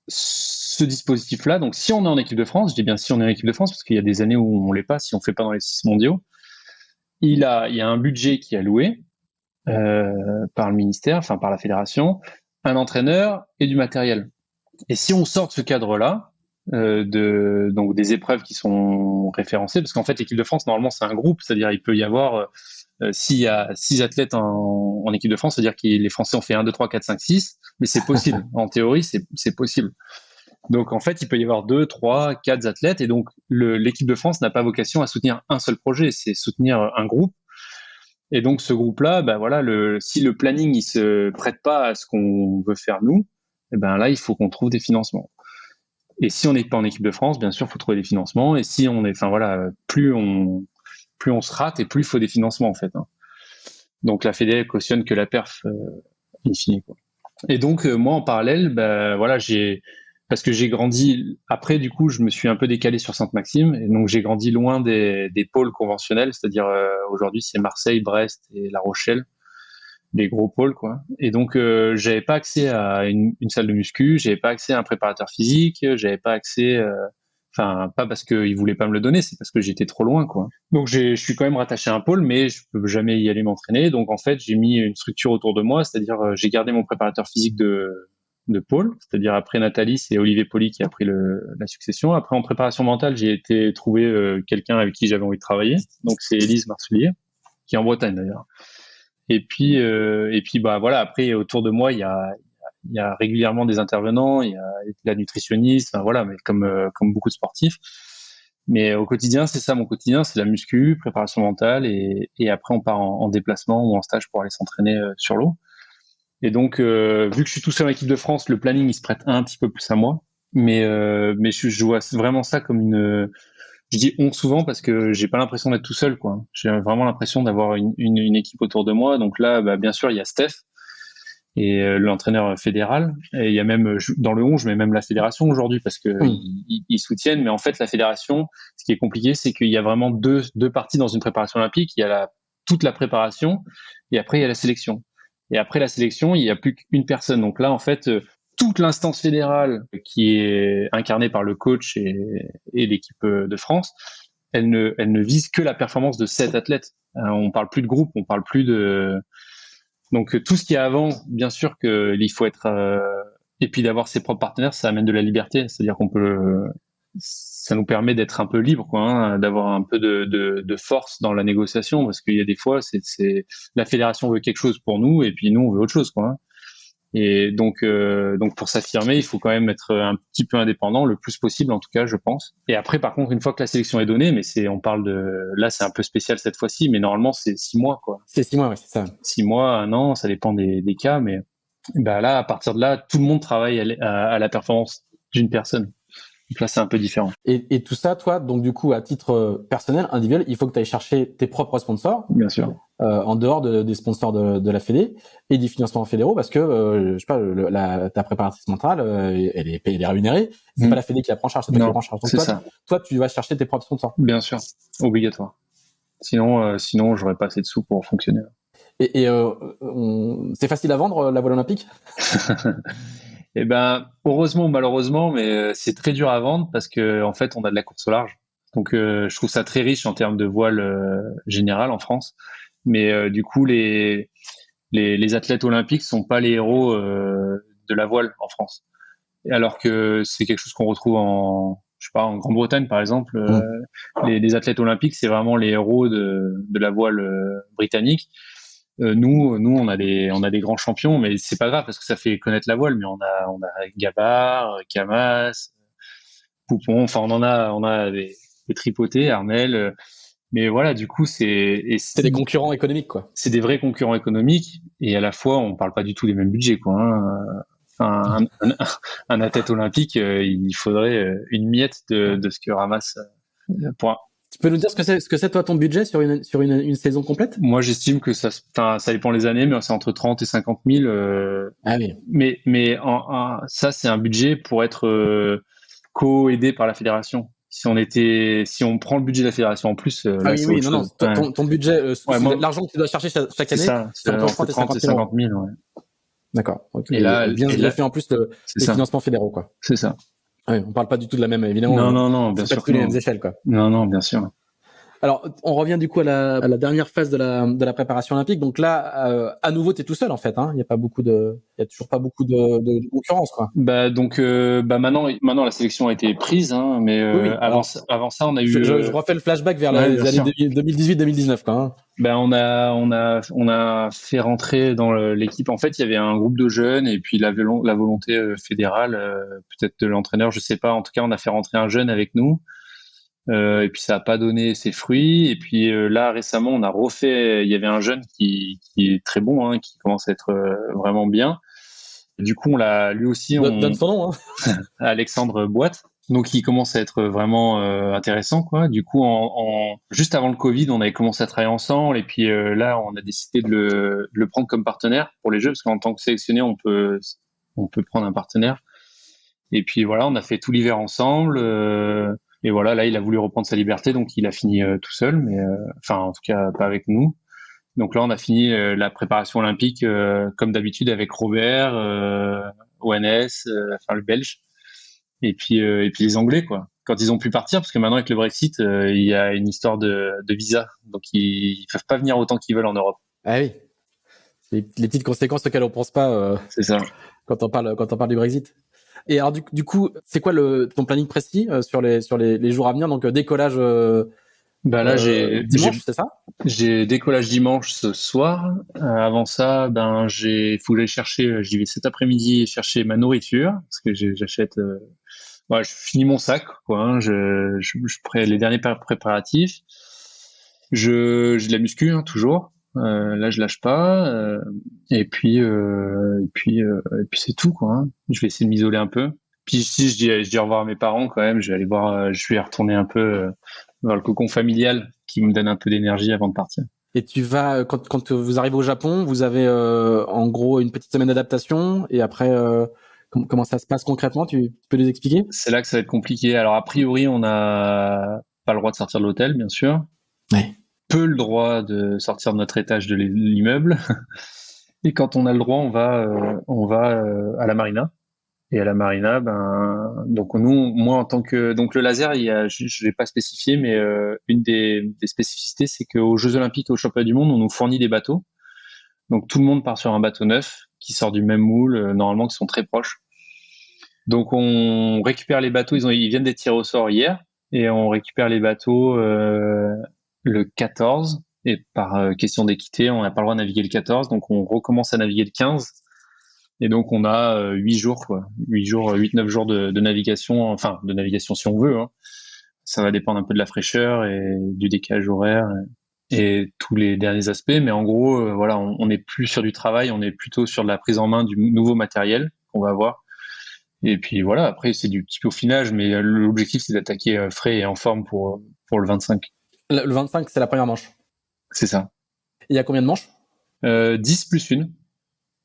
ce dispositif-là, donc si on est en équipe de France, je dis bien si on est en équipe de France, parce qu'il y a des années où on l'est pas, si on fait pas dans les 6 mondiaux, il y a un budget qui est alloué par le ministère, enfin par la fédération, un entraîneur et du matériel. Et si on sort de ce cadre-là, donc des épreuves qui sont référencées, parce qu'en fait l'équipe de France normalement c'est un groupe, c'est-à-dire il peut y avoir s'il y a 6 athlètes en équipe de France, c'est-à-dire que les Français ont fait 1, 2, 3, 4, 5, 6, mais c'est possible. En théorie, c'est possible. Donc, en fait, il peut y avoir 2, 3, 4 athlètes, et donc l'équipe de France n'a pas vocation à soutenir un seul projet, c'est soutenir un groupe. Et donc, ce groupe-là, voilà, si le planning il se prête pas à ce qu'on veut faire nous, là, il faut qu'on trouve des financements. Et si on n'est pas en équipe de France, bien sûr, il faut trouver des financements. Et si on est, plus on se rate et plus il faut des financements, en fait, hein. Donc la Fédé cautionne que la perf in fine, quoi. Et donc moi en parallèle, j'ai parce que j'ai grandi après, du coup, je me suis un peu décalé sur Sainte-Maxime, et donc j'ai grandi loin des pôles conventionnels, c'est-à-dire aujourd'hui c'est Marseille, Brest et La Rochelle, les gros pôles, quoi. Et donc j'avais pas accès à une salle de muscu, j'avais pas accès à un préparateur physique, j'avais pas accès, enfin pas parce qu'ils voulaient pas me le donner, c'est parce que j'étais trop loin, quoi. Donc je suis quand même rattaché à un pôle, mais je peux jamais y aller m'entraîner. Donc en fait j'ai mis une structure autour de moi, c'est-à-dire j'ai gardé mon préparateur physique de pôle, c'est-à-dire après Nathalie, c'est Olivier Poli qui a pris la succession. Après, en préparation mentale, j'ai été trouver quelqu'un avec qui j'avais envie de travailler. Donc, c'est Élise Marsoulier, qui est en Bretagne d'ailleurs. Et puis bah voilà. Après, autour de moi, il y a régulièrement des intervenants, il y a la nutritionniste, enfin, voilà, mais comme beaucoup de sportifs. Mais au quotidien, c'est ça mon quotidien, c'est la muscu, préparation mentale, et après on part en déplacement ou en stage pour aller s'entraîner sur l'eau. Et donc, vu que je suis tout seul en équipe de France, le planning il se prête un petit peu plus à moi. Mais je vois vraiment ça comme je dis on souvent parce que j'ai pas l'impression d'être tout seul, quoi. J'ai vraiment l'impression d'avoir une équipe autour de moi. Donc là, bah, bien sûr, il y a Steph et l'entraîneur fédéral. Et il y a même dans le 11, je mets même la fédération aujourd'hui parce que ils soutiennent. Mais en fait, la fédération, ce qui est compliqué, c'est qu'il y a vraiment deux parties dans une préparation olympique. Il y a toute la préparation et après il y a la sélection. Et après la sélection, il n'y a plus qu'une personne. Donc là, en fait, toute l'instance fédérale qui est incarnée par le coach et l'équipe de France, elle ne vise que la performance de cet athlète. On parle plus de groupe, on parle plus de... Donc tout ce qui est avant, bien sûr qu'il faut être... Et puis d'avoir ses propres partenaires, ça amène de la liberté. C'est-à-dire qu'on peut... Ça nous permet d'être un peu libre, quoi, hein, d'avoir un peu de force dans la négociation, parce qu'il y a des fois, c'est la fédération veut quelque chose pour nous, et puis nous on veut autre chose, quoi. Hein. Et donc pour s'affirmer, il faut quand même être un petit peu indépendant, le plus possible en tout cas, je pense. Et après, par contre, une fois que la sélection est donnée, mais on parle là, c'est un peu spécial cette fois-ci, mais normalement c'est 6 mois, quoi. C'est 6 mois, ouais, c'est ça. 6 mois, 1 an, ça dépend des cas, mais bah là, à partir de là, tout le monde travaille à la performance d'une personne. Donc là, c'est un peu différent. Et tout ça, toi, donc du coup, à titre personnel, individuel, il faut que tu ailles chercher tes propres sponsors. Bien sûr. En dehors des sponsors de la Fédé et des financements fédéraux, parce que je sais pas, ta préparatrice mentale, elle est payée, elle est rémunérée. C'est pas la Fédé qui la prend en charge, c'est toi qui la prend en charge. Donc toi, tu vas chercher tes propres sponsors. Bien sûr, obligatoire. Sinon, j'aurais pas assez de sous pour fonctionner. Et c'est facile à vendre la voile olympique? Eh ben, heureusement ou malheureusement, mais c'est très dur à vendre parce que en fait, on a de la course au large. Donc, je trouve ça très riche en termes de voile générale en France. Mais du coup, les athlètes olympiques sont pas les héros de la voile en France. Alors que c'est quelque chose qu'on retrouve en Grande-Bretagne, par exemple. Les athlètes olympiques, c'est vraiment les héros de la voile britannique. Nous, on a des grands champions, mais c'est pas grave parce que ça fait connaître la voile. Mais on a Gabard, Camas, Poupon. Enfin, on a des tripotés, Armel. Mais voilà, du coup, c'est des concurrents économiques, quoi. C'est des vrais concurrents économiques, et à la fois, on parle pas du tout des mêmes budgets, quoi. Hein. Enfin, un athlète olympique, il faudrait une miette de ce que ramasse pour un... Tu peux nous dire ce que c'est toi ton budget sur une saison complète? Moi, j'estime que ça dépend les années, mais c'est entre 30 et 50 000. Ah oui. Mais ça, c'est un budget pour être co-aidé par la fédération. Si on prend le budget de la fédération en plus, là, oui, non, ton budget, l'argent que tu dois chercher chaque année, c'est entre 30 et 50 000, ouais. D'accord. Okay. Et là, fait en plus les financements fédéraux, quoi. C'est ça. Ouais, on parle pas du tout de la même, évidemment. Non, bien sûr. C'est pas les mêmes échelles, quoi. Non, bien sûr. Alors, on revient du coup à la dernière phase de la préparation olympique. Donc là, à nouveau, t'es tout seul en fait. Hein. Il y a toujours pas beaucoup de concurrence, quoi. Maintenant, la sélection a été prise, hein, mais oui. avant ça, on a eu. Je refais le flashback vers les années 2018-2019, quoi. Hein. On a fait rentrer dans l'équipe. En fait, il y avait un groupe de jeunes et puis la volonté fédérale, peut-être de l'entraîneur, je sais pas. En tout cas, on a fait rentrer un jeune avec nous. Et puis ça a pas donné ses fruits. Et puis là récemment, on a refait. Il y avait un jeune qui est très bon, hein, qui commence à être vraiment bien. Du coup, on l'a lui aussi. Donne son nom, hein. Alexandre Boite. Donc il commence à être vraiment intéressant, quoi. Du coup, juste avant le Covid, on avait commencé à travailler ensemble. Et puis là, on a décidé de le prendre comme partenaire pour les Jeux, parce qu'en tant que sélectionné, on peut prendre un partenaire. Et puis voilà, on a fait tout l'hiver ensemble. Et voilà, là, il a voulu reprendre sa liberté, donc il a fini tout seul, mais enfin, en tout cas, pas avec nous. Donc là, on a fini la préparation olympique comme d'habitude avec Robert, ONS, enfin le Belge, et puis les Anglais, quoi. Quand ils ont pu partir, parce que maintenant avec le Brexit, il y a une histoire de visa, donc ils peuvent pas venir autant qu'ils veulent en Europe. Ah oui, c'est les petites conséquences auxquelles on pense pas C'est ça. quand on parle du Brexit. Et alors du coup, c'est quoi ton planning précis sur les jours à venir? Donc décollage Ben là, dimanche, c'est ça? J'ai décollage dimanche ce soir. Avant ça, faut que j'aille chercher. J'y vais cet après-midi chercher ma nourriture parce que j'achète. Je finis mon sac, quoi. Hein, je prends les derniers préparatifs. J'ai de la muscu, hein, toujours. Là, je lâche pas. Et puis c'est tout, quoi. Hein. Je vais essayer de m'isoler un peu. Puis si je dis au revoir à mes parents quand même, je vais aller voir. Je vais retourner un peu dans le cocon familial qui me donne un peu d'énergie avant de partir. Et tu vas quand vous arrivez au Japon, vous avez en gros une petite semaine d'adaptation et après comment ça se passe concrètement? Tu peux nous expliquer? C'est là que ça va être compliqué. Alors a priori, on n'a pas le droit de sortir de l'hôtel, bien sûr. Ouais. Peu le droit de sortir de notre étage de l'immeuble. Et quand on a le droit, on va à la marina. Et à la marina, donc moi en tant que donc le laser, je l'ai pas spécifié, mais une des spécificités, c'est qu'aux Jeux Olympiques et aux Championnats du Monde, on nous fournit des bateaux. Donc tout le monde part sur un bateau neuf qui sort du même moule, normalement qui sont très proches. Donc on récupère les bateaux, ils viennent d'être tirés au sort hier, et on récupère les bateaux le 14. Et par question d'équité, on n'a pas le droit de naviguer le 14, donc on recommence à naviguer le 15. Et donc, on a 8 jours, quoi. 8-9 jours de navigation, enfin, de navigation si on veut, hein. Ça va dépendre un peu de la fraîcheur et du décalage horaire et tous les derniers aspects. Mais en gros, voilà, on n'est plus sur du travail, on est plutôt sur de la prise en main du nouveau matériel qu'on va avoir. Et puis voilà, après, c'est du petit peaufinage, mais l'objectif, c'est d'attaquer frais et en forme pour le 25. Le 25, c'est la première manche. C'est ça. Il y a combien de manches? 10 plus 1.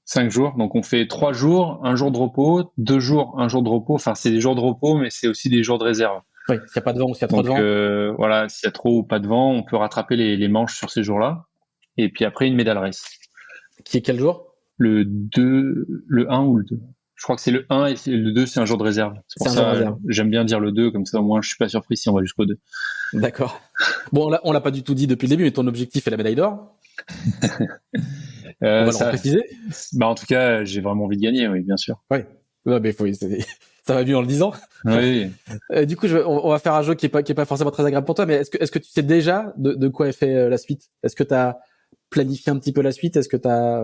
5 jours. Donc, on fait 3 jours, 1 jour de repos, 2 jours, 1 jour de repos. Enfin, c'est des jours de repos, mais c'est aussi des jours de réserve. Oui, s'il n'y a pas de vent ou s'il y a trop de vent. Voilà, s'il y a trop ou pas de vent, on peut rattraper les manches sur ces jours-là. Et puis après, une medal race. Qui est quel jour? Le 1 ou le 2. Je crois que c'est le 1 et le 2, c'est un jour de réserve. C'est pour ça, j'aime bien dire le 2, comme ça, au moins, je suis pas surpris si on va jusqu'au 2. D'accord. Bon, on l'a pas du tout dit depuis le début, mais ton objectif est la médaille d'or. On va le préciser. En tout cas, j'ai vraiment envie de gagner, oui, bien sûr. Oui. Non, mais ça va mieux en le disant. Oui. Du coup, on va faire un jeu qui est pas forcément très agréable pour toi, mais est-ce que tu sais déjà de quoi est fait la suite? Est-ce que tu as planifié un petit peu la suite? Est-ce que tu as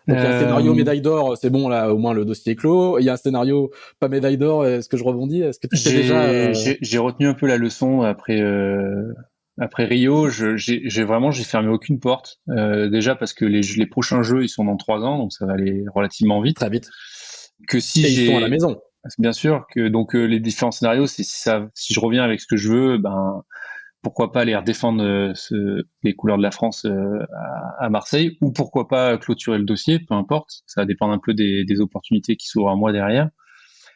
donc il y a un scénario médaille d'or, c'est bon là, au moins le dossier est clos. Il y a un scénario pas médaille d'or, est-ce que je rebondis? Est-ce que tu sais déjà J'ai retenu un peu la leçon après Rio. J'ai fermé aucune porte. Déjà parce que les prochains jeux ils sont dans 3 ans, donc ça va aller relativement vite. Très vite. Que si ils sont à la maison. Bien sûr que donc les différents scénarios, c'est si je reviens avec ce que je veux, pourquoi pas aller redéfendre les couleurs de la France à Marseille, ou pourquoi pas clôturer le dossier, peu importe. Ça va dépendre un peu des opportunités qui s'ouvrent à moi derrière,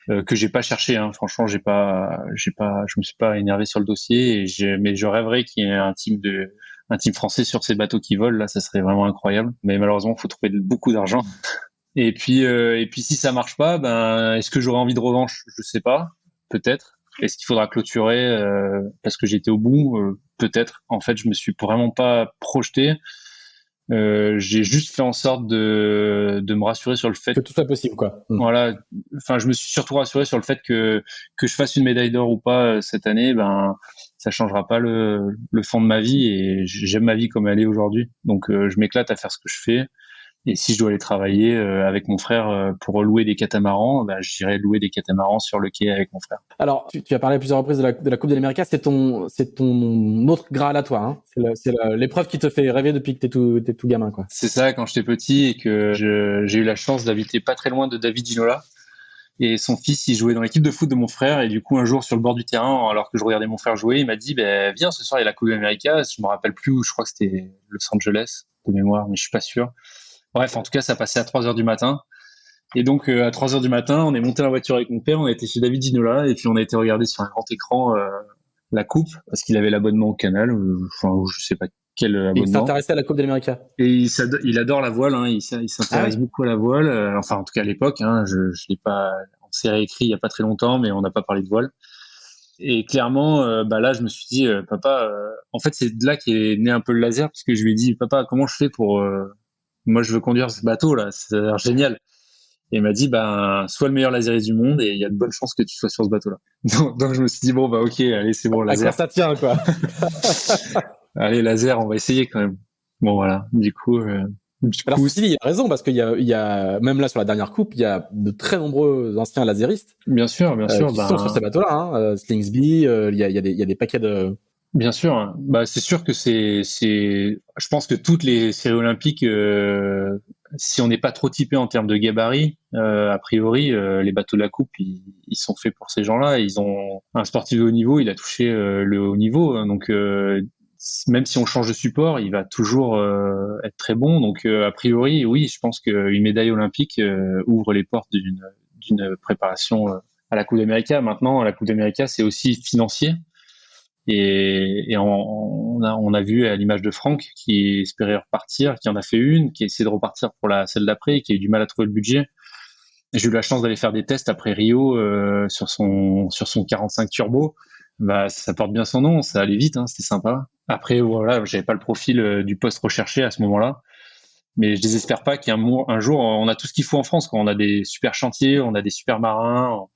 que j'ai pas cherché. Hein. Franchement, je me suis pas énervé sur le dossier, mais je rêverais qu'il y ait un team français sur ces bateaux qui volent. Là, ça serait vraiment incroyable. Mais malheureusement, il faut trouver beaucoup d'argent. Et puis si ça marche pas, est-ce que j'aurais envie de revanche? Je sais pas, peut-être. Est-ce qu'il faudra clôturer parce que j'étais au bout? Peut-être. En fait, je me suis vraiment pas projeté. J'ai juste fait en sorte de me rassurer sur le fait que tout soit possible, quoi. Voilà. Enfin, je me suis surtout rassuré sur le fait que je fasse une médaille d'or ou pas cette année, ça changera pas le fond de ma vie, et j'aime ma vie comme elle est aujourd'hui. Donc, je m'éclate à faire ce que je fais. Et si je dois aller travailler avec mon frère pour louer des catamarans, j'irai louer des catamarans sur le quai avec mon frère. Alors, tu as parlé à plusieurs reprises de la Coupe de l'América. C'est ton autre Graal à toi. Hein. C'est l'épreuve qui te fait rêver depuis que t'es tout gamin, quoi. C'est ça, quand j'étais petit et que j'ai eu la chance d'habiter pas très loin de David Ginola. Et son fils, il jouait dans l'équipe de foot de mon frère. Et du coup, un jour, sur le bord du terrain, alors que je regardais mon frère jouer, il m'a dit, viens, ce soir, il y a la Coupe de l'América. Je me rappelle plus où, je crois que c'était Los Angeles, de mémoire, mais je suis pas sûr. Bref, en tout cas, ça passait à 3h du matin. Et donc, à 3h du matin, on est monté dans la voiture avec mon père, on a été chez David Ginola, et puis on a été regarder sur un grand écran la coupe, parce qu'il avait l'abonnement au canal, ou je sais pas quel abonnement. Et il s'intéressait à la Coupe de l'Amérique. Et il adore la voile, hein, il s'intéresse beaucoup à la voile, enfin en tout cas à l'époque, hein, je l'ai pas, on s'est réécrit il y a pas très longtemps, mais on n'a pas parlé de voile. Et clairement, là, je me suis dit, papa, en fait, c'est de là qu'est né un peu le laser, parce que je lui ai dit, papa, comment je fais pour, moi, je veux conduire ce bateau là, ça a l'air génial. Et il m'a dit, sois le meilleur laseriste du monde, et il y a de bonnes chances que tu sois sur ce bateau-là. Donc je me suis dit, bon, ok, allez, c'est bon, laser. À quoi ça tient, quoi. Allez, laser, on va essayer quand même. Bon, voilà. Du coup, alors, ceci dit, il a raison, parce qu'il y a, même là, sur la dernière coupe, il y a de très nombreux anciens laseristes. Bien sûr. Qui sont sur ces bateaux-là, hein. Slingsby, il y a des paquets de... Bien sûr. C'est sûr que je pense que toutes les séries olympiques, si on n'est pas trop typé en termes de gabarit, a priori, les bateaux de la coupe, ils sont faits pour ces gens-là. Ils ont un sportif de haut niveau, il a touché le haut niveau, donc même si on change de support, il va toujours être très bon. Donc a priori, oui, je pense qu'une médaille olympique ouvre les portes d'une préparation à la Coupe d'Amérique. Maintenant, la Coupe d'Amérique, c'est aussi financier. Et on a vu à l'image de Franck qui espérait repartir, qui en a fait une, qui a essayé de repartir pour celle d'après, qui a eu du mal à trouver le budget. J'ai eu la chance d'aller faire des tests après Rio sur son 45 turbo. Ça porte bien son nom, ça allait vite, hein, c'était sympa. Après, voilà, j'avais pas le profil du poste recherché à ce moment-là. Mais je désespère pas qu'un jour, on a tout ce qu'il faut en France, quand on a des super chantiers, on a des super marins,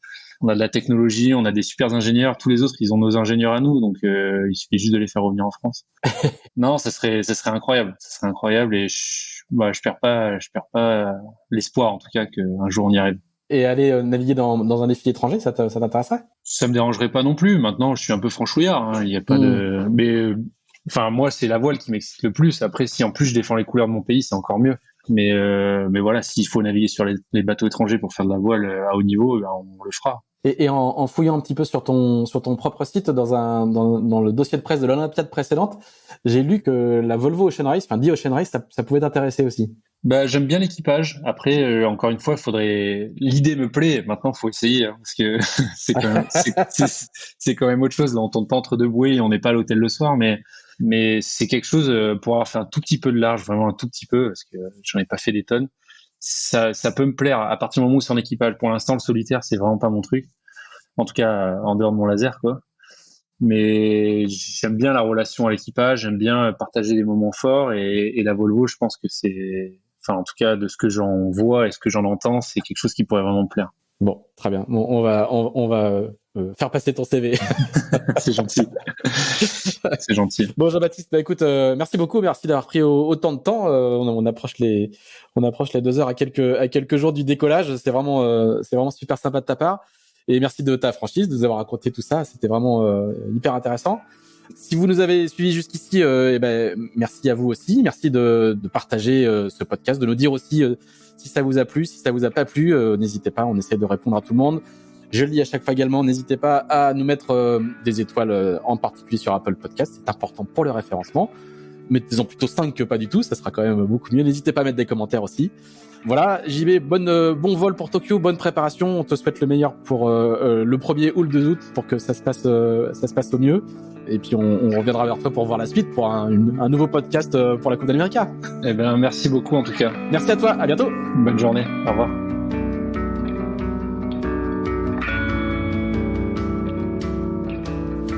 on a de la technologie, on a des super ingénieurs. Tous les autres, ils ont nos ingénieurs à nous, donc il suffit juste de les faire revenir en France. Non, ça serait incroyable. Ça serait incroyable, et je perds pas l'espoir, en tout cas, qu'un jour on y arrive. Et aller naviguer dans un défi étranger, ça t'intéresserait ? Ça me dérangerait pas non plus. Maintenant, je suis un peu franchouillard. Hein. Il y a pas de. Mais enfin, moi, c'est la voile qui m'excite le plus. Après, si en plus je défends les couleurs de mon pays, c'est encore mieux. Mais voilà, s'il faut naviguer sur les bateaux étrangers pour faire de la voile à haut niveau, on le fera. Et en fouillant un petit peu sur ton propre site, dans le dossier de presse de l'Olympiade précédente, j'ai lu que la Volvo Ocean Race, The Ocean Race, ça pouvait t'intéresser aussi. J'aime bien l'équipage. Après, encore une fois, l'idée me plaît. Maintenant, faut essayer, hein, parce que c'est quand même autre chose. Là, on tourne pas entre deux bouées, on n'est pas à l'hôtel le soir, mais c'est quelque chose pour avoir fait un tout petit peu de large, vraiment un tout petit peu, parce que j'en ai pas fait des tonnes. Ça peut me plaire à partir du moment où c'est en équipage. Pour l'instant, le solitaire, c'est vraiment pas mon truc. En tout cas, en dehors de mon laser, quoi. Mais j'aime bien la relation à l'équipage, j'aime bien partager des moments forts, et la Volvo, je pense que en tout cas, de ce que j'en vois et ce que j'en entends, c'est quelque chose qui pourrait vraiment me plaire. Bon, très bien. Bon, on va faire passer ton CV. C'est gentil. C'est gentil. Bon, Jean-Baptiste, écoute, merci beaucoup, merci d'avoir pris autant de temps. On approche les 2 heures à quelques jours du décollage. C'est vraiment super sympa de ta part. Et merci de ta franchise, de nous avoir raconté tout ça. C'était vraiment hyper intéressant. Si vous nous avez suivis jusqu'ici, merci à vous aussi. Merci de partager ce podcast, de nous dire aussi si ça vous a plu, si ça vous a pas plu. N'hésitez pas, on essaie de répondre à tout le monde. Je le dis à chaque fois également, n'hésitez pas à nous mettre des étoiles, en particulier sur Apple Podcast. C'est important pour le référencement. Mettez-en plutôt 5 que pas du tout, ça sera quand même beaucoup mieux. N'hésitez pas à mettre des commentaires aussi. Voilà, JB, bon vol pour Tokyo, bonne préparation. On te souhaite le meilleur pour le 1er ou le 2 août pour que ça se passe au mieux. Et puis on reviendra vers toi pour voir la suite, pour un nouveau podcast pour la Coupe d'Amérique. Merci beaucoup en tout cas. Merci à toi, à bientôt. Bonne journée, au revoir.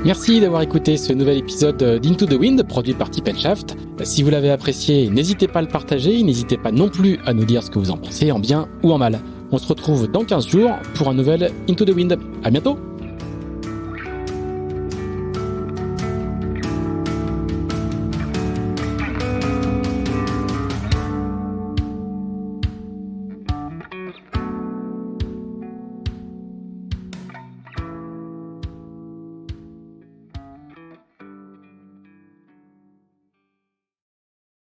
Merci d'avoir écouté ce nouvel épisode d'Into the Wind, produit par Tip & Shaft. Si vous l'avez apprécié, n'hésitez pas à le partager, n'hésitez pas non plus à nous dire ce que vous en pensez, en bien ou en mal. On se retrouve dans 15 jours pour un nouvel Into the Wind. À bientôt!